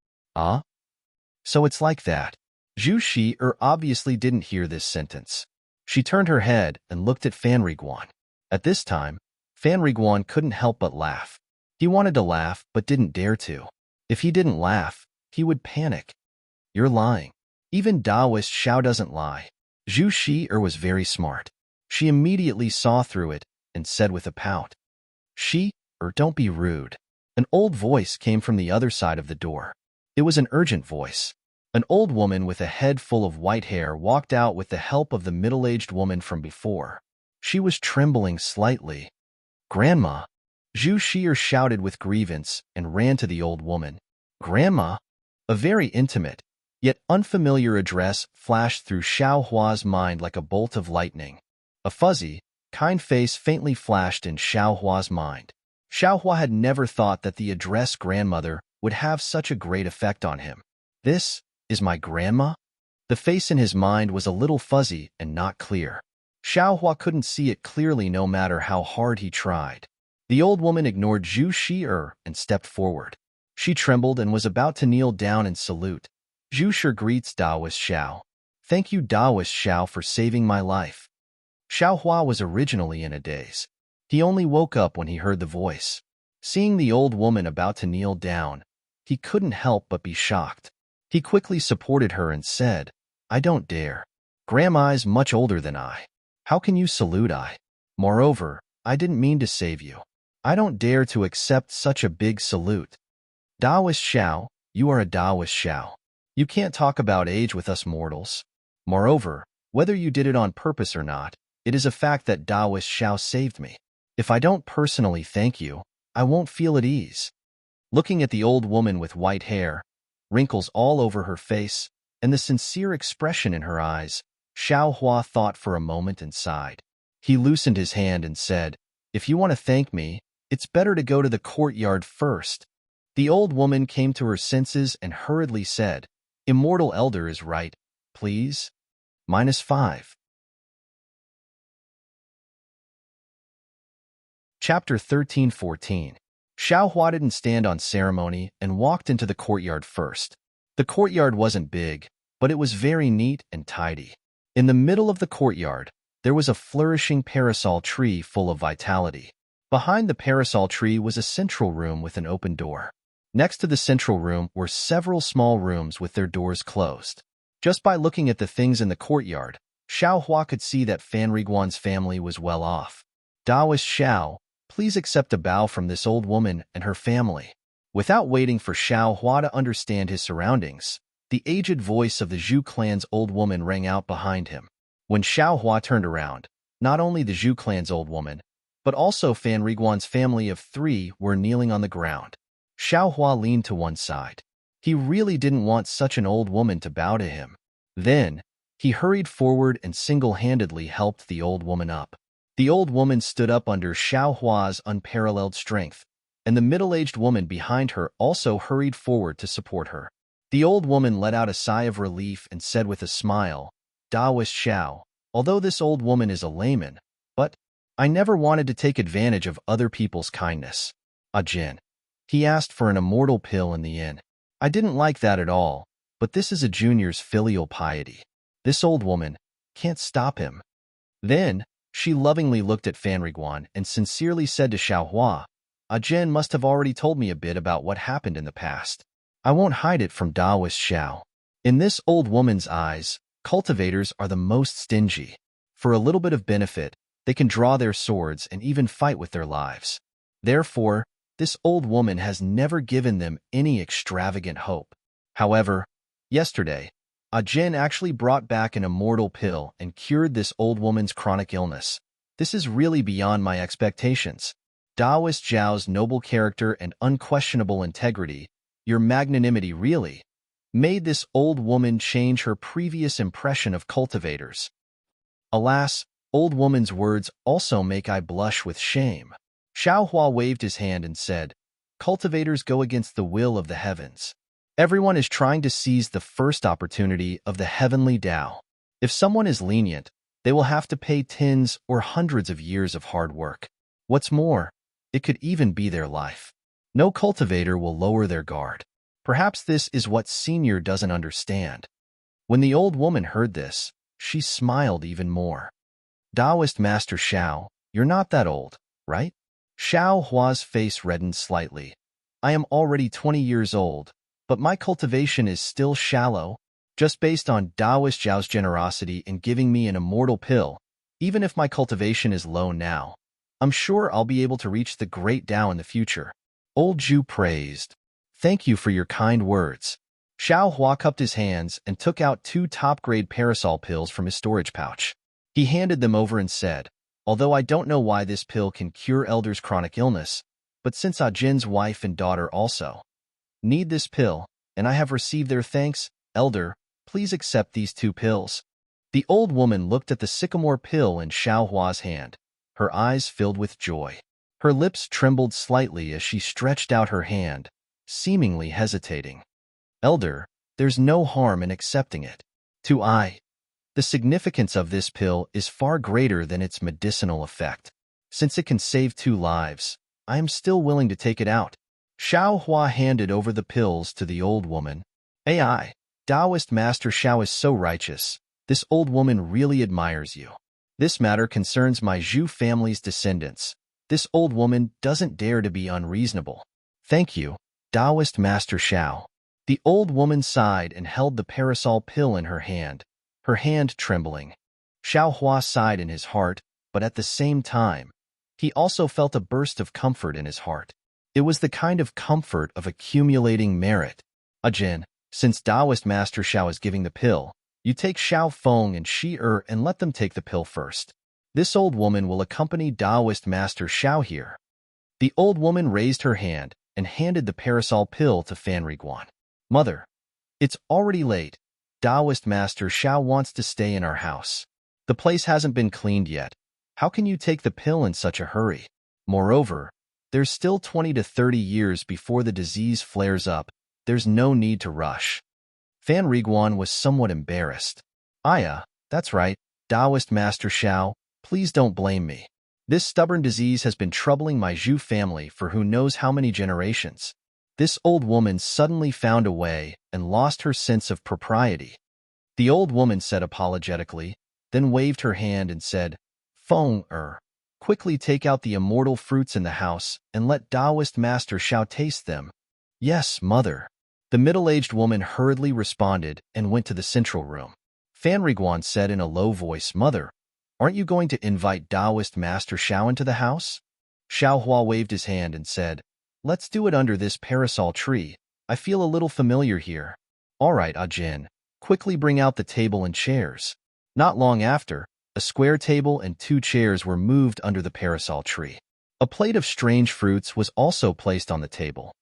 [SPEAKER 1] So it's like that." Zhu Sheer obviously didn't hear this sentence. She turned her head and looked at Fan Riguan. At this time, Fan Riguan couldn't help but laugh. He wanted to laugh but didn't dare to. If he didn't laugh, he would panic. "You're lying. Even Taoist Xiao doesn't lie." Zhu Sheer was very smart. She immediately saw through it and said with a pout, "Don't be rude." An old voice came from the other side of the door. It was an urgent voice. An old woman with a head full of white hair walked out with the help of the middle-aged woman from before. She was trembling slightly. "Grandma!" Zhu Sheer shouted with grievance and ran to the old woman. "Grandma!" A very intimate, yet unfamiliar address flashed through Xiaohua's mind like a bolt of lightning. A fuzzy, kind face faintly flashed in Xiaohua's mind. Xiaohua had never thought that the address grandmother would have such a great effect on him. Is my grandma? The face in his mind was a little fuzzy and not clear. Xiaohua couldn't see it clearly no matter how hard he tried. The old woman ignored Zhu Shi and stepped forward. She trembled and was about to kneel down and salute. Zhu Shi greets Daoist Xiao. Thank you, Daoist Xiao, for saving my life. Xiaohua was originally in a daze. He only woke up when he heard the voice. Seeing the old woman about to kneel down, he couldn't help but be shocked. He quickly supported her and said, I don't dare. Grandma's much older than I. How can you salute I? Moreover, I didn't mean to save you. I don't dare to accept such a big salute. Daoist Xiao, you are a Daoist Xiao. You can't talk about age with us mortals. Moreover, whether you did it on purpose or not, it is a fact that Daoist Xiao saved me. If I don't personally thank you, I won't feel at ease. Looking at the old woman with white hair, wrinkles all over her face, and the sincere expression in her eyes, Xiaohua thought for a moment and sighed. He loosened his hand and said, If you want to thank me, it's better to go to the courtyard first. The old woman came to her senses and hurriedly said, Immortal Elder is right, please. -5. Chapter 13-14. Xiaohua didn't stand on ceremony and walked into the courtyard first. The courtyard wasn't big, but it was very neat and tidy. In the middle of the courtyard, there was a flourishing parasol tree full of vitality. Behind the parasol tree was a central room with an open door. Next to the central room were several small rooms with their doors closed. Just by looking at the things in the courtyard, Xiaohua could see that Fan Riguan's family was well off. Daoist Xiao, please accept a bow from this old woman and her family. Without waiting for Xiaohua to understand his surroundings, the aged voice of the Zhu clan's old woman rang out behind him. When Xiaohua turned around, not only the Zhu clan's old woman, but also Fan Riguan's family of 3 were kneeling on the ground. Xiaohua leaned to one side. He really didn't want such an old woman to bow to him. Then, he hurried forward and single-handedly helped the old woman up. The old woman stood up under Xiaohua's unparalleled strength, and the middle-aged woman behind her also hurried forward to support her. The old woman let out a sigh of relief and said with a smile, Daoist Xiao, although this old woman is a layman, but I never wanted to take advantage of other people's kindness. Jin. He asked for an immortal pill in the inn. I didn't like that at all, but this is a junior's filial piety. This old woman can't stop him. Then, she lovingly looked at Fan Riguan and sincerely said to Xiaohua, Jin must have already told me a bit about what happened in the past. I won't hide it from Daoist Xiao. In this old woman's eyes, cultivators are the most stingy. For a little bit of benefit, they can draw their swords and even fight with their lives. Therefore, this old woman has never given them any extravagant hope. However, yesterday, Jin actually brought back an immortal pill and cured this old woman's chronic illness. This is really beyond my expectations. Daoist Zhao's noble character and unquestionable integrity, your magnanimity really, made this old woman change her previous impression of cultivators. Alas, old woman's words also make I blush with shame. Xiaohua waved his hand and said, Cultivators go against the will of the heavens. Everyone is trying to seize the first opportunity of the heavenly Tao. If someone is lenient, they will have to pay tens or hundreds of years of hard work. What's more, it could even be their life. No cultivator will lower their guard. Perhaps this is what Senior doesn't understand. When the old woman heard this, she smiled even more. Daoist Master Xiao, you're not that old, right? Xiaohua's face reddened slightly. I am already 20 years old, but my cultivation is still shallow. Just based on Daoist Zhao's generosity in giving me an immortal pill, even if my cultivation is low now, I'm sure I'll be able to reach the great Tao in the future. Old Zhu praised. Thank you for your kind words. Xiaohua cupped his hands and took out 2 top-grade parasol pills from his storage pouch. He handed them over and said, Although I don't know why this pill can cure Elder's chronic illness, but since Jin's wife and daughter also need this pill, and I have received their thanks, Elder, please accept these 2 pills. The old woman looked at the sycamore pill in Xiaohua's hand. Her eyes filled with joy. Her lips trembled slightly as she stretched out her hand, seemingly hesitating. Elder, there's no harm in accepting it. The significance of this pill is far greater than its medicinal effect. Since it can save 2 lives, I am still willing to take it out. Xiao Hua handed over the pills to the old woman. AI, Taoist Master Xiao is so righteous. This old woman really admires you. This matter concerns my Zhu family's descendants. This old woman doesn't dare to be unreasonable. Thank you, Taoist Master Xiao. The old woman sighed and held the parasol pill in her hand trembling. Xiao Hua sighed in his heart, but at the same time, he also felt a burst of comfort in his heart. It was the kind of comfort of accumulating merit. Ajin, since Taoist Master Xiao is giving the pill, you take Xiao Feng and Shi and let them take the pill first. This old woman will accompany Taoist Master Xiao here. The old woman raised her hand and handed the parasol pill to Fan Riguan. Mother, it's already late. Taoist Master Xiao wants to stay in our house. The place hasn't been cleaned yet. How can you take the pill in such a hurry? Moreover, there's still 20 to 30 years before the disease flares up. There's no need to rush. Fan Riguan was somewhat embarrassed. Aya, that's right, Taoist Master Xiao, please don't blame me. This stubborn disease has been troubling my Zhu family for who knows how many generations. This old woman suddenly found a way and lost her sense of propriety. The old woman said apologetically, then waved her hand and said, Feng quickly take out the immortal fruits in the house and let Taoist Master Xiao taste them. Yes, mother. The middle-aged woman hurriedly responded and went to the central room. Fan Riguan said in a low voice, Mother, aren't you going to invite Taoist Master Xiao into the house? Xiao Hua waved his hand and said, Let's do it under this parasol tree. I feel a little familiar here. All right, Ajin, quickly bring out the table and chairs. Not long after, a square table and 2 chairs were moved under the parasol tree. A plate of strange fruits was also placed on the table.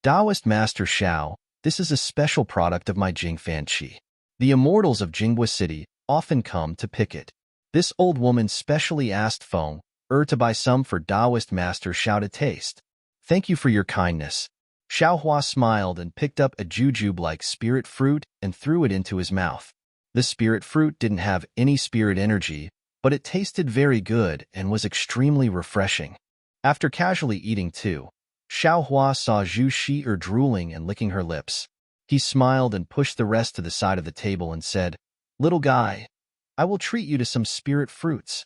[SPEAKER 1] Taoist Master Xiao, this is a special product of my Jingfan Qi. The immortals of Jinghua City often come to pick it. This old woman specially asked Feng to buy some for Taoist Master Xiao to taste. Thank you for your kindness. Xiao Hua smiled and picked up a jujube-like spirit fruit and threw it into his mouth. The spirit fruit didn't have any spirit energy, but it tasted very good and was extremely refreshing. After casually eating too, Xiao Hua saw Zhu Shi drooling and licking her lips. He smiled and pushed the rest to the side of the table and said, Little guy, I will treat you to some spirit fruits.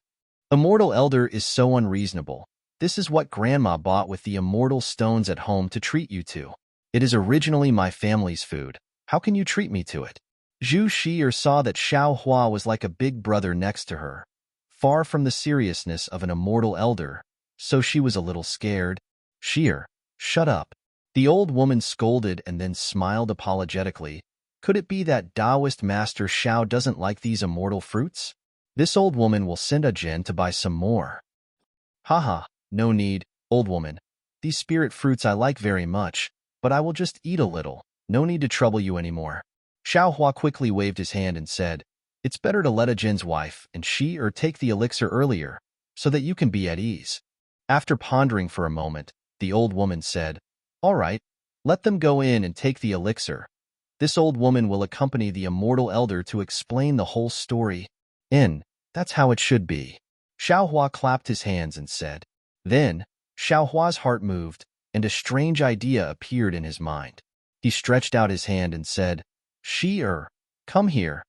[SPEAKER 1] Immortal Elder is so unreasonable. This is what Grandma bought with the immortal stones at home to treat you to. It is originally my family's food. How can you treat me to it? Zhu Shi saw that Xiao Hua was like a big brother next to her, far from the seriousness of an immortal elder, so she was a little scared. Shi, shut up. The old woman scolded and then smiled apologetically. Could it be that Taoist Master Xiao doesn't like these immortal fruits? This old woman will send a Jin to buy some more. Haha, no need, old woman. These spirit fruits I like very much, but I will just eat a little. No need to trouble you anymore. Xiao Hua quickly waved his hand and said, It's better to let a Jin's wife and she take the elixir earlier, so that you can be at ease. After pondering for a moment, the old woman said, All right, let them go in and take the elixir. This old woman will accompany the immortal elder to explain the whole story. That's how it should be. Xiao Hua clapped his hands and said. Then, Xiao Hua's heart moved, and a strange idea appeared in his mind. He stretched out his hand and said, Shi, come here.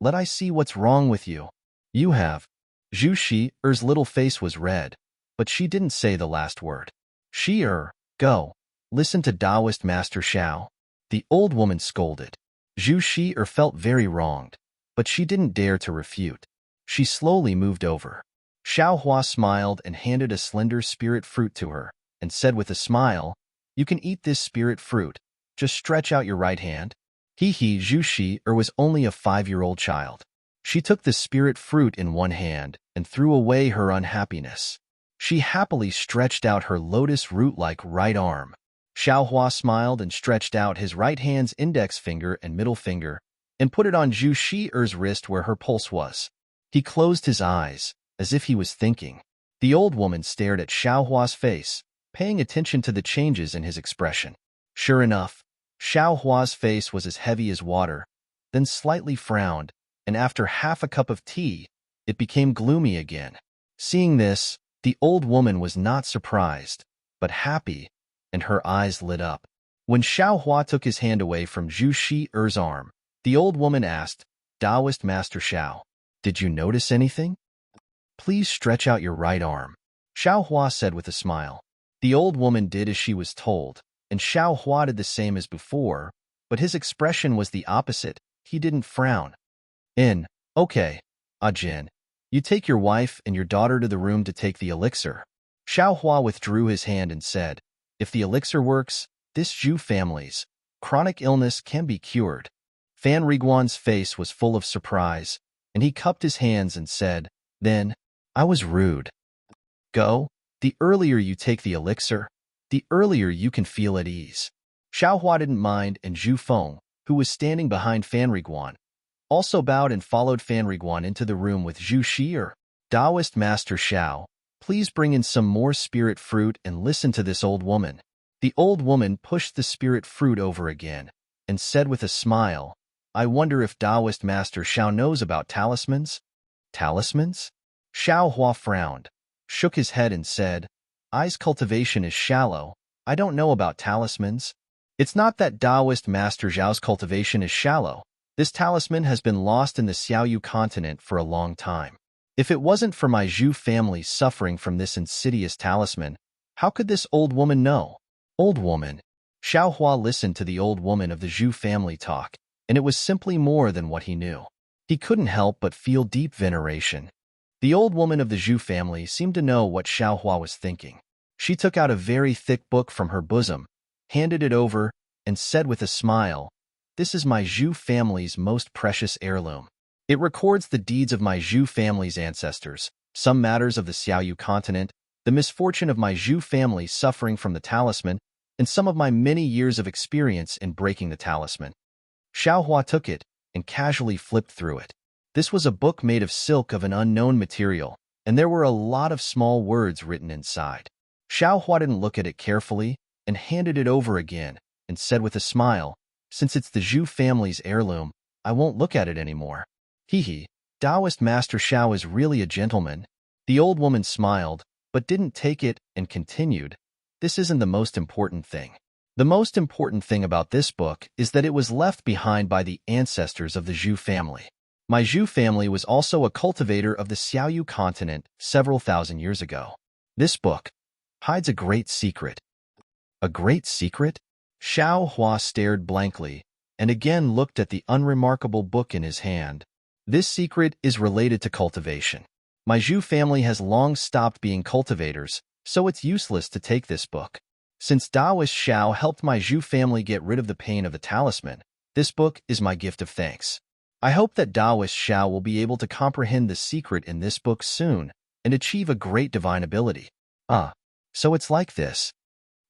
[SPEAKER 1] Let I see what's wrong with you. You have. Zhu Shi's little face was red, but she didn't say the last word. Shi, go. Listen to Taoist Master Xiao. The old woman scolded. Zhu Shi felt very wronged, but she didn't dare to refute. She slowly moved over. Xiao Hua smiled and handed a slender spirit fruit to her, and said with a smile, You can eat this spirit fruit. Just stretch out your right hand. Zhu Shi was only a 5-year-old child. She took the spirit fruit in one hand and threw away her unhappiness. She happily stretched out her lotus root-like right arm. Xiao Hua smiled and stretched out his right hand's index finger and middle finger and put it on Zhu Shi's wrist where her pulse was. He closed his eyes, as if he was thinking. The old woman stared at Xiao Hua's face, paying attention to the changes in his expression. Sure enough, Xiao Hua's face was as heavy as water, then slightly frowned, and after half a cup of tea, it became gloomy again. Seeing this, the old woman was not surprised, but happy, and her eyes lit up. When Xiao Hua took his hand away from Zhu Shi-er's arm, the old woman asked, "Taoist Master Xiao, did you notice anything? Please stretch out your right arm," Xiao Hua said with a smile. The old woman did as she was told, and Xiao Hua did the same as before, but his expression was the opposite. He didn't frown. Okay, Jin, you take your wife and your daughter to the room to take the elixir." Xiao Hua withdrew his hand and said, "If the elixir works, this Zhu family's chronic illness can be cured." Fan Riguan's face was full of surprise, and he cupped his hands and said, "Then, I was rude. Go, the earlier you take the elixir, the earlier you can feel at ease." Xiao Hua didn't mind, and Zhu Feng, who was standing behind Fan Riguan, also bowed and followed Fan Riguan into the room with Zhu Shi-er. "Taoist Master Xiao, please bring in some more spirit fruit and listen to this old woman." The old woman pushed the spirit fruit over again and said with a smile, "I wonder if Taoist Master Xiao knows about talismans?" "Talismans?" Xiao Hua frowned, shook his head and said, "I's cultivation is shallow. I don't know about talismans." "It's not that Taoist Master Xiao's cultivation is shallow. This talisman has been lost in the Xiaoyu continent for a long time. If it wasn't for my Zhu family suffering from this insidious talisman, how could this old woman know?" "Old woman." Xiao Hua listened to the old woman of the Zhu family talk, and it was simply more than what he knew. He couldn't help but feel deep veneration. The old woman of the Zhu family seemed to know what Xiao Hua was thinking. She took out a very thick book from her bosom, handed it over, and said with a smile, "This is my Zhu family's most precious heirloom. It records the deeds of my Zhu family's ancestors, some matters of the Xiaoyu continent, the misfortune of my Zhu family suffering from the talisman, and some of my many years of experience in breaking the talisman." Xiao Hua took it and casually flipped through it. This was a book made of silk of an unknown material, and there were a lot of small words written inside. Xiao Hua didn't look at it carefully and handed it over again and said with a smile, "Since it's the Zhu family's heirloom, I won't look at it anymore." "Hee, Taoist Master Xiao is really a gentleman." The old woman smiled, but didn't take it and continued, "This isn't the most important thing. The most important thing about this book is that it was left behind by the ancestors of the Zhu family. My Zhu family was also a cultivator of the Xiaoyu continent several thousand years ago. This book hides a great secret." "A great secret?" Xiao Hua stared blankly and again looked at the unremarkable book in his hand. "This secret is related to cultivation. My Zhu family has long stopped being cultivators, so it's useless to take this book. Since Taoist Xiao helped my Zhu family get rid of the pain of the talisman, this book is my gift of thanks. I hope that Taoist Xiao will be able to comprehend the secret in this book soon and achieve a great divine ability." So it's like this."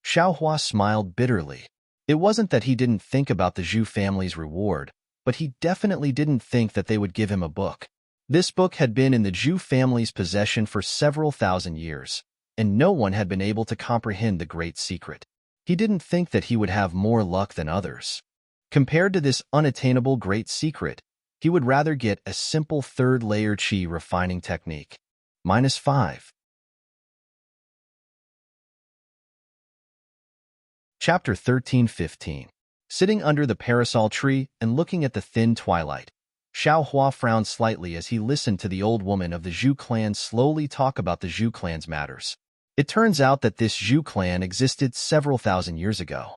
[SPEAKER 1] Xiao Hua smiled bitterly. It wasn't that he didn't think about the Zhu family's reward, but he definitely didn't think that they would give him a book. This book had been in the Zhu family's possession for several thousand years, and no one had been able to comprehend the great secret. He didn't think that he would have more luck than others. Compared to this unattainable great secret, he would rather get a simple third-layer qi refining technique. -5. Chapter 13-15. Sitting under the parasol tree and looking at the thin twilight, Xiao Hua frowned slightly as he listened to the old woman of the Zhu clan slowly talk about the Zhu clan's matters. It turns out that this Zhu clan existed several thousand years ago.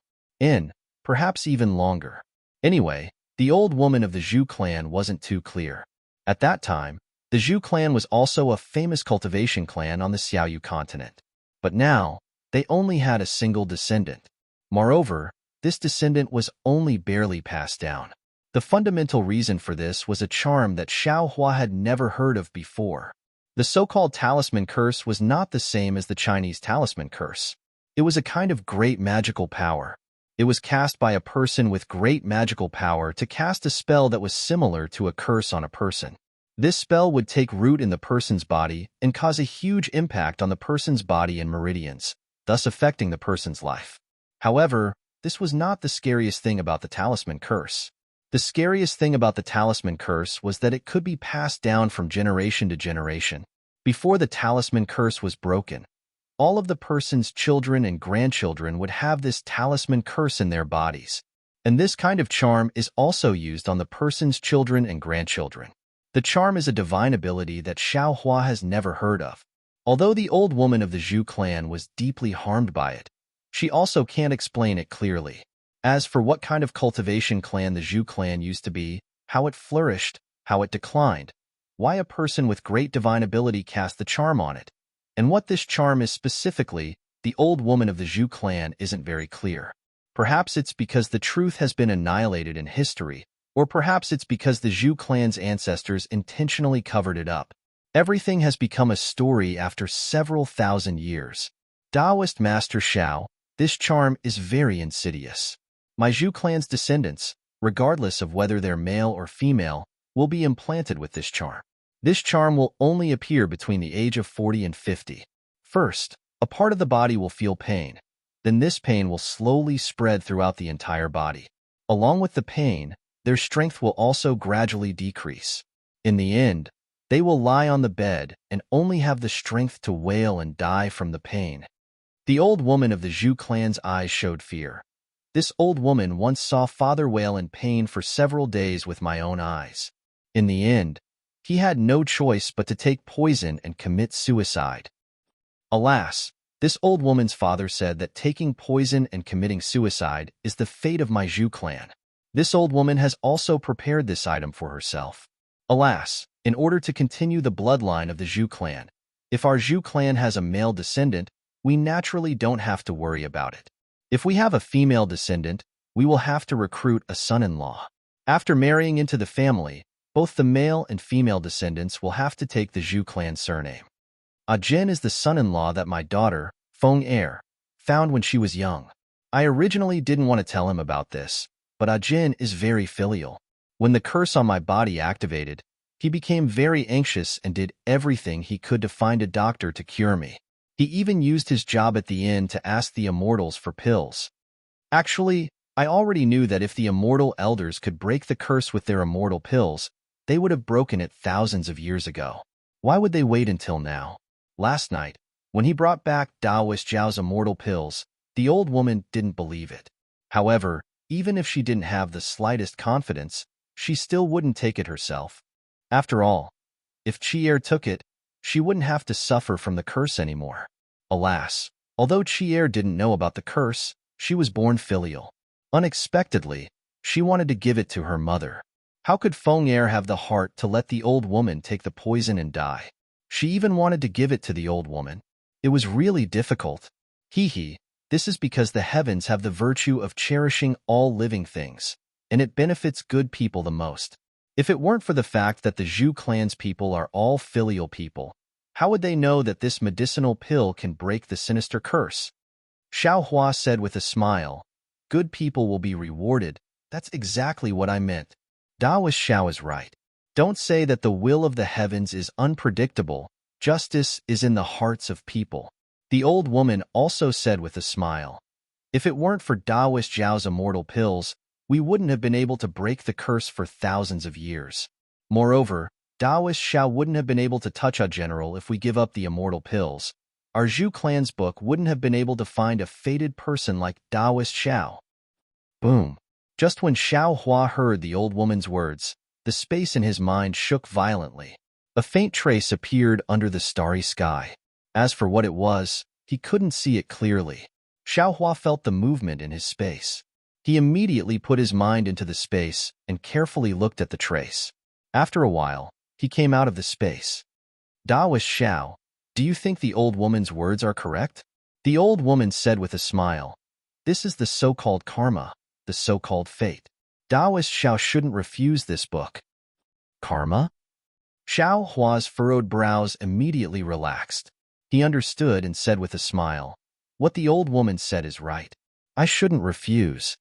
[SPEAKER 1] Perhaps even longer. Anyway, the old woman of the Zhu clan wasn't too clear. At that time, the Zhu clan was also a famous cultivation clan on the Xiaoyu continent. But now, they only had a single descendant. Moreover, this descendant was only barely passed down. The fundamental reason for this was a charm that Xiao Hua had never heard of before. The so-called talisman curse was not the same as the Chinese talisman curse. It was a kind of great magical power. It was cast by a person with great magical power to cast a spell that was similar to a curse on a person. This spell would take root in the person's body and cause a huge impact on the person's body and meridians, thus affecting the person's life. However, this was not the scariest thing about the talisman curse. The scariest thing about the talisman curse was that it could be passed down from generation to generation. Before the talisman curse was broken, all of the person's children and grandchildren would have this talisman curse in their bodies. And this kind of charm is also used on the person's children and grandchildren. The charm is a divine ability that Xiao Hua has never heard of. Although the old woman of the Zhu clan was deeply harmed by it, she also can't explain it clearly. As for what kind of cultivation clan the Zhu clan used to be, how it flourished, how it declined, why a person with great divine ability cast the charm on it, and what this charm is specifically, the old woman of the Zhu clan isn't very clear. Perhaps it's because the truth has been annihilated in history, or perhaps it's because the Zhu clan's ancestors intentionally covered it up. Everything has become a story after several thousand years. Taoist Master Xiao, this charm is very insidious. My Zhu clan's descendants, regardless of whether they're male or female, will be implanted with this charm. This charm will only appear between the age of 40 and 50. First, a part of the body will feel pain. Then this pain will slowly spread throughout the entire body. Along with the pain, their strength will also gradually decrease. In the end, they will lie on the bed and only have the strength to wail and die from the pain. The old woman of the Zhu clan's eyes showed fear. This old woman once saw father wail in pain for several days with my own eyes. In the end, he had no choice but to take poison and commit suicide. Alas, this old woman's father said that taking poison and committing suicide is the fate of my Zhu clan. This old woman has also prepared this item for herself. Alas, in order to continue the bloodline of the Zhu clan, if our Zhu clan has a male descendant, we naturally don't have to worry about it. If we have a female descendant, we will have to recruit a son-in-law. After marrying into the family, both the male and female descendants will have to take the Zhu clan surname. Jin is the son-in-law that my daughter, Feng Er, found when she was young. I originally didn't want to tell him about this, but Jin is very filial. When the curse on my body activated, he became very anxious and did everything he could to find a doctor to cure me. He even used his job at the inn to ask the immortals for pills. Actually, I already knew that if the immortal elders could break the curse with their immortal pills, they would have broken it thousands of years ago. Why would they wait until now? Last night, when he brought back Taoist Zhao's immortal pills, the old woman didn't believe it. However, even if she didn't have the slightest confidence, she still wouldn't take it herself. After all, if Chi-Er took it, she wouldn't have to suffer from the curse anymore. Alas, although Chi-Er didn't know about the curse, she was born filial. Unexpectedly, she wanted to give it to her mother. How could Feng Er have the heart to let the old woman take the poison and die? She even wanted to give it to the old woman. It was really difficult. This is because the heavens have the virtue of cherishing all living things, and it benefits good people the most. If it weren't for the fact that the Zhu clan's people are all filial people, how would they know that this medicinal pill can break the sinister curse? Xiao Hua said with a smile, "Good people will be rewarded. That's exactly what I meant." Taoist Xiao is right. Don't say that the will of the heavens is unpredictable. Justice is in the hearts of people. The old woman also said with a smile, "If it weren't for Taoist Zhao's immortal pills, we wouldn't have been able to break the curse for thousands of years. Moreover, Taoist Xiao wouldn't have been able to touch a general if we give up the immortal pills. Our Zhu clan's book wouldn't have been able to find a fated person like Taoist Xiao." Boom. Just when Xiao Hua heard the old woman's words, the space in his mind shook violently. A faint trace appeared under the starry sky. As for what it was, he couldn't see it clearly. Xiao Hua felt the movement in his space. He immediately put his mind into the space and carefully looked at the trace. After a while, he came out of the space. "Taoist Xiao, do you think the old woman's words are correct?" The old woman said with a smile, "This is the so-called karma, the so-called fate. Taoist Xiao shouldn't refuse this book." Karma? Xiao Hua's furrowed brows immediately relaxed. He understood and said with a smile, "What the old woman said is right. I shouldn't refuse."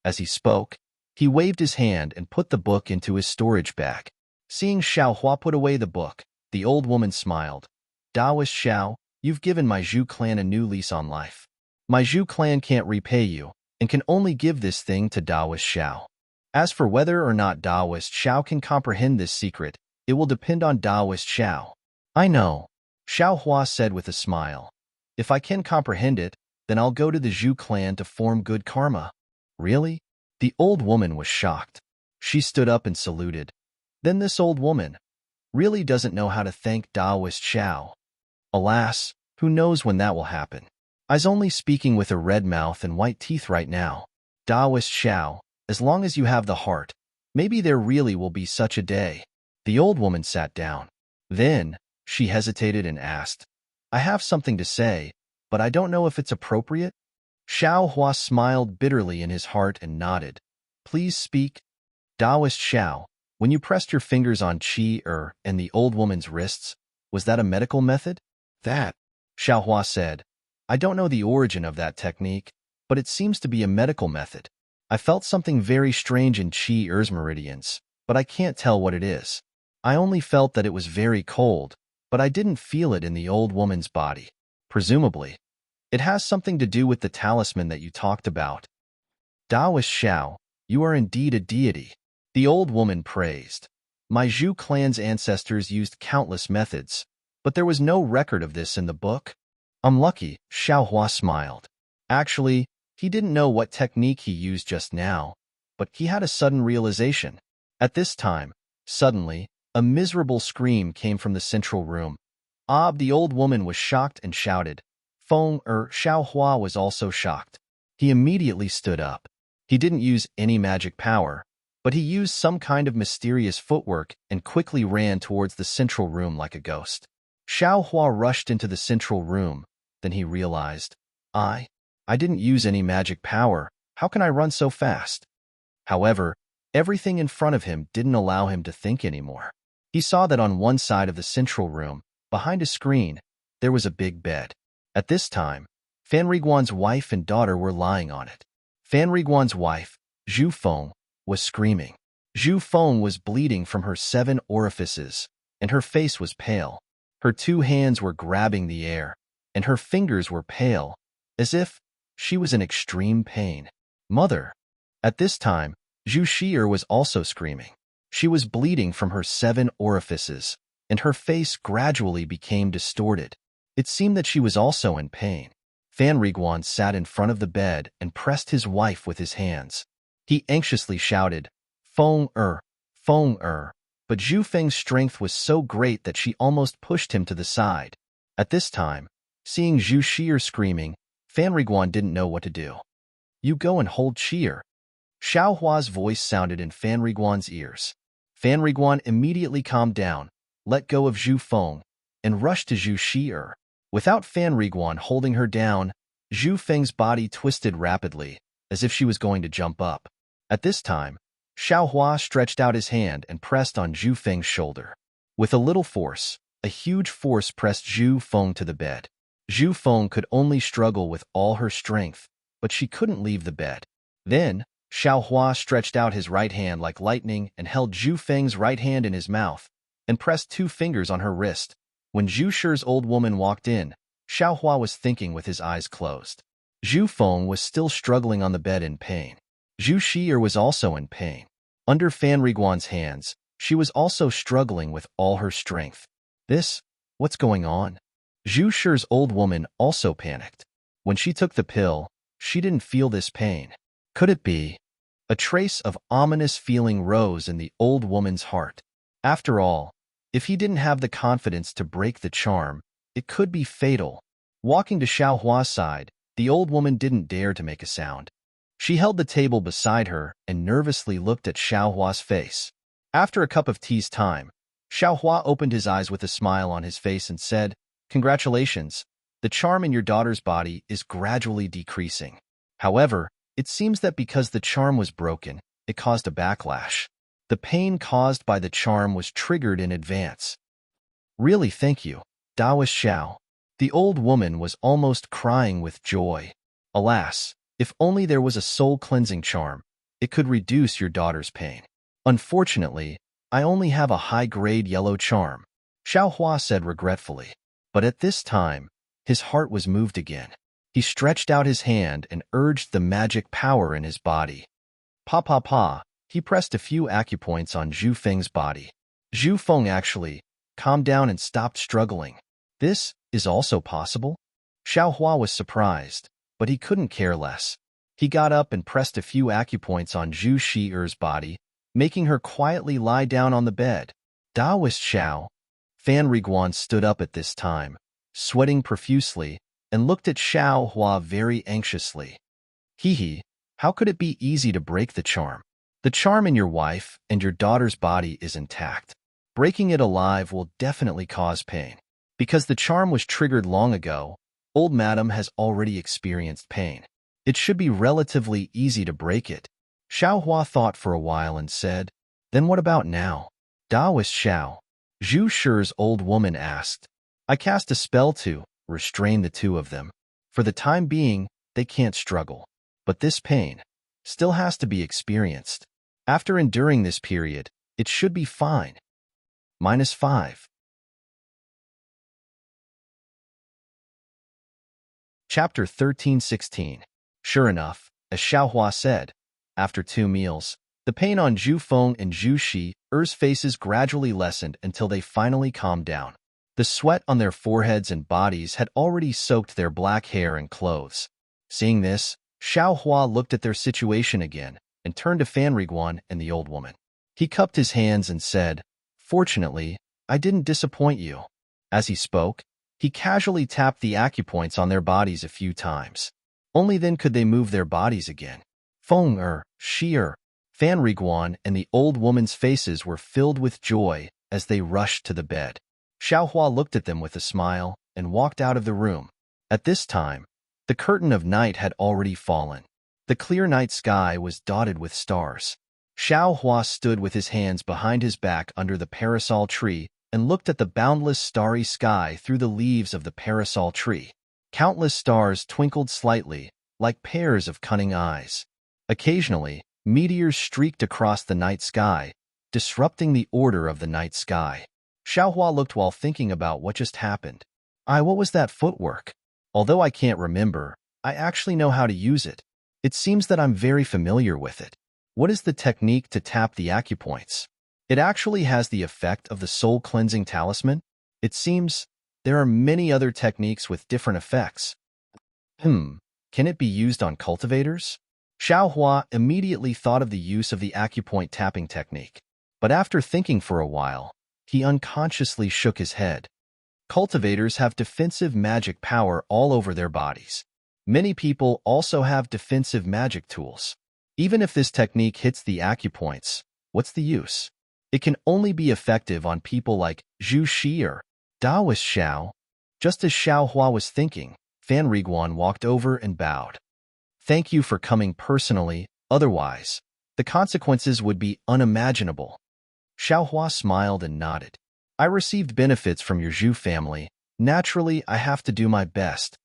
[SPEAKER 1] As he spoke, he waved his hand and put the book into his storage bag. Seeing Xiao Hua put away the book, the old woman smiled. "Taoist Xiao, you've given my Zhu clan a new lease on life. My Zhu clan can't repay you, and can only give this thing to Taoist Xiao. As for whether or not Taoist Xiao can comprehend this secret, it will depend on Taoist Xiao. I know, Xiao Hua said with a smile. If I can comprehend it, then I'll go to the Zhu clan to form good karma. Really? The old woman was shocked. She stood up and saluted. Then this old woman really doesn't know how to thank Taoist Xiao. Alas, who knows when that will happen. I's only speaking with a red mouth and white teeth right now. Taoist Xiao, as long as you have the heart, maybe there really will be such a day. The old woman sat down. Then, she hesitated and asked, I have something to say, but I don't know if it's appropriate. Xiao Hua smiled bitterly in his heart and nodded. Please speak. Taoist Xiao, when you pressed your fingers on Qi and the old woman's wrists, was that a medical method? That, Xiao Hua said. I don't know the origin of that technique, but it seems to be a medical method. I felt something very strange in Qi's meridians, but I can't tell what it is. I only felt that it was very cold, but I didn't feel it in the old woman's body. Presumably, it has something to do with the talisman that you talked about. Taoist Xiao, you are indeed a deity. The old woman praised. My Zhu clan's ancestors used countless methods, but there was no record of this in the book. I'm lucky, Xiao Hua smiled. Actually, he didn't know what technique he used just now, but he had a sudden realization. At this time, suddenly, a miserable scream came from the central room. The old woman was shocked and shouted. Xiao Hua was also shocked. He immediately stood up. He didn't use any magic power, but he used some kind of mysterious footwork and quickly ran towards the central room like a ghost. Xiao Hua rushed into the central room. Then he realized, I didn't use any magic power. How can I run so fast? However, everything in front of him didn't allow him to think anymore. He saw that on one side of the central room, behind a screen, there was a big bed. At this time, Fan Riguan's wife and daughter were lying on it. Fan Riguan's wife, Zhu Feng, was screaming. Zhu Feng was bleeding from her 7 orifices, and her face was pale. Her 2 hands were grabbing the air, and her fingers were pale, as if she was in extreme pain. Mother! At this time, Zhu Shi'er was also screaming. She was bleeding from her 7 orifices, and her face gradually became distorted. It seemed that she was also in pain. Fan Riguan sat in front of the bed and pressed his wife with his hands. He anxiously shouted, Feng er, but Zhu Feng's strength was so great that she almost pushed him to the side. At this time, seeing Zhu Shi'er screaming, Fan Riguan didn't know what to do. You go and hold Shi'er. Xiao Hua's voice sounded in Fan Riguan's ears. Fan Riguan immediately calmed down, let go of Zhu Feng, and rushed to Zhu Shi'er. Without Fan Riguan holding her down, Zhu Feng's body twisted rapidly, as if she was going to jump up. At this time, Xiao Hua stretched out his hand and pressed on Zhu Feng's shoulder. With a little force, a huge force pressed Zhu Feng to the bed. Zhu Feng could only struggle with all her strength, but she couldn't leave the bed. Then, Xiao Hua stretched out his right hand like lightning and held Zhu Feng's right hand in his mouth, and pressed 2 fingers on her wrist. When Zhu Shi's old woman walked in, Xiao Hua was thinking with his eyes closed. Zhu Feng was still struggling on the bed in pain. Zhu Shi'er was also in pain. Under Fan Riguan's hands, she was also struggling with all her strength. What's going on? Zhu Shi's old woman also panicked. When she took the pill, she didn't feel this pain. Could it be? A trace of ominous feeling rose in the old woman's heart. After all, if he didn't have the confidence to break the charm, it could be fatal. Walking to Xiao Hua's side, the old woman didn't dare to make a sound. She held the table beside her and nervously looked at Xiao Hua's face. After a cup of tea's time, Xiao Hua opened his eyes with a smile on his face and said, Congratulations, the charm in your daughter's body is gradually decreasing. However, it seems that because the charm was broken, it caused a backlash. The pain caused by the charm was triggered in advance. Really, thank you, Taoist Xiao. The old woman was almost crying with joy. Alas, if only there was a soul-cleansing charm, it could reduce your daughter's pain. Unfortunately, I only have a high-grade yellow charm, Xiao Hua said regretfully. But at this time, his heart was moved again. He stretched out his hand and urged the magic power in his body. Pa pa pa, he pressed a few acupoints on Zhu Feng's body. Zhu Feng actually calmed down and stopped struggling. This is also possible? Xiao Hua was surprised, but he couldn't care less. He got up and pressed a few acupoints on Zhu Shi'er's body, making her quietly lie down on the bed. Daoist Xiao. Fan Riguan stood up at this time, sweating profusely, and looked at Xiao Hua very anxiously. Hee, how could it be easy to break the charm? The charm in your wife and your daughter's body is intact. Breaking it alive will definitely cause pain. Because the charm was triggered long ago, old madam has already experienced pain. It should be relatively easy to break it. Xiao Hua thought for a while and said, Then what about now? Daoist Xiao. Zhu Shi's old woman asked. I cast a spell to restrain the two of them. For the time being, they can't struggle. But this pain still has to be experienced. After enduring this period, it should be fine. -5. Chapter 13:16. Sure enough, as Xiao Hua said, after 2 meals, the pain on Zhu Feng and Zhu Shi'er's faces gradually lessened until they finally calmed down. The sweat on their foreheads and bodies had already soaked their black hair and clothes. Seeing this, Xiao Hua looked at their situation again and turned to Fan Riguan and the old woman. He cupped his hands and said, Fortunately, I didn't disappoint you. As he spoke, he casually tapped the acupoints on their bodies a few times. Only then could they move their bodies again. Feng Shi'er, Fan Riguan and the old woman's faces were filled with joy as they rushed to the bed. Xiao Hua looked at them with a smile and walked out of the room. At this time, the curtain of night had already fallen. The clear night sky was dotted with stars. Xiao Hua stood with his hands behind his back under the parasol tree and looked at the boundless starry sky through the leaves of the parasol tree. Countless stars twinkled slightly, like pairs of cunning eyes. Occasionally, meteors streaked across the night sky, disrupting the order of the night sky. Xiao Hua looked while thinking about what just happened. What was that footwork? Although I can't remember, I actually know how to use it. It seems that I'm very familiar with it. What is the technique to tap the acupoints? It actually has the effect of the soul-cleansing talisman? It seems there are many other techniques with different effects. Can it be used on cultivators? Xiao Hua immediately thought of the use of the acupoint tapping technique. But after thinking for a while, he unconsciously shook his head. Cultivators have defensive magic power all over their bodies. Many people also have defensive magic tools. Even if this technique hits the acupoints, what's the use? It can only be effective on people like Zhu Shi'er, Daoist Xiao. Just as Xiao Hua was thinking, Fan Riguan walked over and bowed. Thank you for coming personally, otherwise, the consequences would be unimaginable. Xiao Hua smiled and nodded. I received benefits from your Zhu family. Naturally, I have to do my best.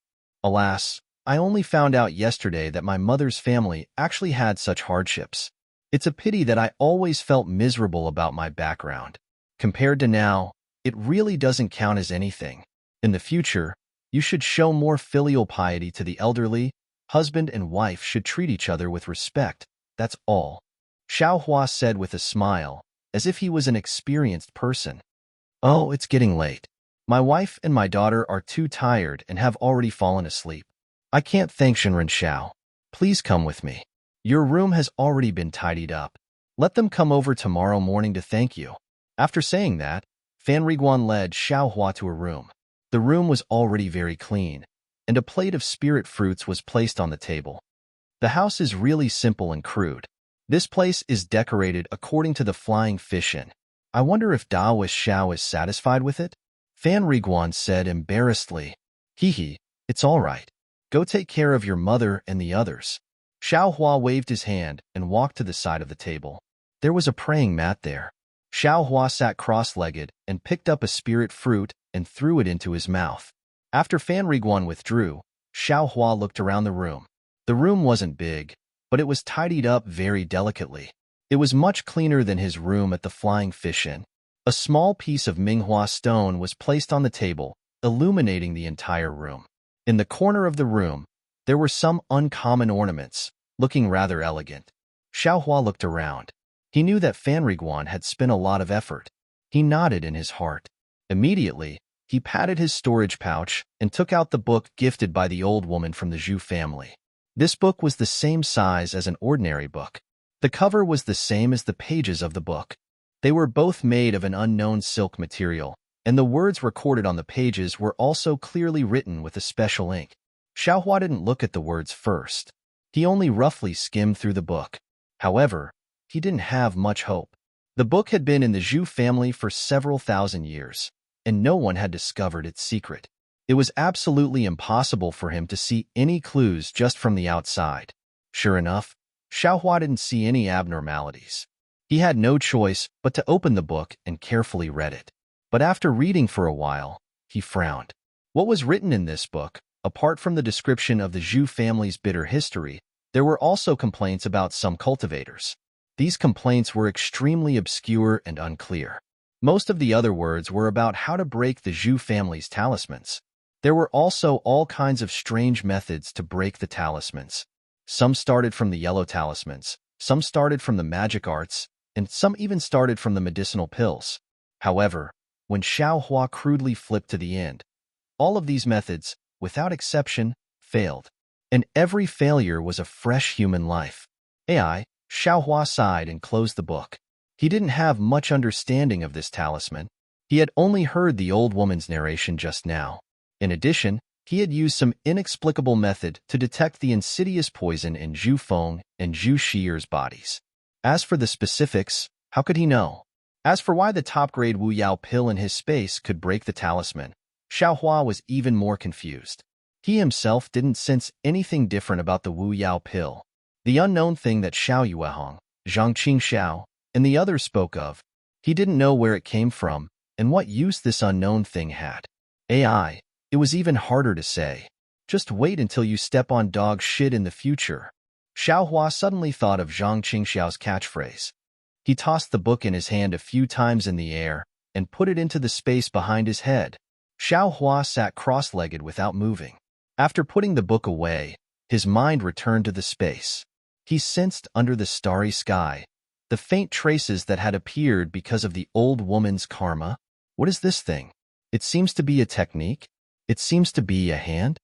[SPEAKER 1] Alas, I only found out yesterday that my mother's family actually had such hardships. It's a pity that I always felt miserable about my background. Compared to now, it really doesn't count as anything. In the future, you should show more filial piety to the elderly. Husband and wife should treat each other with respect. That's all. Xiao Hua said with a smile, as if he was an experienced person. Oh, it's getting late. My wife and my daughter are too tired and have already fallen asleep. I can't thank Shenren Xiao. Please come with me. Your room has already been tidied up. Let them come over tomorrow morning to thank you. After saying that, Fan Riguan led Xiao Hua to a room. The room was already very clean, and a plate of spirit fruits was placed on the table. The house is really simple and crude. This place is decorated according to the flying fish inn. I wonder if Daoist Xiao is satisfied with it? Fan Riguan said embarrassedly. It's all right. Go take care of your mother and the others. Xiao Hua waved his hand and walked to the side of the table. There was a praying mat there. Xiao Hua sat cross-legged and picked up a spirit fruit and threw it into his mouth. After Fan Riguan withdrew, Xiao Hua looked around the room. The room wasn't big, but it was tidied up very delicately. It was much cleaner than his room at the Flying Fish Inn. A small piece of Minghua stone was placed on the table, illuminating the entire room. In the corner of the room, There were some uncommon ornaments, looking rather elegant. Xiaohua looked around. He knew that Fan Riguan had spent a lot of effort. He nodded in his heart. Immediately, he patted his storage pouch and took out the book gifted by the old woman from the Zhu family. This book was the same size as an ordinary book. The cover was the same as the pages of the book. They were both made of an unknown silk material, and the words recorded on the pages were also clearly written with a special ink. Xiaohua didn't look at the words first. He only roughly skimmed through the book. However, he didn't have much hope. The book had been in the Zhu family for several thousand years, and no one had discovered its secret. It was absolutely impossible for him to see any clues just from the outside. Sure enough, Xiaohua didn't see any abnormalities. He had no choice but to open the book and carefully read it. But after reading for a while, he frowned. What was written in this book, apart from the description of the Zhu family's bitter history, there were also complaints about some cultivators. These complaints were extremely obscure and unclear. Most of the other words were about how to break the Zhu family's talismans. There were also all kinds of strange methods to break the talismans. Some started from the yellow talismans, some started from the magic arts, and some even started from the medicinal pills. However, when Xiaohua crudely flipped to the end, all of these methods, without exception, failed. And every failure was a fresh human life. Xiaohua sighed and closed the book. He didn't have much understanding of this talisman. He had only heard the old woman's narration just now. In addition, he had used some inexplicable method to detect the insidious poison in Zhu Feng and Zhu Shier's bodies. As for the specifics, how could he know? As for why the top-grade Wu Yao pill in his space could break the talisman, Xiaohua was even more confused. He himself didn't sense anything different about the Wu Yao pill. The unknown thing that Xiao Yuehong, Zhang Qingxiao, and the others spoke of, he didn't know where it came from and what use this unknown thing had. It was even harder to say. Just wait until you step on dog shit in the future. Xiaohua suddenly thought of Zhang Qingxiao's catchphrase. He tossed the book in his hand a few times in the air and put it into the space behind his head. Xiaohua sat cross-legged without moving. After putting the book away, his mind returned to the space. He sensed under the starry sky the faint traces that had appeared because of the old woman's karma. What is this thing? It seems to be a technique. It seems to be a hand.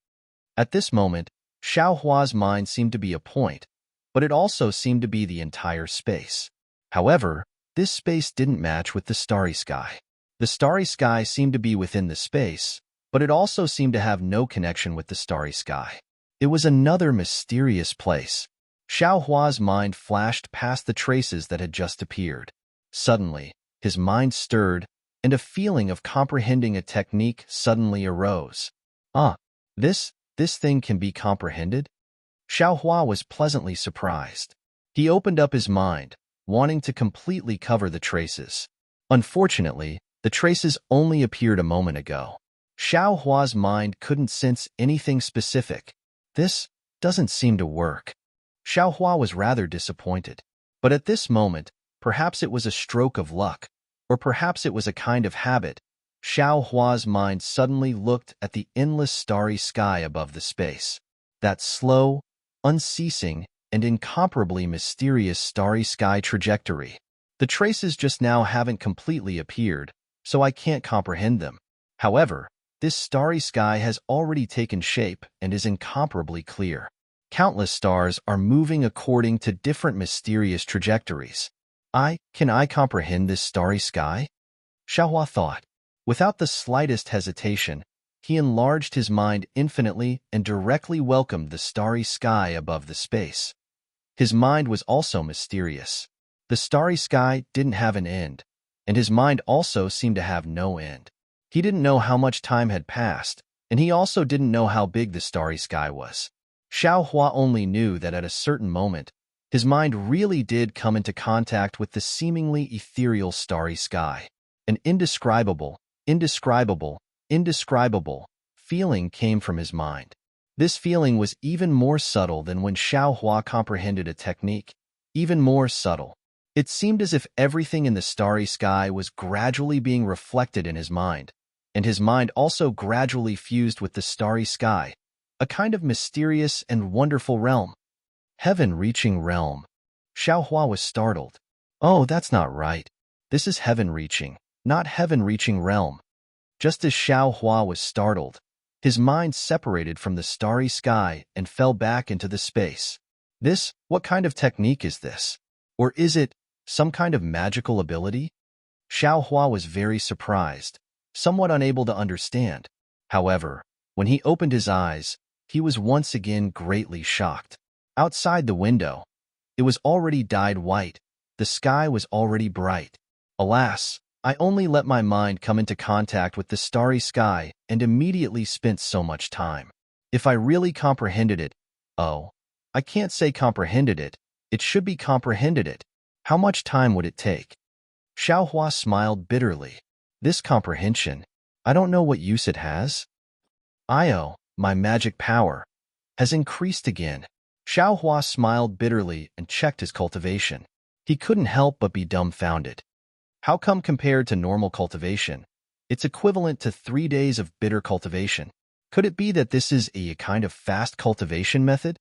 [SPEAKER 1] At this moment, Xiaohua's mind seemed to be a point, but it also seemed to be the entire space. However, this space didn't match with the starry sky. The starry sky seemed to be within the space, but it also seemed to have no connection with the starry sky. It was another mysterious place. Xiaohua's mind flashed past the traces that had just appeared. Suddenly, his mind stirred, and a feeling of comprehending a technique suddenly arose. This thing can be comprehended? Xiaohua was pleasantly surprised. He opened up his mind, wanting to completely cover the traces. Unfortunately, the traces only appeared a moment ago. Xiaohua's mind couldn't sense anything specific. This doesn't seem to work. Xiaohua was rather disappointed. But at this moment, perhaps it was a stroke of luck, or perhaps it was a kind of habit. Xiaohua's mind suddenly looked at the endless starry sky above the space. That slow, unceasing, and incomparably mysterious starry sky trajectory. The traces just now haven't completely appeared, so I can't comprehend them. However, this starry sky has already taken shape and is incomparably clear. Countless stars are moving according to different mysterious trajectories. Can I comprehend this starry sky? Xiaohua thought. Without the slightest hesitation, he enlarged his mind infinitely and directly welcomed the starry sky above the space. His mind was also mysterious. The starry sky didn't have an end, and his mind also seemed to have no end. He didn't know how much time had passed, and he also didn't know how big the starry sky was. Xiaohua only knew that at a certain moment, his mind really did come into contact with the seemingly ethereal starry sky. An indescribable feeling came from his mind. This feeling was even more subtle than when Xiaohua comprehended a technique, even more subtle. It seemed as if everything in the starry sky was gradually being reflected in his mind, and his mind also gradually fused with the starry sky, a kind of mysterious and wonderful realm. Heaven-reaching realm. Xiaohua was startled. Oh, that's not right. This is heaven-reaching, not heaven-reaching realm. Just as Xiaohua was startled, his mind separated from the starry sky and fell back into the space. What kind of technique is this? Or is it some kind of magical ability? Xiaohua was very surprised, somewhat unable to understand. However, when he opened his eyes, he was once again greatly shocked. Outside the window, it was already dyed white. The sky was already bright. Alas, I only let my mind come into contact with the starry sky and immediately spent so much time. If I really comprehended it, oh, I can't say comprehended it, it should be comprehended it. How much time would it take? Xiaohua smiled bitterly. This comprehension, I don't know what use it has. My magic power, has increased again. Xiaohua smiled bitterly and checked his cultivation. He couldn't help but be dumbfounded. How come compared to normal cultivation, it's equivalent to 3 days of bitter cultivation? Could it be that this is a kind of fast cultivation method?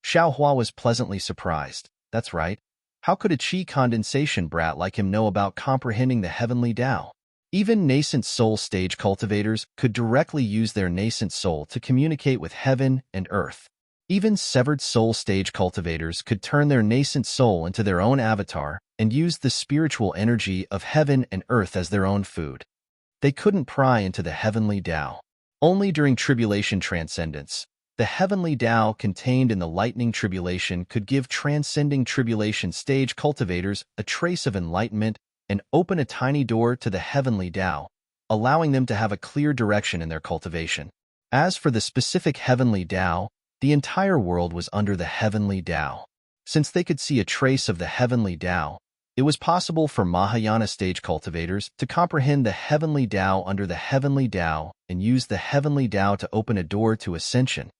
[SPEAKER 1] Xiaohua was pleasantly surprised. That's right. How could a qi condensation brat like him know about comprehending the heavenly Tao? Even nascent soul stage cultivators could directly use their nascent soul to communicate with heaven and earth. Even severed soul stage cultivators could turn their nascent soul into their own avatar and use the spiritual energy of heaven and earth as their own food. They couldn't pry into the heavenly Tao. Only during tribulation transcendence, the heavenly Tao contained in the lightning tribulation could give transcending tribulation stage cultivators a trace of enlightenment and open a tiny door to the heavenly Tao, allowing them to have a clear direction in their cultivation. As for the specific heavenly Tao, the entire world was under the heavenly Tao. Since they could see a trace of the heavenly Tao, it was possible for Mahayana stage cultivators to comprehend the heavenly Tao under the heavenly Tao and use the heavenly Tao to open a door to ascension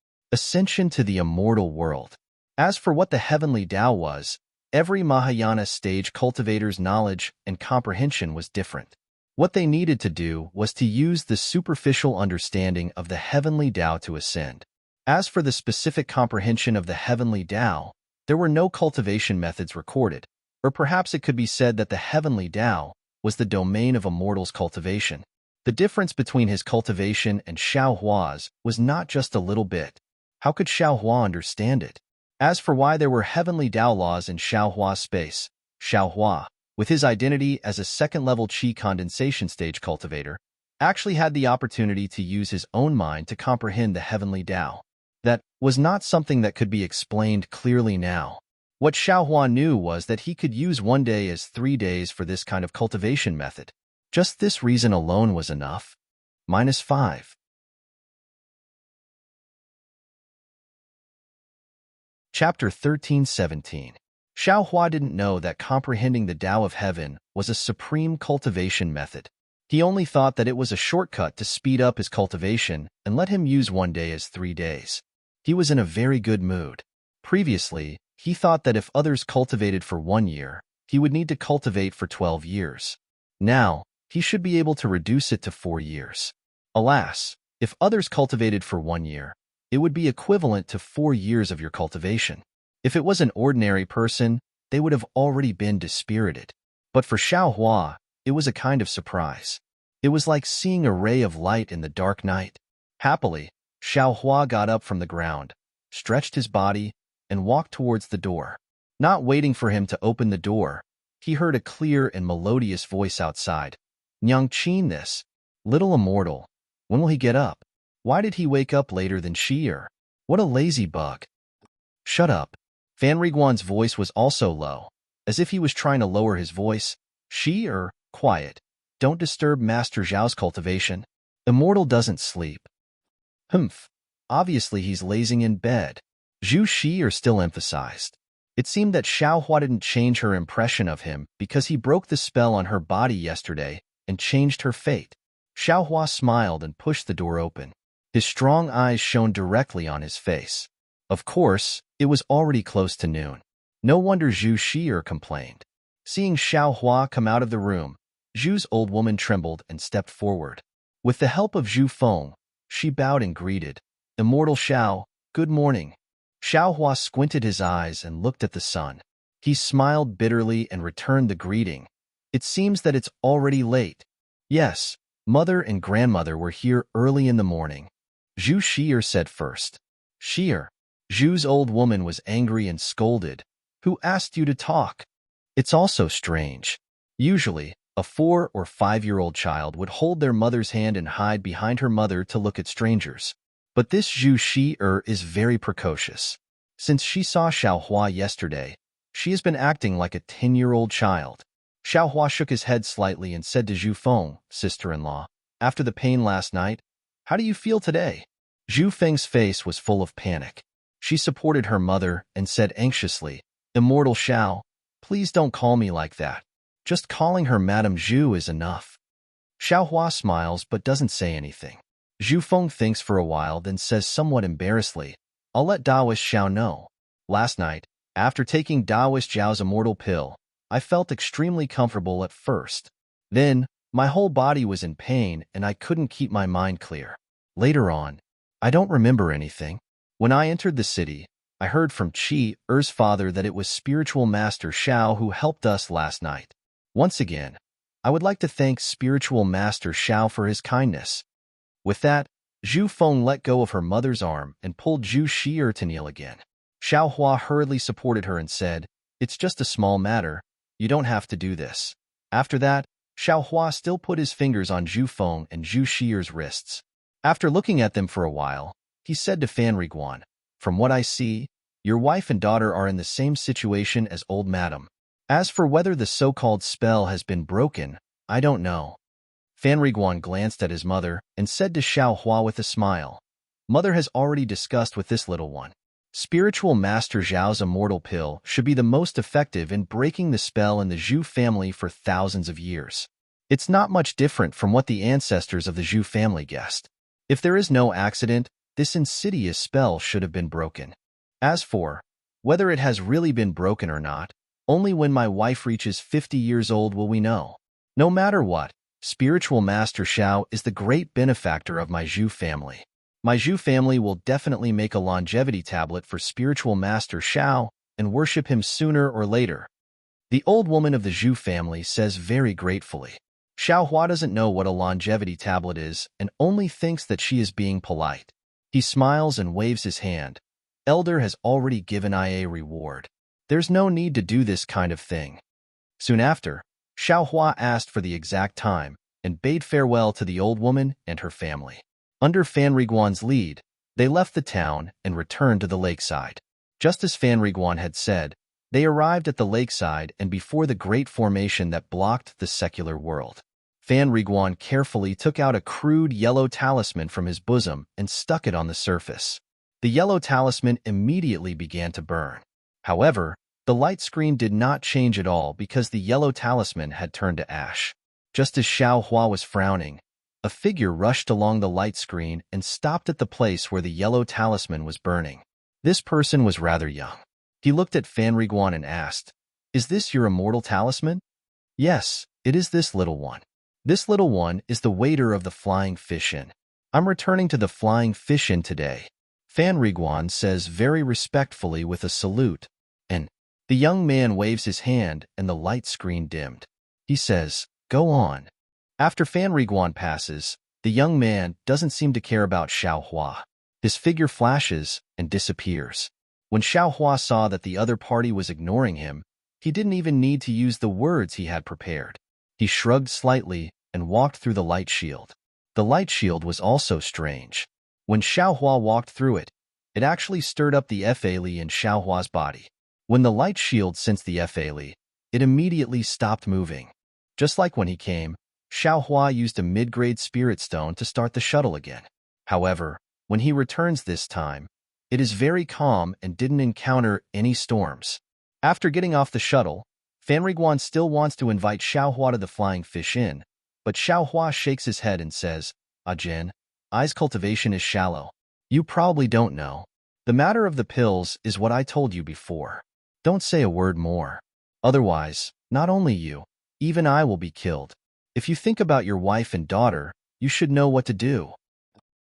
[SPEAKER 1] to the immortal world. As for what the heavenly Tao was, every Mahayana stage cultivator's knowledge and comprehension was different. What they needed to do was to use the superficial understanding of the heavenly Tao to ascend. As for the specific comprehension of the heavenly Tao, there were no cultivation methods recorded, or perhaps it could be said that the heavenly Tao was the domain of a mortal's cultivation. The difference between his cultivation and Xiaohua's was not just a little bit. How could Xiaohua understand it? As for why there were heavenly Tao laws in Xiaohua's space, Xiaohua, with his identity as a second-level qi condensation stage cultivator, actually had the opportunity to use his own mind to comprehend the heavenly Tao. That was not something that could be explained clearly now. What Xiaohua knew was that he could use 1 day as 3 days for this kind of cultivation method. Just this reason alone was enough. -5. Chapter 13:17. Xiaohua didn't know that comprehending the Tao of Heaven was a supreme cultivation method. He only thought that it was a shortcut to speed up his cultivation and let him use 1 day as 3 days. He was in a very good mood. Previously, he thought that if others cultivated for 1 year, he would need to cultivate for 12 years. Now, he should be able to reduce it to 4 years. Alas, if others cultivated for 1 year, it would be equivalent to 4 years of your cultivation. If it was an ordinary person, they would have already been dispirited. But for Xiaohua, it was a kind of surprise. It was like seeing a ray of light in the dark night. Happily, Xiaohua got up from the ground, stretched his body, and walked towards the door. Not waiting for him to open the door, he heard a clear and melodious voice outside. "Nyang Qin this, little immortal. When will he get up? Why did he wake up later than Shi? What a lazy bug." "Shut up." Fan Riguan's voice was also low, as if he was trying to lower his voice. "Shi, quiet. Don't disturb Master Zhao's cultivation. Immortal doesn't sleep." "Humph. Obviously he's lazing in bed." Zhu Shi still emphasized. It seemed that Xiaohua didn't change her impression of him because he broke the spell on her body yesterday and changed her fate. Xiaohua smiled and pushed the door open. His strong eyes shone directly on his face. Of course, it was already close to noon. No wonder Zhu Shi complained. Seeing Xiaohua come out of the room, Zhu's old woman trembled and stepped forward. With the help of Zhu Feng, she bowed and greeted. Immortal Xiao, good morning. Xiao Hua squinted his eyes and looked at the sun. He smiled bitterly and returned the greeting. It seems that it's already late. Yes, mother and grandmother were here early in the morning. Zhu Shi'er said first. Shi'er. Zhu's old woman was angry and scolded. Who asked you to talk? It's also strange. Usually, a 4 or 5-year-old child would hold their mother's hand and hide behind her mother to look at strangers. But this Zhu Shi'er is very precocious. Since she saw Xiao Hua yesterday, she has been acting like a 10-year-old child. Xiao Hua shook his head slightly and said to Zhu Feng, sister-in-law, after the pain last night, how do you feel today? Zhu Feng's face was full of panic. She supported her mother and said anxiously, Immortal Xiao, please don't call me like that. Just calling her Madame Zhu is enough. Xiao Hua smiles but doesn't say anything. Zhu Feng thinks for a while, then says somewhat embarrassedly, I'll let Daoist Xiao know. Last night, after taking Daoist Zhao's immortal pill, I felt extremely comfortable at first. Then, my whole body was in pain and I couldn't keep my mind clear. Later on, I don't remember anything. When I entered the city, I heard from Qi-er's father that it was Spiritual Master Xiao who helped us last night. Once again, I would like to thank Spiritual Master Xiao for his kindness. With that, Zhu Feng let go of her mother's arm and pulled Zhu Shi'er to kneel again. Xiao Hua hurriedly supported her and said, It's just a small matter. You don't have to do this. After that, Xiao Hua still put his fingers on Zhu Feng and Zhu Shi'er's wrists. After looking at them for a while, he said to Fan Riguan, From what I see, your wife and daughter are in the same situation as old madam. As for whether the so-called spell has been broken, I don't know. Fan Riguan glanced at his mother and said to Xiao Hua with a smile, Mother has already discussed with this little one. Spiritual Master Zhao's immortal pill should be the most effective in breaking the spell in the Zhu family for thousands of years. It's not much different from what the ancestors of the Zhu family guessed. If there is no accident, this insidious spell should have been broken. As for whether it has really been broken or not, only when my wife reaches 50 years old will we know. No matter what, Spiritual Master Xiao is the great benefactor of my Zhu family. My Zhu family will definitely make a longevity tablet for Spiritual Master Xiao and worship him sooner or later. The old woman of the Zhu family says very gratefully. Xiao Hua doesn't know what a longevity tablet is and only thinks that she is being polite. He smiles and waves his hand. Elder has already given I a reward. There's no need to do this kind of thing. Soon after, Xiao Hua asked for the exact time and bade farewell to the old woman and her family. Under Fan Riguan's lead, they left the town and returned to the lakeside. Just as Fan Riguan had said, they arrived at the lakeside and before the great formation that blocked the secular world. Fan Riguan carefully took out a crude yellow talisman from his bosom and stuck it on the surface. The yellow talisman immediately began to burn. However, the light screen did not change at all because the yellow talisman had turned to ash. Just as Xiao Hua was frowning, a figure rushed along the light screen and stopped at the place where the yellow talisman was burning. This person was rather young. He looked at Fan Riguan and asked, Is this your immortal talisman? Yes, it is this little one. This little one is the waiter of the Flying Fish Inn. I'm returning to the Flying Fish Inn today. Fan Riguan says very respectfully with a salute, and the young man waves his hand and the light screen dimmed. He says, Go on. After Fan Riguan passes, the young man doesn't seem to care about Xiao Hua. His figure flashes and disappears. When Xiao Hua saw that the other party was ignoring him, he didn't even need to use the words he had prepared. He shrugged slightly and walked through the light shield. The light shield was also strange. When Xiao Hua walked through it, it actually stirred up the F-Ali in Xiao Hua's body. When the light shield sensed the F-Ali, it immediately stopped moving. Just like when he came, Xiao Hua used a mid-grade spirit stone to start the shuttle again. However, when he returns this time, it is very calm and didn't encounter any storms. After getting off the shuttle, Fan Riguan still wants to invite Xiao Hua to the Flying Fish Inn, but Xiao Hua shakes his head and says, Jin, I's cultivation is shallow. You probably don't know. The matter of the pills is what I told you before. Don't say a word more. Otherwise, not only you, even I will be killed. If you think about your wife and daughter, you should know what to do.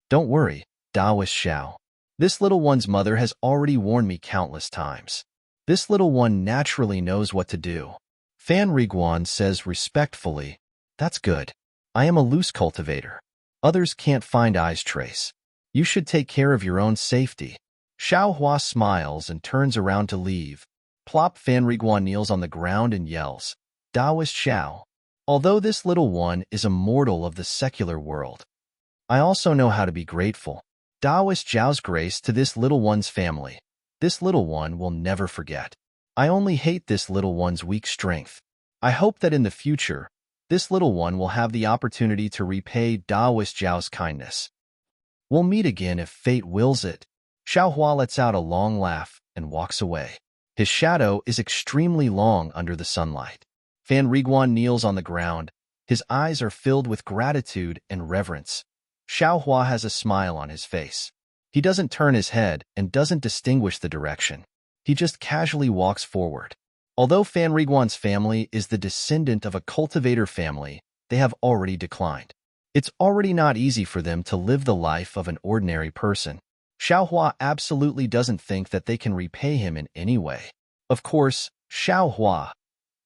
[SPEAKER 1] Don't worry, Daoist Xiao. This little one's mother has already warned me countless times. This little one naturally knows what to do. Fan Riguan says respectfully, "That's good. I am a loose cultivator. Others can't find I's trace. You should take care of your own safety." Xiao Hua smiles and turns around to leave. Plop. Fan Riguan kneels on the ground and yells, "Taoist Xiao. Although this little one is a mortal of the secular world, I also know how to be grateful. Taoist Zhao's grace to this little one's family. This little one will never forget. I only hate this little one's weak strength. I hope that in the future, this little one will have the opportunity to repay Taoist Zhao's kindness. We'll meet again if fate wills it." Xiao Hua lets out a long laugh and walks away. His shadow is extremely long under the sunlight. Fan Riguan kneels on the ground. His eyes are filled with gratitude and reverence. Xiao Hua has a smile on his face. He doesn't turn his head and doesn't distinguish the direction. He just casually walks forward. Although Fan Riguan's family is the descendant of a cultivator family, they have already declined. It's already not easy for them to live the life of an ordinary person. Xiao Hua absolutely doesn't think that they can repay him in any way. Of course, Xiao Hua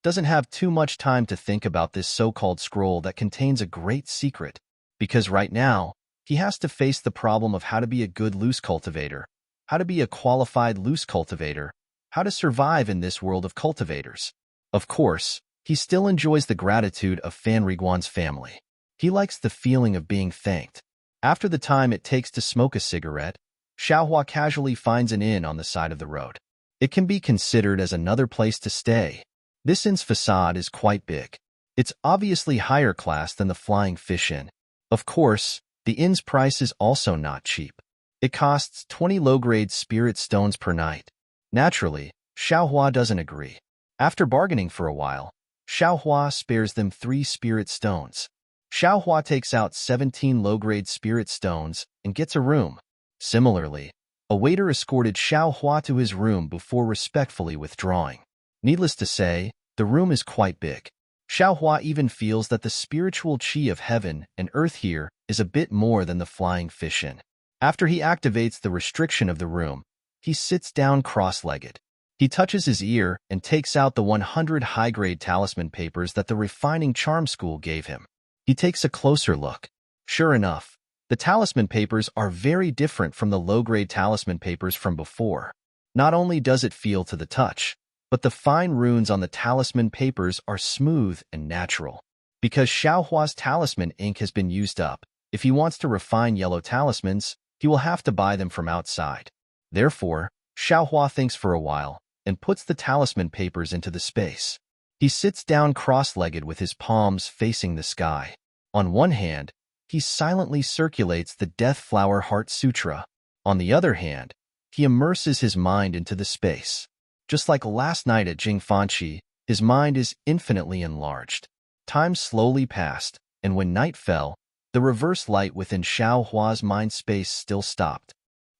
[SPEAKER 1] doesn't have too much time to think about this so-called scroll that contains a great secret, because right now, he has to face the problem of how to be a good loose cultivator, how to be a qualified loose cultivator, how to survive in this world of cultivators. Of course, he still enjoys the gratitude of Fan Riguan's family. He likes the feeling of being thanked. After the time it takes to smoke a cigarette, Xiao Hua casually finds an inn on the side of the road. It can be considered as another place to stay. This inn's facade is quite big. It's obviously higher class than the Flying Fish Inn. Of course, the inn's price is also not cheap. It costs 20 low-grade spirit stones per night. Naturally, Xiao Hua doesn't agree. After bargaining for a while, Xiao Hua spares them 3 spirit stones. Xiao Hua takes out 17 low-grade spirit stones and gets a room. Similarly, a waiter escorted Xiao Hua to his room before respectfully withdrawing. Needless to say, the room is quite big. Xiao Hua even feels that the spiritual qi of heaven and earth here is a bit more than the Flying Fish Inn. After he activates the restriction of the room, he sits down cross-legged. He touches his ear and takes out the 100 high-grade talisman papers that the refining charm school gave him. He takes a closer look. Sure enough, the talisman papers are very different from the low-grade talisman papers from before. Not only does it feel to the touch, but the fine runes on the talisman papers are smooth and natural. Because Xiao Hua's talisman ink has been used up, if he wants to refine yellow talismans, he will have to buy them from outside. Therefore, Xiao Hua thinks for a while and puts the talisman papers into the space. He sits down cross-legged with his palms facing the sky. On one hand, he silently circulates the Death Flower Heart Sutra. On the other hand, he immerses his mind into the space. Just like last night at Jingfanqi, his mind is infinitely enlarged. Time slowly passed, and when night fell, the reverse light within Xiao Hua's mind space still stopped.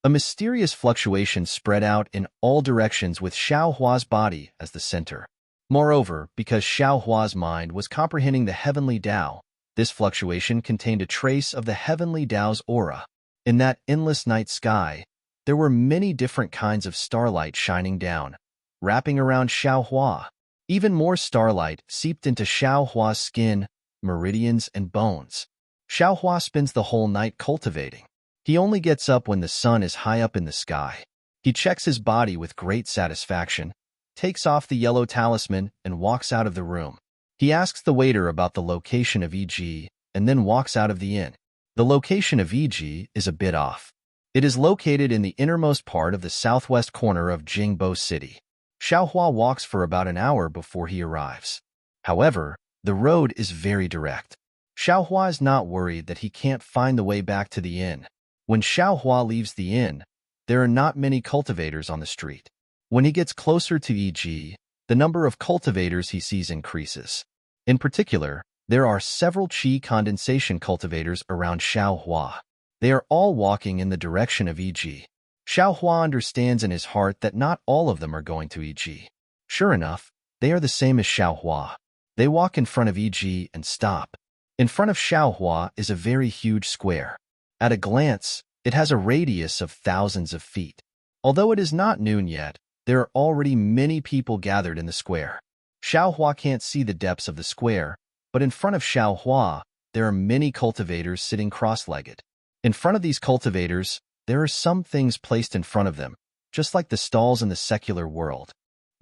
[SPEAKER 1] A mysterious fluctuation spread out in all directions with Xiao Hua's body as the center. Moreover, because Xiao Hua's mind was comprehending the heavenly Tao, this fluctuation contained a trace of the heavenly Tao's aura. In that endless night sky, there were many different kinds of starlight shining down, wrapping around Xiao Hua. Even more starlight seeped into Xiao Hua's skin, meridians, and bones. Xiao Hua spends the whole night cultivating. He only gets up when the sun is high up in the sky. He checks his body with great satisfaction, takes off the yellow talisman, and walks out of the room. He asks the waiter about the location of EG, and then walks out of the inn. The location of EG is a bit off. It is located in the innermost part of the southwest corner of Jingbo City. Xiao Hua walks for about an hour before he arrives. However, the road is very direct. Xiao Hua is not worried that he can't find the way back to the inn. When Xiao Hua leaves the inn, there are not many cultivators on the street. When he gets closer to EG, the number of cultivators he sees increases. In particular, there are several qi condensation cultivators around Xiao Hua. They are all walking in the direction of EG. Xiao Hua understands in his heart that not all of them are going to EG. Sure enough, they are the same as Xiao Hua. They walk in front of EG and stop. In front of Xiao Hua is a very huge square. At a glance, It has a radius of thousands of feet. Although it is not noon yet, there are already many people gathered in the square. Xiaohua can't see the depths of the square, but in front of Xiaohua, there are many cultivators sitting cross-legged. In front of these cultivators, there are some things placed in front of them, just like the stalls in the secular world.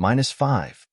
[SPEAKER 1] -5.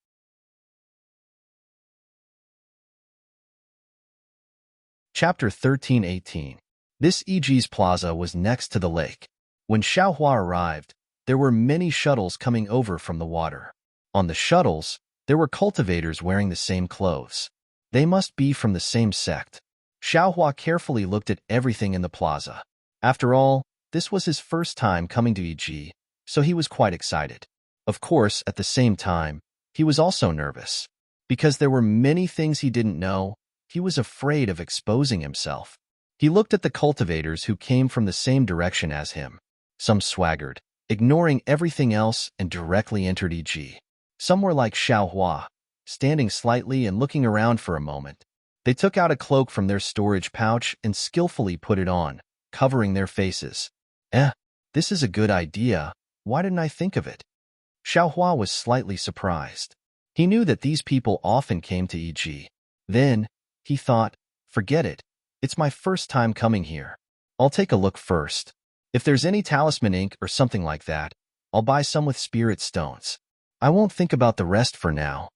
[SPEAKER 1] Chapter 13:18. This Eji's plaza was next to the lake. When Xiaohua arrived, there were many shuttles coming over from the water. On the shuttles, there were cultivators wearing the same clothes. They must be from the same sect. Xiaohua carefully looked at everything in the plaza. After all, this was his first time coming to Eji, so he was quite excited. Of course, at the same time, he was also nervous. Because there were many things he didn't know, he was afraid of exposing himself. He looked at the cultivators who came from the same direction as him. Some swaggered, ignoring everything else, and directly entered Eji. Some were like Xiaohua, standing slightly and looking around for a moment. They took out a cloak from their storage pouch and skillfully put it on, covering their faces. This is a good idea. Why didn't I think of it? Xiaohua was slightly surprised. He knew that these people often came to Eji. Then, he thought, forget it. It's my first time coming here. I'll take a look first. If there's any talisman ink or something like that, I'll buy some with spirit stones. I won't think about the rest for now.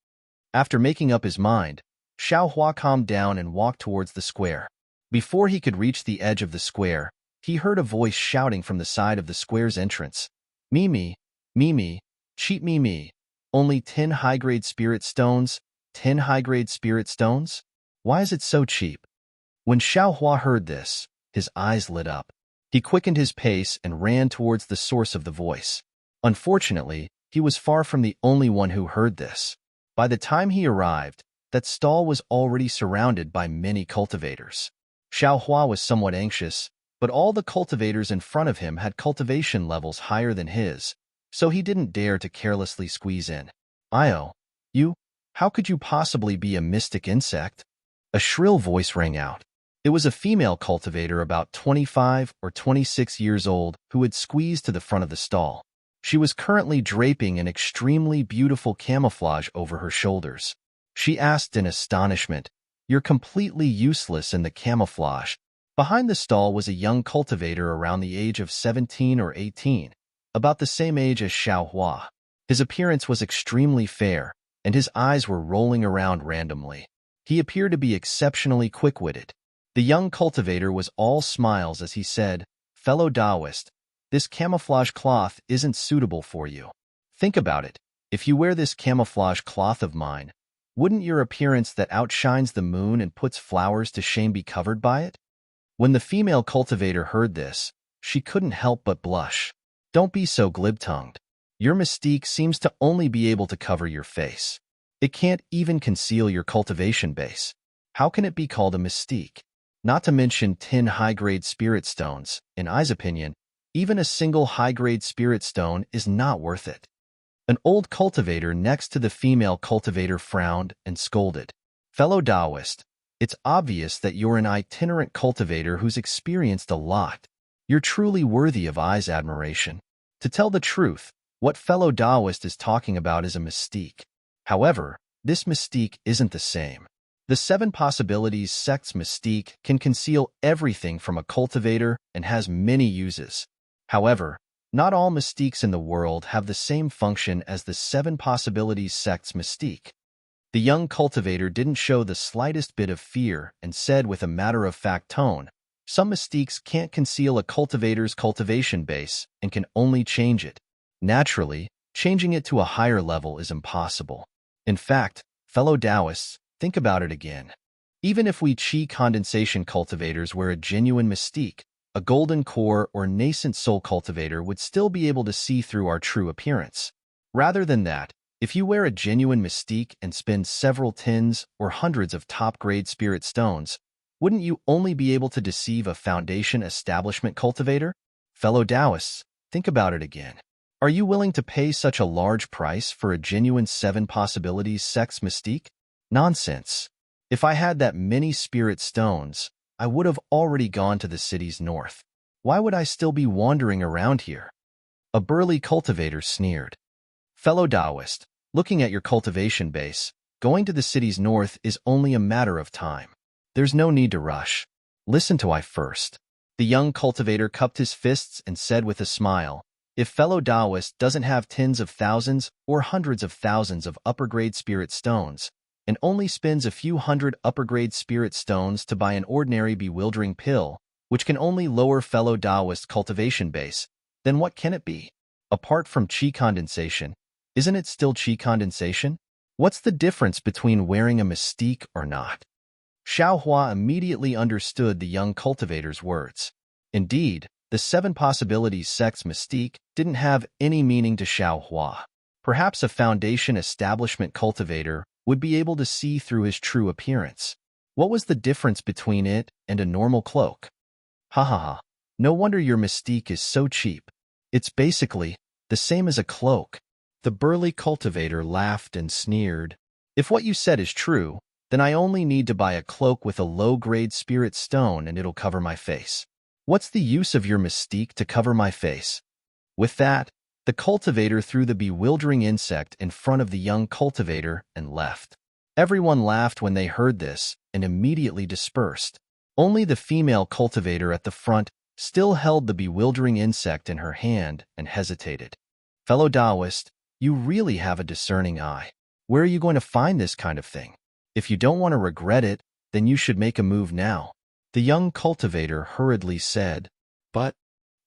[SPEAKER 1] After making up his mind, Xiaohua calmed down and walked towards the square. Before he could reach the edge of the square, he heard a voice shouting from the side of the square's entrance. Mimi, Mimi, cheat me. Only 10 high-grade spirit stones? 10 high-grade spirit stones? Why is it so cheap? When Xiaohua heard this, his eyes lit up. He quickened his pace and ran towards the source of the voice. Unfortunately, he was far from the only one who heard this. By the time he arrived, that stall was already surrounded by many cultivators. Xiaohua was somewhat anxious, but all the cultivators in front of him had cultivation levels higher than his, so he didn't dare to carelessly squeeze in. You? How could you possibly be a mystic insect? A shrill voice rang out. It was a female cultivator about 25 or 26 years old who had squeezed to the front of the stall. She was currently draping an extremely beautiful camouflage over her shoulders. She asked in astonishment, "You're completely useless in the camouflage." Behind the stall was a young cultivator around the age of 17 or 18, about the same age as Xiaohua. His appearance was extremely fair, and his eyes were rolling around randomly. He appeared to be exceptionally quick-witted. The young cultivator was all smiles as he said, "Fellow Taoist, this camouflage cloth isn't suitable for you. Think about it. If you wear this camouflage cloth of mine, wouldn't your appearance that outshines the moon and puts flowers to shame be covered by it?" When the female cultivator heard this, she couldn't help but blush. Don't be so glib-tongued. Your mystique seems to only be able to cover your face. It can't even conceal your cultivation base. How can it be called a mystique? Not to mention 10 high-grade spirit stones. In I's opinion, even a single high-grade spirit stone is not worth it. An old cultivator next to the female cultivator frowned and scolded. Fellow Taoist, it's obvious that you're an itinerant cultivator who's experienced a lot. You're truly worthy of I's admiration. To tell the truth, what fellow Taoist is talking about is a mystique. However, this mystique isn't the same. The 7 possibilities sect's mystique can conceal everything from a cultivator and has many uses. However, not all mystiques in the world have the same function as the 7 possibilities sect's mystique. The young cultivator didn't show the slightest bit of fear and said with a matter-of-fact tone, "Some mystiques can't conceal a cultivator's cultivation base and can only change it. Naturally, changing it to a higher level is impossible. In fact, fellow Taoists, think about it again. Even if we Qi condensation cultivators wear a genuine mystique, a golden core or nascent soul cultivator would still be able to see through our true appearance. Rather than that, if you wear a genuine mystique and spend several tens or hundreds of top-grade spirit stones, wouldn't you only be able to deceive a foundation establishment cultivator? Fellow Taoists, think about it again. Are you willing to pay such a large price for a genuine 7 possibilities sect's mystique? Nonsense. If I had that many spirit stones, I would have already gone to the city's north. Why would I still be wandering around here? A burly cultivator sneered. Fellow Taoist, looking at your cultivation base, going to the city's north is only a matter of time. There's no need to rush. Listen to I first. The young cultivator cupped his fists and said with a smile, if fellow Taoist doesn't have tens of thousands or hundreds of thousands of upper-grade spirit stones, and only spends a few hundred upper-grade spirit stones to buy an ordinary bewildering pill, which can only lower fellow Taoist cultivation base, then what can it be? Apart from qi condensation, isn't it still qi condensation? What's the difference between wearing a mystique or not? Xiaohua immediately understood the young cultivator's words. Indeed, the 7 possibilities sect's mystique didn't have any meaning to Xiaohua. Perhaps a foundation establishment cultivator would be able to see through his true appearance. What was the difference between it and a normal cloak? Ha ha ha. No wonder your mystique is so cheap. It's basically the same as a cloak. The burly cultivator laughed and sneered. If what you said is true, then I only need to buy a cloak with a low-grade spirit stone and it'll cover my face. What's the use of your mystique to cover my face? With that, the cultivator threw the bewildering insect in front of the young cultivator and left. Everyone laughed when they heard this and immediately dispersed. Only the female cultivator at the front still held the bewildering insect in her hand and hesitated. Fellow Taoist, you really have a discerning eye. Where are you going to find this kind of thing? If you don't want to regret it, then you should make a move now. The young cultivator hurriedly said. But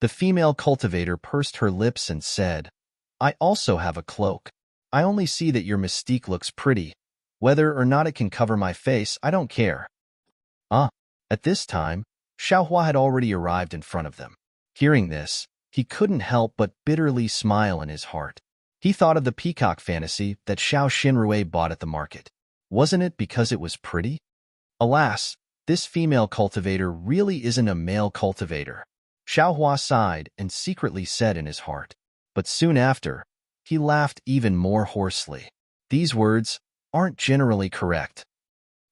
[SPEAKER 1] the female cultivator pursed her lips and said, I also have a cloak. I only see that your mystique looks pretty. Whether or not it can cover my face, I don't care. At this time, Xiaohua had already arrived in front of them. Hearing this, he couldn't help but bitterly smile in his heart. He thought of the peacock fantasy that Xiao Xinrui bought at the market. Wasn't it because it was pretty? Alas, this female cultivator really isn't a male cultivator. Xiaohua sighed and secretly said in his heart. But soon after, he laughed even more hoarsely. These words aren't generally correct.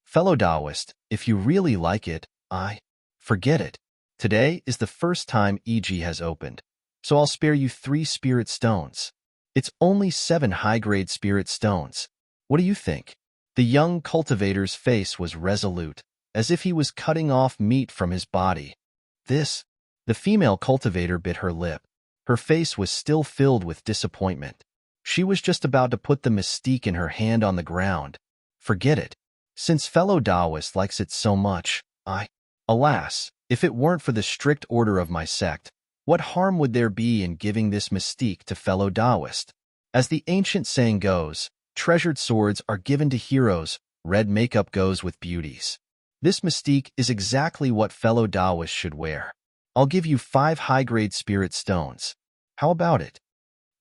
[SPEAKER 1] Fellow Taoist, if you really like it, forget it. Today is the first time EG has opened, so I'll spare you 3 spirit stones. It's only 7 high-grade spirit stones. What do you think? The young cultivator's face was resolute, as if he was cutting off meat from his body. The female cultivator bit her lip. Her face was still filled with disappointment. She was just about to put the mystique in her hand on the ground. Forget it. Since fellow Taoist likes it so much, alas, if it weren't for the strict order of my sect, what harm would there be in giving this mystique to fellow Taoist? As the ancient saying goes, treasured swords are given to heroes, red makeup goes with beauties. This mystique is exactly what fellow Taoist should wear. I'll give you 5 high-grade spirit stones. How about it?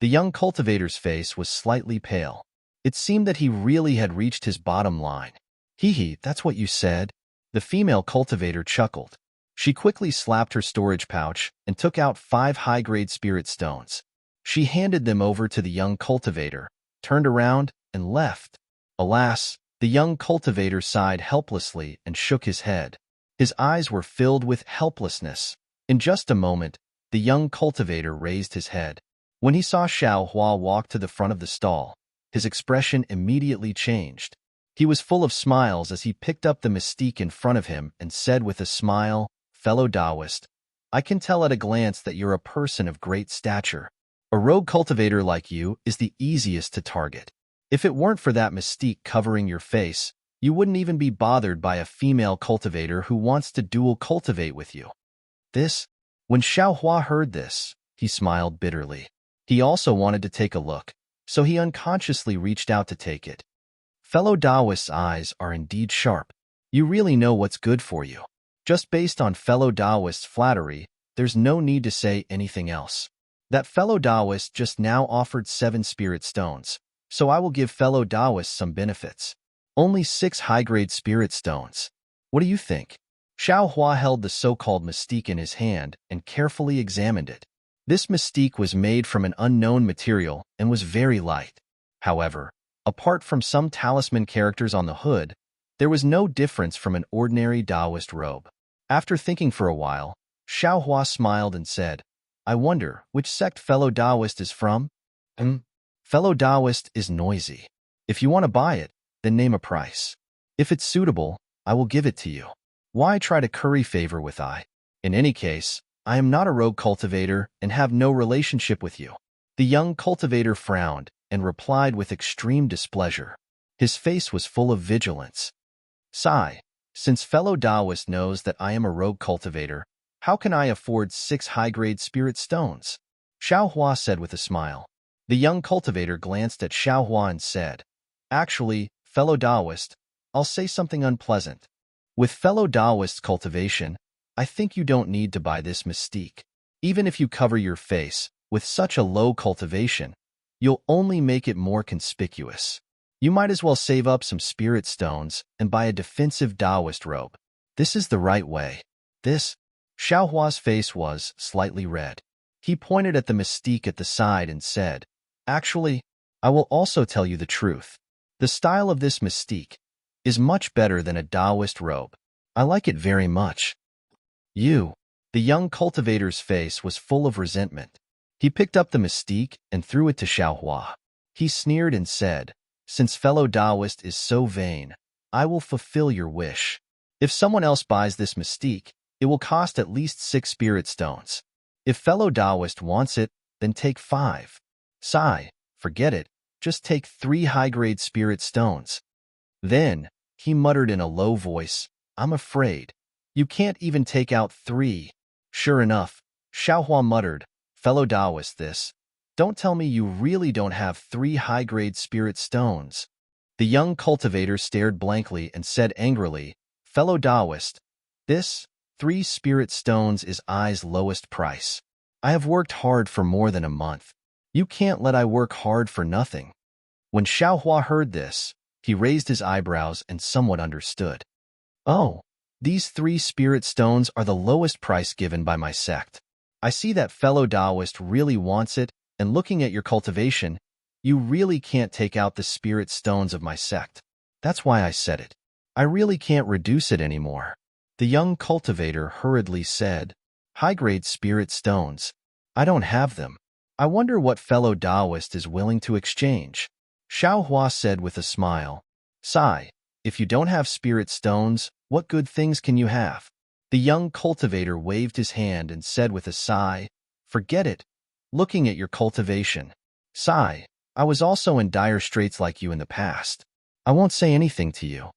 [SPEAKER 1] The young cultivator's face was slightly pale. It seemed that he really had reached his bottom line. Hee, that's what you said. The female cultivator chuckled. She quickly slapped her storage pouch and took out 5 high-grade spirit stones. She handed them over to the young cultivator, turned around, and left. Alas, the young cultivator sighed helplessly and shook his head. His eyes were filled with helplessness. In just a moment, the young cultivator raised his head. When he saw Xiaohua walk to the front of the stall, his expression immediately changed. He was full of smiles as he picked up the mystique in front of him and said with a smile, Fellow Taoist, I can tell at a glance that you're a person of great stature. A rogue cultivator like you is the easiest to target. If it weren't for that mystique covering your face, you wouldn't even be bothered by a female cultivator who wants to dual cultivate with you. When Xiaohua heard this, he smiled bitterly. He also wanted to take a look, so he unconsciously reached out to take it. Fellow Taoist's eyes are indeed sharp. You really know what's good for you. Just based on fellow Taoist's flattery, there's no need to say anything else. That fellow Taoist just now offered 7 spirit stones, so I will give fellow Taoist some benefits. Only 6 high-grade spirit stones. What do you think? Xiaohua held the so-called mystique in his hand and carefully examined it. This mystique was made from an unknown material and was very light. However, apart from some talisman characters on the hood, there was no difference from an ordinary Taoist robe. After thinking for a while, Xiaohua smiled and said, I wonder which sect fellow Taoist is from? Fellow Taoist is noisy. If you want to buy it, then name a price. If it's suitable, I will give it to you. Why try to curry favor with I? In any case, I am not a rogue cultivator and have no relationship with you. The young cultivator frowned and replied with extreme displeasure. His face was full of vigilance. Sigh, since fellow Taoist knows that I am a rogue cultivator, how can I afford 6 high-grade spirit stones? Xiaohua said with a smile. The young cultivator glanced at Xiaohua and said, Actually, fellow Taoist, I'll say something unpleasant. With fellow Taoist's cultivation, I think you don't need to buy this mystique. Even if you cover your face with such a low cultivation, you'll only make it more conspicuous. You might as well save up some spirit stones and buy a defensive Taoist robe. This is the right way. This? Xiaohua's face was slightly red. He pointed at the mystique at the side and said, Actually, I will also tell you the truth. The style of this mystique is much better than a Taoist robe. I like it very much. You. The young cultivator's face was full of resentment. He picked up the mystique and threw it to Xiaohua. He sneered and said, Since fellow Taoist is so vain, I will fulfill your wish. If someone else buys this mystique, it will cost at least 6 spirit stones. If fellow Taoist wants it, then take 5. Sigh, forget it, just take 3 high-grade spirit stones. Then, he muttered in a low voice, I'm afraid. You can't even take out 3. Sure enough, Xiaohua muttered, Fellow Taoist this. Don't tell me you really don't have 3 high-grade spirit stones. The young cultivator stared blankly and said angrily, Fellow Taoist, this 3 spirit stones is I's lowest price. I have worked hard for more than a month. You can't let I work hard for nothing. When Xiaohua heard this, he raised his eyebrows and somewhat understood. Oh, these 3 spirit stones are the lowest price given by my sect. I see that fellow Taoist really wants it, and looking at your cultivation, you really can't take out the spirit stones of my sect. That's why I said it. I really can't reduce it anymore. The young cultivator hurriedly said, High-grade spirit stones. I don't have them. I wonder what fellow Taoist is willing to exchange. Xiaohua said with a smile, Sigh, if you don't have spirit stones, what good things can you have? The young cultivator waved his hand and said with a sigh, Forget it. Looking at your cultivation. Sigh, I was also in dire straits like you in the past. I won't say anything to you.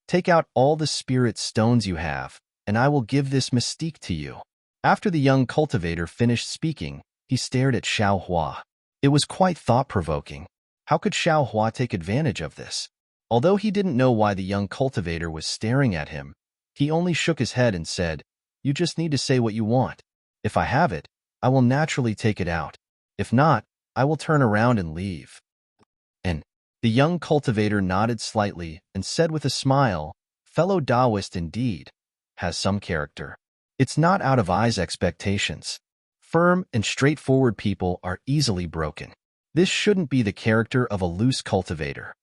[SPEAKER 1] Take out all the spirit stones you have, and I will give this mystique to you. After the young cultivator finished speaking, he stared at Xiaohua. It was quite thought-provoking. How could Xiaohua take advantage of this? Although he didn't know why the young cultivator was staring at him, he only shook his head and said, You just need to say what you want. If I have it, I will naturally take it out. If not, I will turn around and leave. And the young cultivator nodded slightly and said with a smile, Fellow Taoist indeed has some character. It's not out of I's expectations. Firm and straightforward people are easily broken. This shouldn't be the character of a loose cultivator.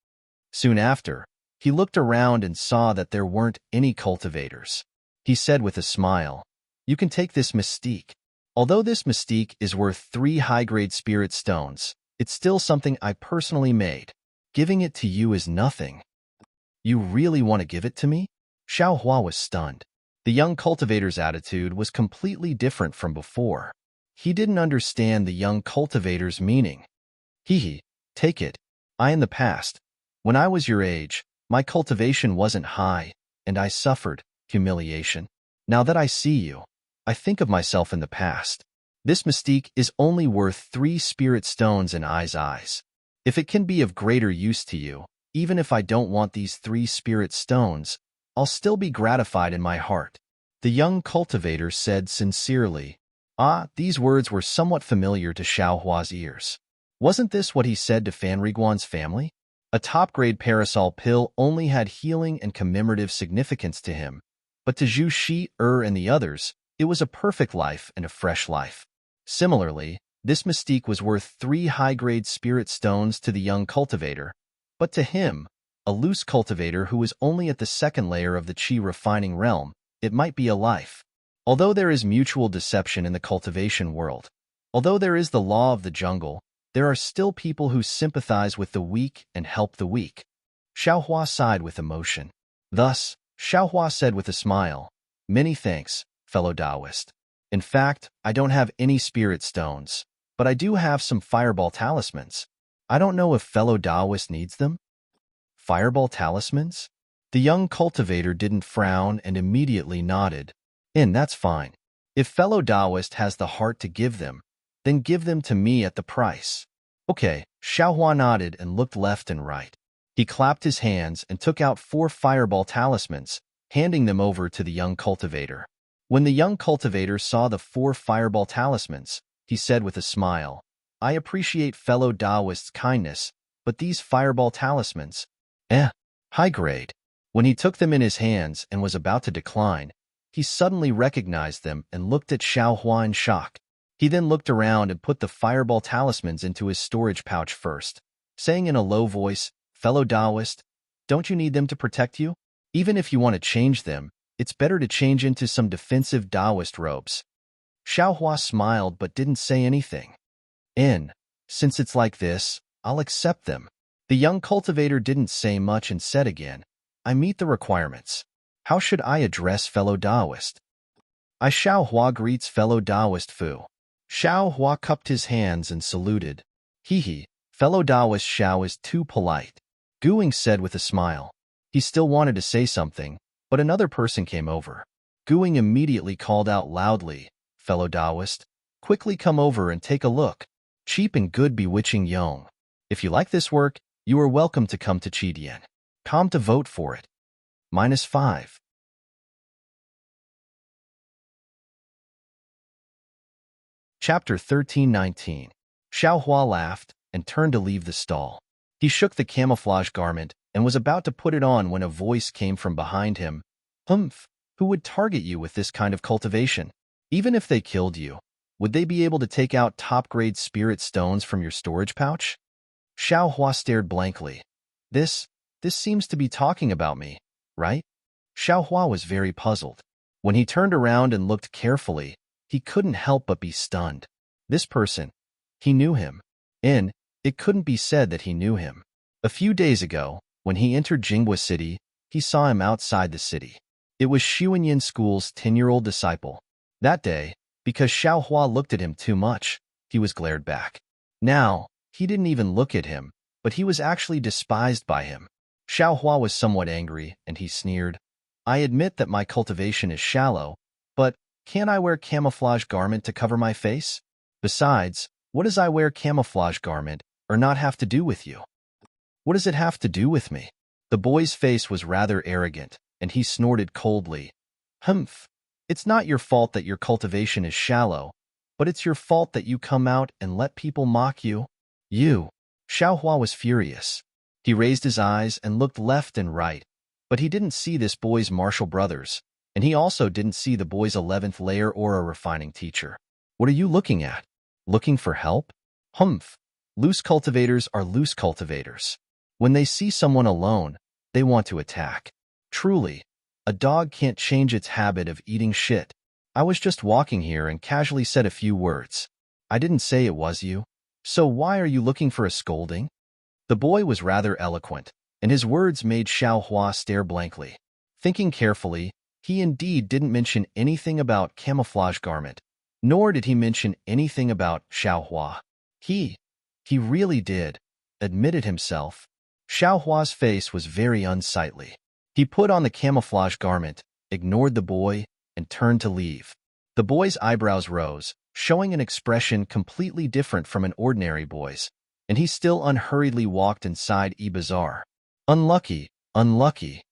[SPEAKER 1] Soon after, he looked around and saw that there weren't any cultivators. He said with a smile, You can take this mystique. Although this mystique is worth 3 high-grade spirit stones, it's still something I personally made. Giving it to you is nothing. You really want to give it to me? Xiaohua was stunned. The young cultivator's attitude was completely different from before. He didn't understand the young cultivator's meaning. Take it. In the past, when I was your age, my cultivation wasn't high, and I suffered humiliation. Now that I see you, I think of myself in the past. This mystique is only worth 3 spirit stones in I's eyes. If it can be of greater use to you, even if I don't want these 3 spirit stones, I'll still be gratified in my heart. The young cultivator said sincerely. These words were somewhat familiar to Xiaohua's ears. Wasn't this what he said to Fanriguan's family? A top-grade parasol pill only had healing and commemorative significance to him, but to Zhu Shi, and the others, it was a perfect life and a fresh life. Similarly, this mystique was worth 3 high-grade spirit stones to the young cultivator, but to him, a loose cultivator who was only at the 2nd layer of the qi refining realm, it might be a life. Although there is mutual deception in the cultivation world, although there is the law of the jungle, there are still people who sympathize with the weak and help the weak. Xiaohua sighed with emotion. Thus, Xiaohua said with a smile, "Many thanks, fellow Taoist. In fact, I don't have any spirit stones, but I do have some fireball talismans. I don't know if fellow Taoist needs them." Fireball talismans? The young cultivator didn't frown and immediately nodded. That's fine. If fellow Taoist has the heart to give them, then give them to me at the price. Okay, Xiaohua nodded and looked left and right. He clapped his hands and took out 4 fireball talismans, handing them over to the young cultivator. When the young cultivator saw the 4 fireball talismans, he said with a smile, "I appreciate fellow Taoist's kindness, but these fireball talismans, high grade." When he took them in his hands and was about to decline, he suddenly recognized them and looked at Xiaohua in shock. He then looked around and put the fireball talismans into his storage pouch first, saying in a low voice, "Fellow Taoist, don't you need them to protect you? Even if you want to change them, it's better to change into some defensive Taoist robes." Xiaohua smiled but didn't say anything. Since it's like this, I'll accept them." The young cultivator didn't say much and said again, "I meet the requirements. How should I address fellow Taoist?" "I Xiaohua greets fellow Taoist Fu." Xiaohua cupped his hands and saluted. Fellow Taoist Xiao is too polite," Guing said with a smile. He still wanted to say something, but another person came over. Guing immediately called out loudly, "Fellow Taoist, quickly come over and take a look. Cheap and good bewitching Yong. If you like this work, you are welcome to come to Qidian. Come to vote for it. -5. Chapter 13:19. Xiaohua laughed and turned to leave the stall. He shook the camouflage garment and was about to put it on when a voice came from behind him. Who would target you with this kind of cultivation? Even if they killed you, would they be able to take out top-grade spirit stones from your storage pouch?" Xiaohua stared blankly. This seems to be talking about me, right? Xiaohua was very puzzled. When he turned around and looked carefully, he couldn't help but be stunned. This person, he knew him. It couldn't be said that he knew him. A few days ago, when he entered Jinghua City, he saw him outside the city. It was Xuanyan School's 10-year-old disciple. That day, because Xiaohua looked at him too much, he was glared back. Now, he didn't even look at him, but he was actually despised by him. Xiaohua was somewhat angry, and he sneered, "I admit that my cultivation is shallow, but can't I wear camouflage garment to cover my face? Besides, what does I wear camouflage garment or not have to do with you? What does it have to do with me?" The boy's face was rather arrogant, and he snorted coldly. It's not your fault that your cultivation is shallow, but it's your fault that you come out and let people mock you. Xiaohua was furious. He raised his eyes and looked left and right, but he didn't see this boy's martial brothers, and he also didn't see the boy's 11th layer aura refining teacher. "What are you looking at? Looking for help?" Loose cultivators are loose cultivators. When they see someone alone, they want to attack. Truly, a dog can't change its habit of eating shit. I was just walking here and casually said a few words. I didn't say it was you. So why are you looking for a scolding? The boy was rather eloquent, and his words made Xiaohua stare blankly. Thinking carefully, he indeed didn't mention anything about camouflage garment, nor did he mention anything about Xiaohua. He really did, admitted himself. Xiaohua's face was very unsightly. He put on the camouflage garment, ignored the boy, and turned to leave. The boy's eyebrows rose, showing an expression completely different from an ordinary boy's, and he still unhurriedly walked inside bazaar. Unlucky, unlucky.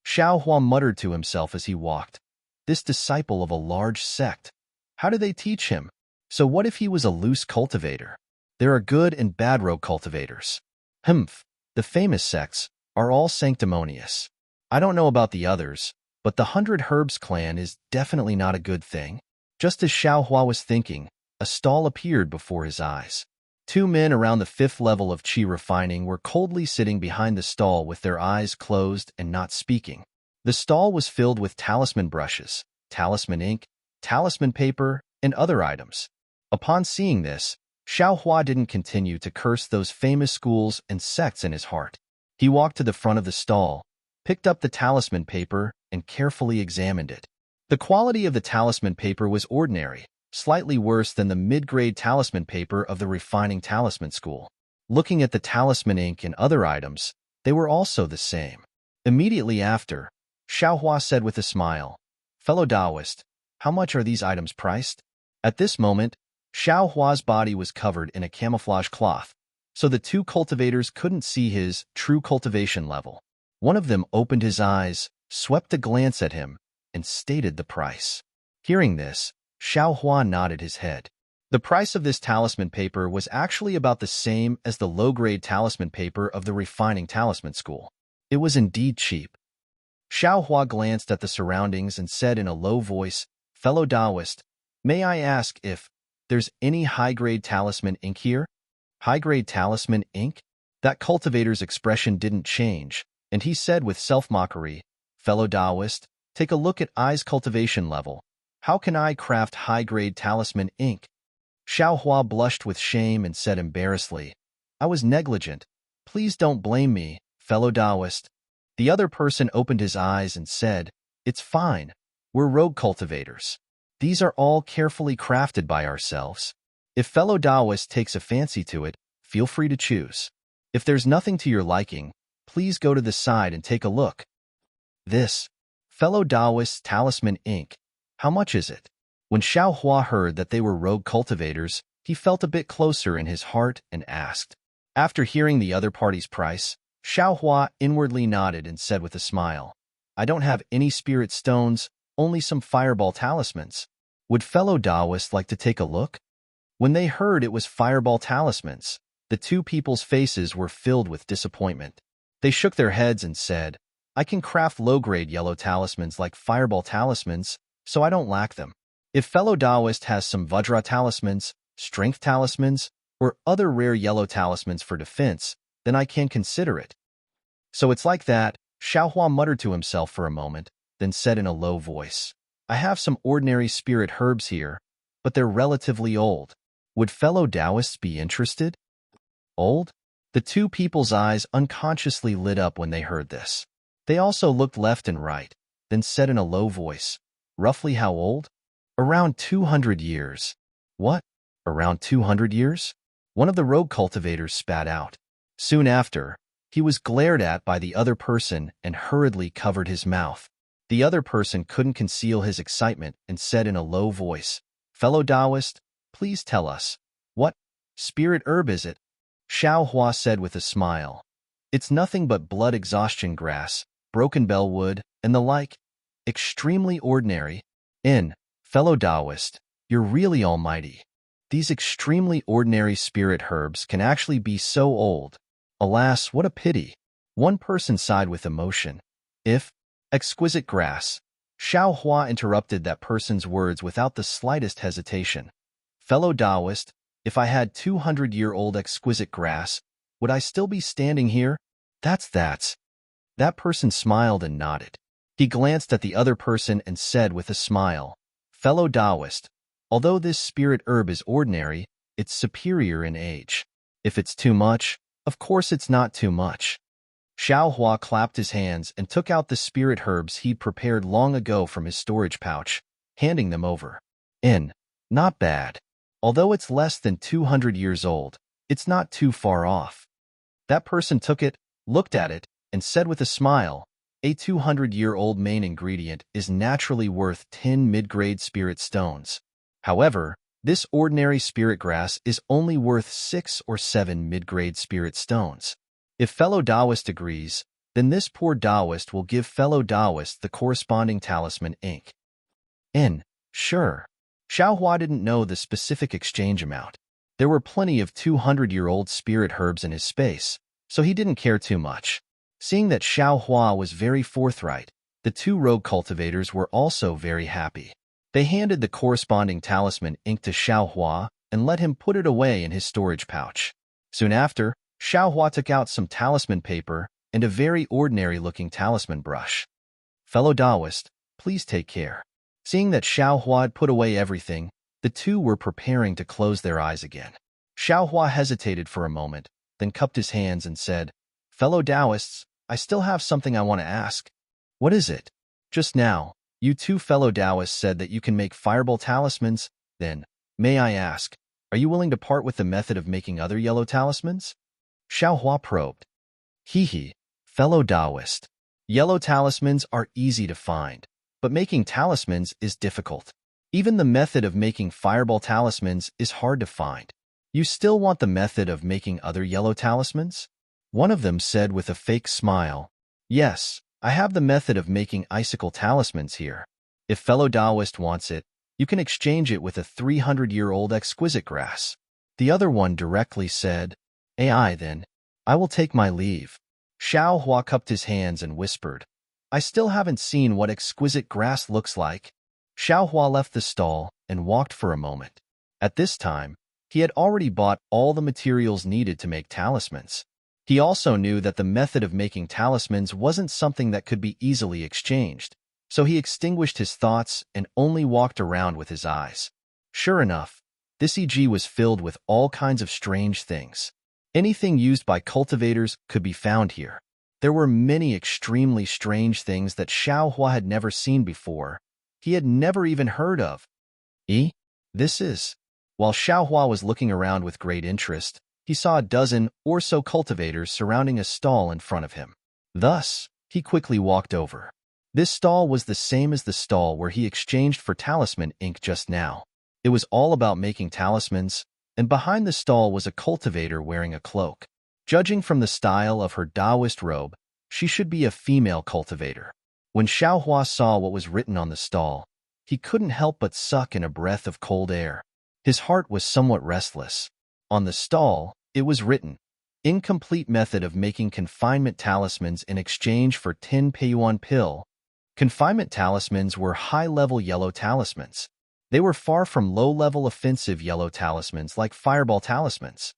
[SPEAKER 1] Xiaohua muttered to himself as he walked. This disciple of a large sect. How do they teach him? So what if he was a loose cultivator? There are good and bad rogue cultivators. The famous sects are all sanctimonious. I don't know about the others, but the 100 Herbs clan is definitely not a good thing. Just as Xiaohua was thinking, a stall appeared before his eyes. 2 men around the 5th level of qi refining were coldly sitting behind the stall with their eyes closed and not speaking. The stall was filled with talisman brushes, talisman ink, talisman paper, and other items. Upon seeing this, Xiao Hua didn't continue to curse those famous schools and sects in his heart. He walked to the front of the stall, picked up the talisman paper, and carefully examined it. The quality of the talisman paper was ordinary, slightly worse than the mid-grade talisman paper of the refining talisman school. Looking at the talisman ink and other items, they were also the same. Immediately after, Xiao Hua said with a smile, "Fellow Taoist, how much are these items priced?" At this moment, Xiao Hua's body was covered in a camouflage cloth, so the two cultivators couldn't see his true cultivation level. One of them opened his eyes, swept a glance at him, and stated the price. Hearing this, Xiao Hua nodded his head. The price of this talisman paper was actually about the same as the low-grade talisman paper of the refining talisman school. It was indeed cheap. Xiao Hua glanced at the surroundings and said in a low voice, "Fellow Taoist, may I ask if there's any high-grade talisman ink here?" High-grade talisman ink? That cultivator's expression didn't change, and he said with self-mockery, "Fellow Taoist, take a look at I's cultivation level. How can I craft high-grade talisman ink?" Xiao Hua blushed with shame and said embarrassedly, "I was negligent. Please don't blame me, fellow Taoist." The other person opened his eyes and said, "It's fine. We're rogue cultivators. These are all carefully crafted by ourselves. If fellow Taoist takes a fancy to it, feel free to choose. If there's nothing to your liking, please go to the side and take a look." This, fellow Taoist's talisman ink. How much is it? When Xiao Hua heard that they were rogue cultivators, he felt a bit closer in his heart and asked. After hearing the other party's price, Xiao Hua inwardly nodded and said with a smile, "I don't have any spirit stones, only some fireball talismans. Would fellow Taoists like to take a look?" When they heard it was fireball talismans, the two people's faces were filled with disappointment. They shook their heads and said, "I can craft low-grade yellow talismans like fireball talismans, so I don't lack them. If fellow Taoist has some Vajra talismans, strength talismans, or other rare yellow talismans for defense, then I can consider it." "So it's like that," Xiao Hua muttered to himself for a moment, then said in a low voice, "I have some ordinary spirit herbs here, but they're relatively old. Would fellow Taoists be interested?" Old? The two people's eyes unconsciously lit up when they heard this. They also looked left and right, then said in a low voice, "Roughly how old?" "Around 200 years. "What? Around 200 years? One of the rogue cultivators spat out. Soon after, he was glared at by the other person and hurriedly covered his mouth. The other person couldn't conceal his excitement and said in a low voice, "Fellow Taoist, please tell us, what spirit herb is it?" Xiao Hua said with a smile, "It's nothing but blood exhaustion grass, broken bell wood, and the like. Extremely ordinary. Fellow Taoist, you're really almighty. These extremely ordinary spirit herbs can actually be so old. Alas, what a pity." One person sighed with emotion. "If exquisite grass." Xiao Hua interrupted that person's words without the slightest hesitation. "Fellow Taoist, if I had 200-year-old exquisite grass, would I still be standing here?" That's. That person smiled and nodded. He glanced at the other person and said with a smile, "Fellow Taoist, although this spirit herb is ordinary, it's superior in age. If it's too much, of course it's not too much." Xiao Hua clapped his hands and took out the spirit herbs he'd prepared long ago from his storage pouch, handing them over. Not bad. Although it's less than 200 years old, it's not too far off." That person took it, looked at it, and said with a smile, "A 200-year-old main ingredient is naturally worth 10 mid-grade spirit stones. However, this ordinary spirit grass is only worth 6 or 7 mid-grade spirit stones. If fellow Taoist agrees, then this poor Taoist will give fellow Taoist the corresponding talisman ink." Sure. Xiao Hua didn't know the specific exchange amount. There were plenty of 200-year-old spirit herbs in his space, so he didn't care too much. Seeing that Xiao Hua was very forthright, the two rogue cultivators were also very happy. They handed the corresponding talisman ink to Xiao Hua and let him put it away in his storage pouch. Soon after, Xiao Hua took out some talisman paper and a very ordinary-looking talisman brush. "Fellow Taoist, please take care. Seeing that Xiaohua had put away everything, the two were preparing to close their eyes again. Xiaohua hesitated for a moment, then cupped his hands and said, "Fellow Taoists, I still have something I want to ask." "What is it?" "Just now, you two fellow Taoists said that you can make fireball talismans. Then, may I ask, are you willing to part with the method of making other yellow talismans?" Xiaohua probed. "Hee, fellow Taoist. Yellow talismans are easy to find, but making talismans is difficult. Even the method of making fireball talismans is hard to find. You still want the method of making other yellow talismans?" One of them said with a fake smile, "Yes, I have the method of making icicle talismans here. If fellow Taoist wants it, you can exchange it with a 300-year-old exquisite grass." The other one directly said, "AI then, I will take my leave." Xiao Hua cupped his hands and whispered, "I still haven't seen what exquisite grass looks like." Xiao Hua left the stall and walked for a moment. At this time, he had already bought all the materials needed to make talismans. He also knew that the method of making talismans wasn't something that could be easily exchanged, so he extinguished his thoughts and only walked around with his eyes. Sure enough, this EG was filled with all kinds of strange things. Anything used by cultivators could be found here. There were many extremely strange things that Xiao Hua had never seen before. He had never even heard of. This is... While Xiao Hua was looking around with great interest, he saw a dozen or so cultivators surrounding a stall in front of him. Thus, he quickly walked over. This stall was the same as the stall where he exchanged for talisman ink just now. It was all about making talismans, and behind the stall was a cultivator wearing a cloak. Judging from the style of her Taoist robe, she should be a female cultivator. When Xiao Hua saw what was written on the stall, he couldn't help but suck in a breath of cold air. His heart was somewhat restless. On the stall, it was written, "Incomplete method of making confinement talismans in exchange for 10 Peiyuan pill." Confinement talismans were high-level yellow talismans. They were far from low-level offensive yellow talismans like fireball talismans.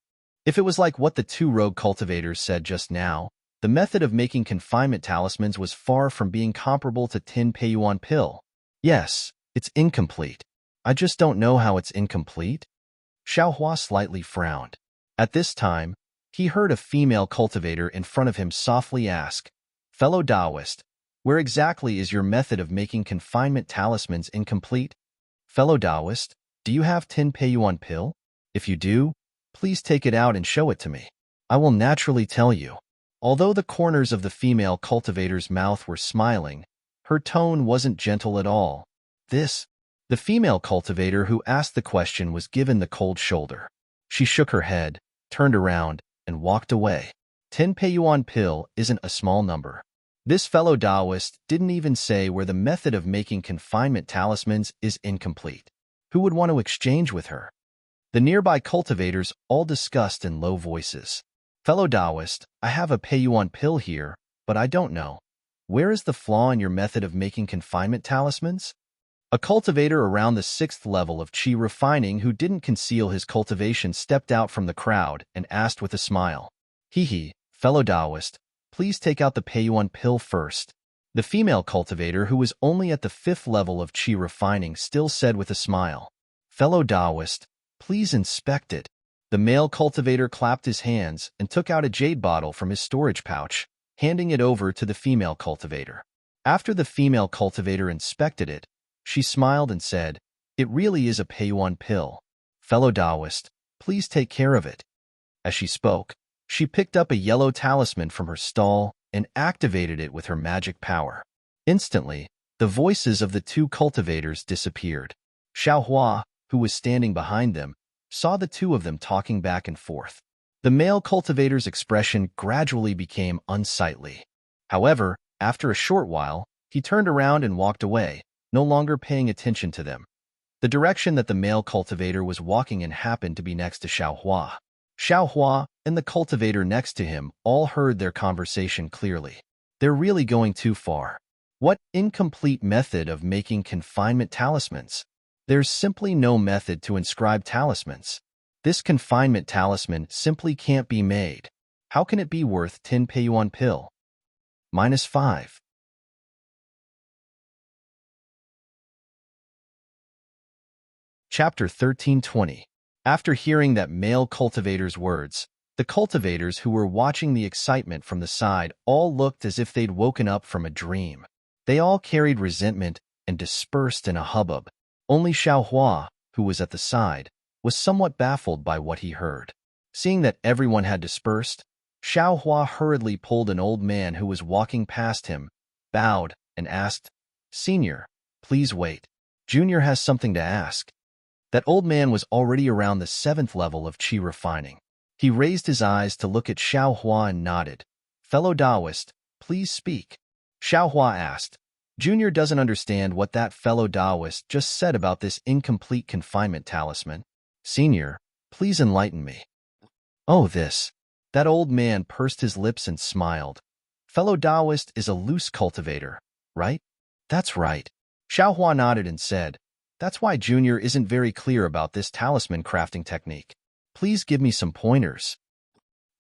[SPEAKER 1] If it was like what the two rogue cultivators said just now, the method of making confinement talismans was far from being comparable to 10 Peiyuan pill. Yes, it's incomplete. I just don't know how it's incomplete. Xiao Hua slightly frowned. At this time, he heard a female cultivator in front of him softly ask, "Fellow Taoist, where exactly is your method of making confinement talismans incomplete? Fellow Taoist, do you have 10 Peiyuan pill? If you do, please take it out and show it to me. I will naturally tell you." Although the corners of the female cultivator's mouth were smiling, her tone wasn't gentle at all. The female cultivator who asked the question was given the cold shoulder. She shook her head, turned around, and walked away. 10 Peiyuan pill isn't a small number. This fellow Taoist didn't even say where the method of making confinement talismans is incomplete. Who would want to exchange with her? The nearby cultivators all discussed in low voices. "Fellow Taoist, I have a Peiyuan pill here, but I don't know. Where is the flaw in your method of making confinement talismans?" A cultivator around the 6th level of Qi refining who didn't conceal his cultivation stepped out from the crowd and asked with a smile, "Fellow Taoist, please take out the Peiyuan pill first." The female cultivator who was only at the 5th level of Qi refining still said with a smile, "Fellow Taoist, please inspect it." The male cultivator clapped his hands and took out a jade bottle from his storage pouch, handing it over to the female cultivator. After the female cultivator inspected it, she smiled and said, "It really is a Peiyuan pill. Fellow Taoist, please take care of it." As she spoke, she picked up a yellow talisman from her stall and activated it with her magic power. Instantly, the voices of the two cultivators disappeared. Xiao Hua, who was standing behind them, saw the two of them talking back and forth. The male cultivator's expression gradually became unsightly. However, after a short while, he turned around and walked away, no longer paying attention to them. The direction that the male cultivator was walking in happened to be next to Xiao Hua. Xiao Hua and the cultivator next to him all heard their conversation clearly. They're really going too far. What incomplete method of making confinement talismans? There's simply no method to inscribe talismans. This confinement talisman simply can't be made. How can it be worth 10 Peiyuan pill? -5. Chapter 1320. After hearing that male cultivator's words, the cultivators who were watching the excitement from the side all looked as if they'd woken up from a dream. They all carried resentment and dispersed in a hubbub. Only Xiaohua, who was at the side, was somewhat baffled by what he heard. Seeing that everyone had dispersed, Xiaohua hurriedly pulled an old man who was walking past him, bowed, and asked, "Senior, please wait. Junior has something to ask." That old man was already around the 7th level of qi refining. He raised his eyes to look at Xiaohua and nodded. "Fellow Taoist, please speak." Xiaohua asked. "Junior doesn't understand what that fellow Taoist just said about this incomplete confinement talisman. Senior, please enlighten me." "Oh, this." That old man pursed his lips and smiled. "Fellow Taoist is a loose cultivator, right?" "That's right." Xiaohua nodded and said, "That's why Junior isn't very clear about this talisman crafting technique. Please give me some pointers."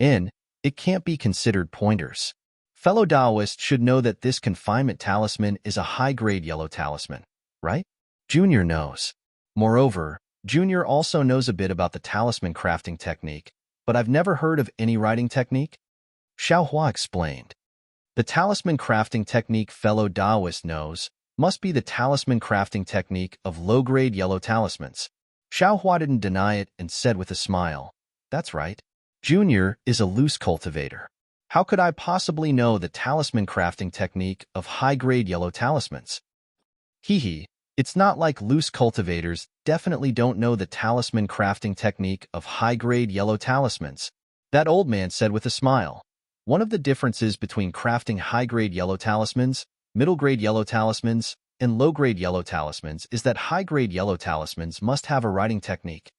[SPEAKER 1] It can't be considered pointers. Fellow Taoist should know that this confinement talisman is a high-grade yellow talisman, right? Junior knows. Moreover, Junior also knows a bit about the talisman crafting technique, but I've never heard of any writing technique. Xiaohua explained. The talisman crafting technique fellow Taoist knows must be the talisman crafting technique of low-grade yellow talismans. Xiaohua didn't deny it and said with a smile, "That's right. Junior is a loose cultivator. How could I possibly know the talisman crafting technique of high-grade yellow talismans?" Hee, it's not like loose cultivators definitely don't know the talisman crafting technique of high-grade yellow talismans. That old man said with a smile. One of the differences between crafting high-grade yellow talismans, middle-grade yellow talismans, and low-grade yellow talismans is that high-grade yellow talismans must have a writing technique.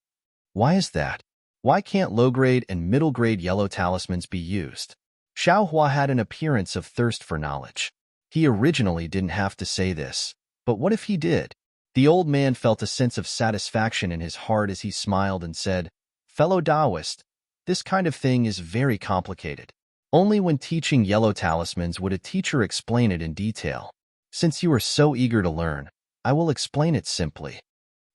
[SPEAKER 1] Why is that? Why can't low-grade and middle-grade yellow talismans be used? Xiaohua had an appearance of thirst for knowledge. He originally didn't have to say this, but what if he did? The old man felt a sense of satisfaction in his heart as he smiled and said, "Fellow Taoist, this kind of thing is very complicated. Only when teaching yellow talismans would a teacher explain it in detail. Since you are so eager to learn, I will explain it simply."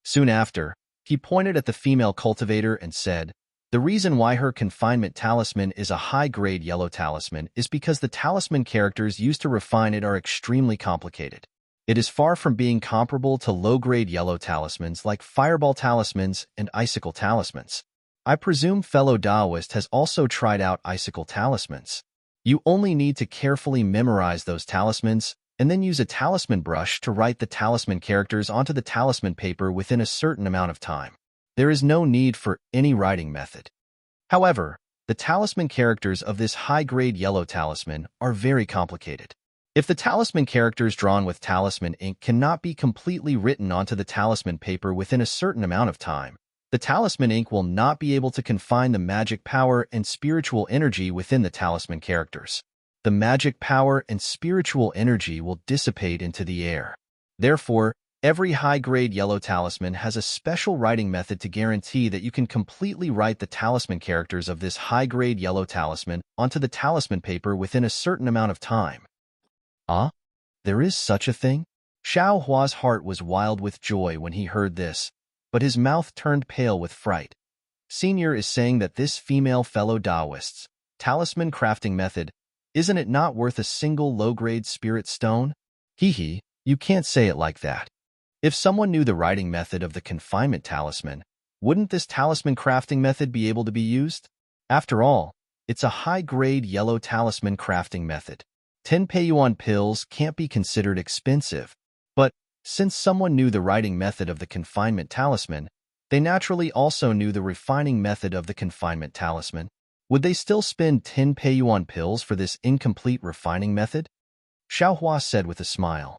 [SPEAKER 1] Soon after, he pointed at the female cultivator and said, "The reason why her confinement talisman is a high-grade yellow talisman is because the talisman characters used to refine it are extremely complicated. It is far from being comparable to low-grade yellow talismans like fireball talismans and icicle talismans. I presume fellow Taoist has also tried out icicle talismans. You only need to carefully memorize those talismans and then use a talisman brush to write the talisman characters onto the talisman paper within a certain amount of time. There is no need for any writing method. However, the talisman characters of this high-grade yellow talisman are very complicated. If the talisman characters drawn with talisman ink cannot be completely written onto the talisman paper within a certain amount of time, the talisman ink will not be able to confine the magic power and spiritual energy within the talisman characters. The magic power and spiritual energy will dissipate into the air. Therefore, every high-grade yellow talisman has a special writing method to guarantee that you can completely write the talisman characters of this high-grade yellow talisman onto the talisman paper within a certain amount of time. Ah? There is such a thing? Xiaohua's heart was wild with joy when he heard this, but his mouth turned pale with fright. Senior is saying that this female fellow Taoist's talisman crafting method, isn't it not worth a single low-grade spirit stone? Hee, you can't say it like that. If someone knew the writing method of the confinement talisman, wouldn't this talisman crafting method be able to be used? After all, it's a high-grade yellow talisman crafting method. 10 Peiyuan pills can't be considered expensive, but since someone knew the writing method of the confinement talisman, they naturally also knew the refining method of the confinement talisman. Would they still spend 10 Peiyuan pills for this incomplete refining method? Xiaohua said with a smile.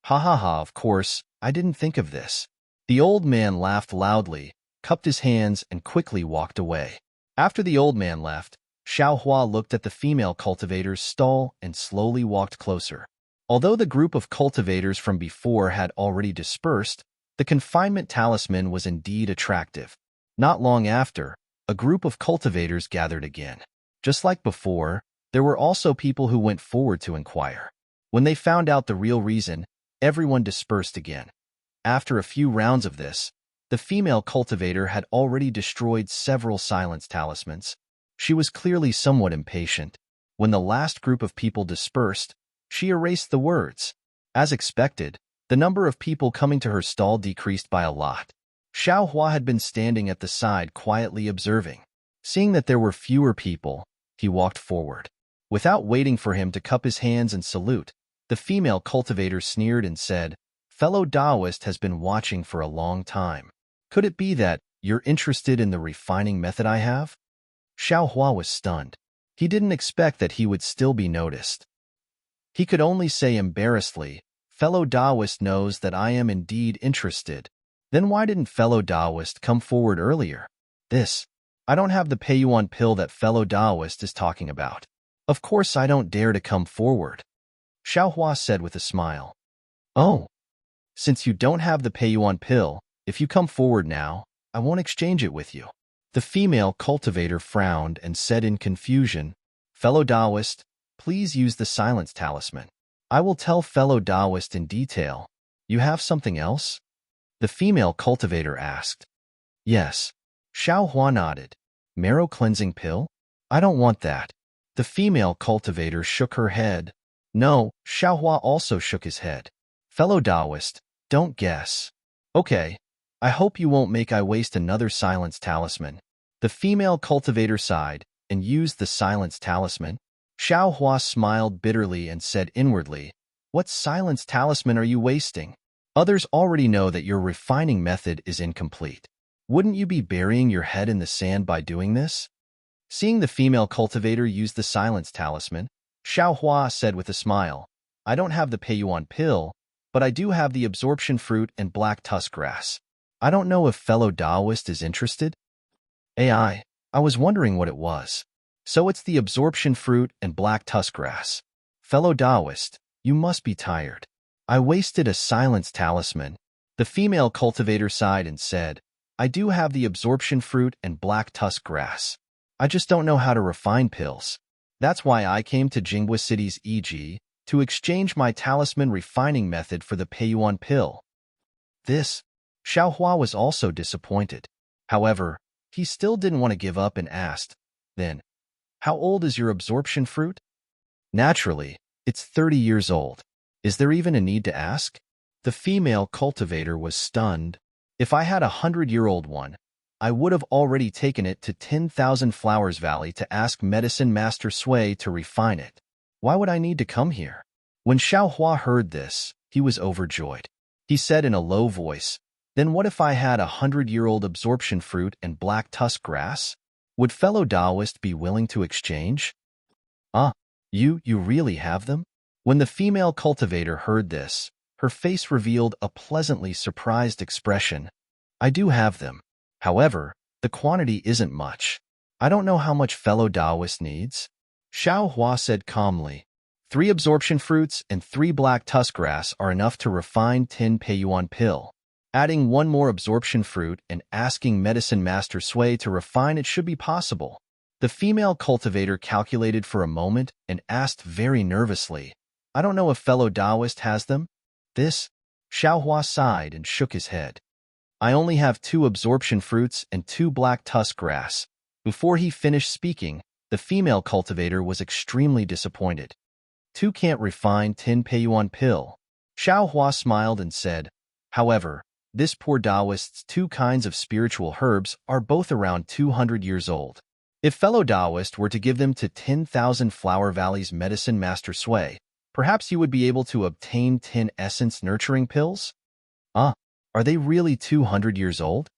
[SPEAKER 1] Ha, of course, I didn't think of this. The old man laughed loudly, cupped his hands, and quickly walked away. After the old man left, Xiaohua looked at the female cultivator's stall and slowly walked closer. Although the group of cultivators from before had already dispersed, the confinement talisman was indeed attractive. Not long after, a group of cultivators gathered again. Just like before, there were also people who went forward to inquire. When they found out the real reason, everyone dispersed again. After a few rounds of this, The female cultivator had already destroyed several silence talismans. She was clearly somewhat impatient. When the last group of people dispersed, she erased the words. As expected, the number of people coming to her stall decreased by a lot. Xiao Hua had been standing at the side quietly observing. Seeing that there were fewer people, he walked forward. Without waiting for him to cup his hands and salute, the female cultivator sneered and said, "Fellow Taoist has been watching for a long time. Could it be that you're interested in the refining method I have?" Xiao Hua was stunned. He didn't expect that he would still be noticed. He could only say embarrassedly, "Fellow Taoist knows that I am indeed interested. Then why didn't fellow Taoist come forward earlier?" I don't have the Peiyuan pill that fellow Taoist is talking about. Of course I don't dare to come forward," Xiao Hua said with a smile. "Oh, since you don't have the Peiyuan pill, if you come forward now, I won't exchange it with you." The female cultivator frowned and said in confusion, "Fellow Taoist, please use the silence talisman. I will tell fellow Taoist in detail. You have something else?" The female cultivator asked. "Yes." Xiao Hua nodded. "Marrow cleansing pill? I don't want that." The female cultivator shook her head. "No." Xiao Hua also shook his head. "Fellow Taoist, don't guess." "Okay. I hope you won't make I waste another silence talisman." The female cultivator sighed and used the silence talisman. Xiao Hua smiled bitterly and said inwardly, "What silence talisman are you wasting? Others already know that your refining method is incomplete. Wouldn't you be burying your head in the sand by doing this?" Seeing the female cultivator use the silence talisman, Xiao Hua said with a smile, "I don't have the Peiyuan pill, but I do have the absorption fruit and black tusk grass. I don't know if fellow Taoist is interested?" I was wondering what it was. So it's the absorption fruit and black tusk grass. Fellow Taoist, you must be tired. I wasted a silence talisman. The female cultivator sighed and said, "I do have the absorption fruit and black tusk grass. I just don't know how to refine pills. That's why I came to Jingwa City's EG to exchange my talisman refining method for the Peiyuan pill." Xiao Hua was also disappointed. However, he still didn't want to give up and asked, "Then, how old is your absorption fruit?" "Naturally, it's 30 years old. Is there even a need to ask?" The female cultivator was stunned. "If I had 100-year-old one, I would have already taken it to 10,000 Flowers Valley to ask Medicine Master Sui to refine it. Why would I need to come here?" When Xiao Hua heard this, he was overjoyed. He said in a low voice, "Then what if I had 100-year-old absorption fruit and black tusk grass? Would fellow Taoist be willing to exchange?" You really have them?" When the female cultivator heard this, her face revealed a pleasantly surprised expression. "I do have them. However, the quantity isn't much. I don't know how much fellow Taoist needs." Xiao Hua said calmly, 3 absorption fruits and 3 black tusk grass are enough to refine 10 Peiyuan pill. Adding 1 more absorption fruit and asking Medicine Master Sui to refine it should be possible." The female cultivator calculated for a moment and asked very nervously, "I don't know if fellow Taoist has them?" Xiao Hua sighed and shook his head. "I only have 2 absorption fruits and 2 black tusk grass." Before he finished speaking, the female cultivator was extremely disappointed. "2 can't refine 10 Peiyuan pill." Xiao Hua smiled and said, "However, this poor Taoist's 2 kinds of spiritual herbs are both around 200 years old. If fellow Taoist were to give them to 10,000 Flower Valley's Medicine Master Sui, perhaps you would be able to obtain 10 essence nurturing pills?" Are they really 200 years old?"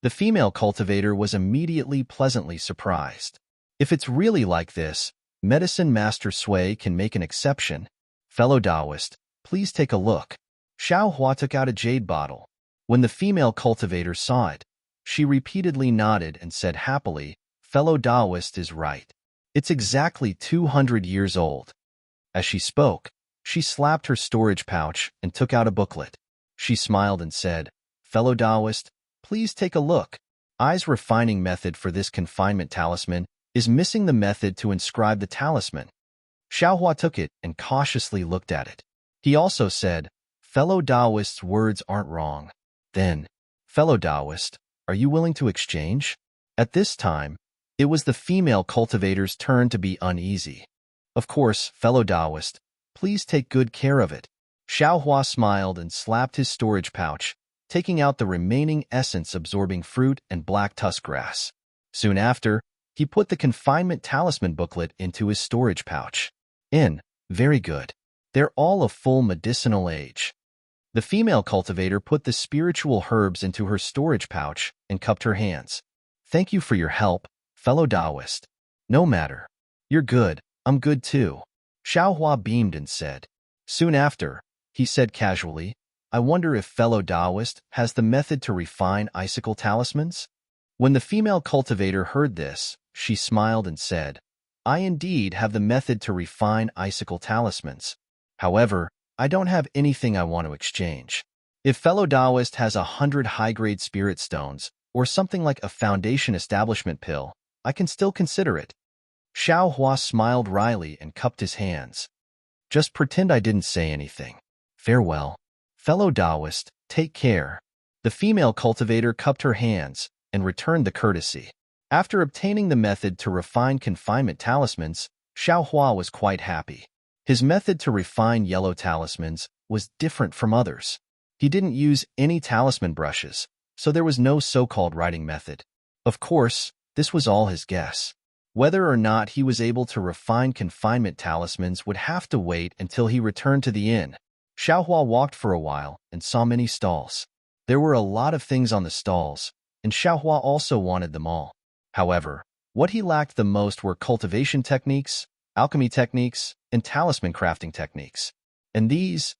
[SPEAKER 1] The female cultivator was immediately pleasantly surprised. "If it's really like this, Medicine Master Sui can make an exception. Fellow Taoist, please take a look." Xiao Hua took out a jade bottle. When the female cultivator saw it, she repeatedly nodded and said happily, "Fellow Taoist is right. It's exactly 200 years old." As she spoke, she slapped her storage pouch and took out a booklet. She smiled and said, "Fellow Taoist, please take a look. I's refining method for this confinement talisman is missing the method to inscribe the talisman." Xiao Hua took it and cautiously looked at it. He also said, "Fellow Taoist's words aren't wrong." Then, Fellow Taoist, are you willing to exchange? At this time, it was the female cultivator's turn to be uneasy. Of course, fellow Taoist, please take good care of it. Xiao Hua smiled and slapped his storage pouch, taking out the remaining essence-absorbing fruit and black tusk grass. Soon after, he put the confinement talisman booklet into his storage pouch. Very good. They're all of full medicinal age. The female cultivator put the spiritual herbs into her storage pouch and cupped her hands. Thank you for your help, fellow Taoist. No matter. You're good, I'm good too. Xiao Hua beamed and said. Soon after, he said casually, I wonder if fellow Taoist has the method to refine icicle talismans? When the female cultivator heard this, she smiled and said, I indeed have the method to refine icicle talismans. However, I don't have anything I want to exchange. If fellow Taoist has 100 high-grade spirit stones, or something like a foundation establishment pill, I can still consider it. Xiao Hua smiled wryly and cupped his hands. Just pretend I didn't say anything. Farewell. Fellow Taoist, take care. The female cultivator cupped her hands and returned the courtesy. After obtaining the method to refine confinement talismans, Xiao Hua was quite happy. His method to refine yellow talismans was different from others. He didn't use any talisman brushes, so there was no so-called writing method. Of course, this was all his guess. Whether or not he was able to refine confinement talismans would have to wait until he returned to the inn. Xiao Hua walked for a while and saw many stalls. There were a lot of things on the stalls, and Xiao Hua also wanted them all. However, what he lacked the most were cultivation techniques, alchemy techniques, and talisman crafting techniques. And these,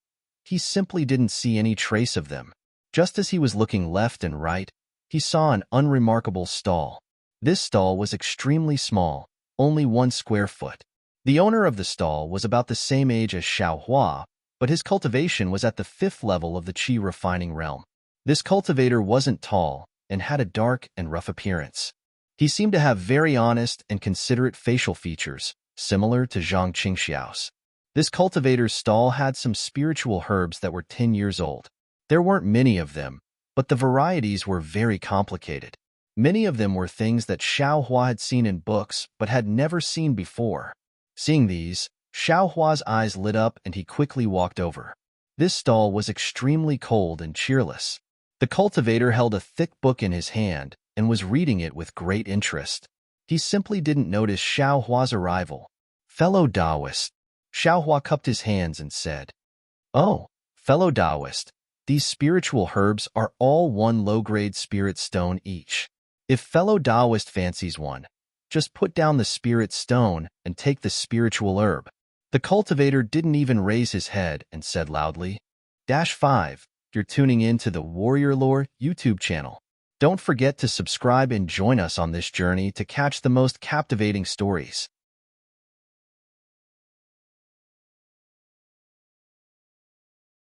[SPEAKER 1] he simply didn't see any trace of them. Just as he was looking left and right, he saw an unremarkable stall. This stall was extremely small, only 1 square foot. The owner of the stall was about the same age as Xiao Hua, but his cultivation was at the 5th level of the qi refining realm. This cultivator wasn't tall and had a dark and rough appearance. He seemed to have very honest and considerate facial features, similar to Zhang Qingxiao's. This cultivator's stall had some spiritual herbs that were 10 years old. There weren't many of them, but the varieties were very complicated. Many of them were things that Xiao Hua had seen in books but had never seen before. Seeing these, Xiao Hua's eyes lit up and he quickly walked over. This stall was extremely cold and cheerless. The cultivator held a thick book in his hand and was reading it with great interest. He simply didn't notice Xiao Hua's arrival. Fellow Taoist. Xiao Hua cupped his hands and said, Oh, fellow Taoist, these spiritual herbs are all 1 low-grade spirit stone each. If fellow Taoist fancies one, just put down the spirit stone and take the spiritual herb. The cultivator didn't even raise his head and said loudly, -5, you're tuning in to the Warrior Lore YouTube channel. Don't forget to subscribe and join us on this journey to catch the most captivating stories.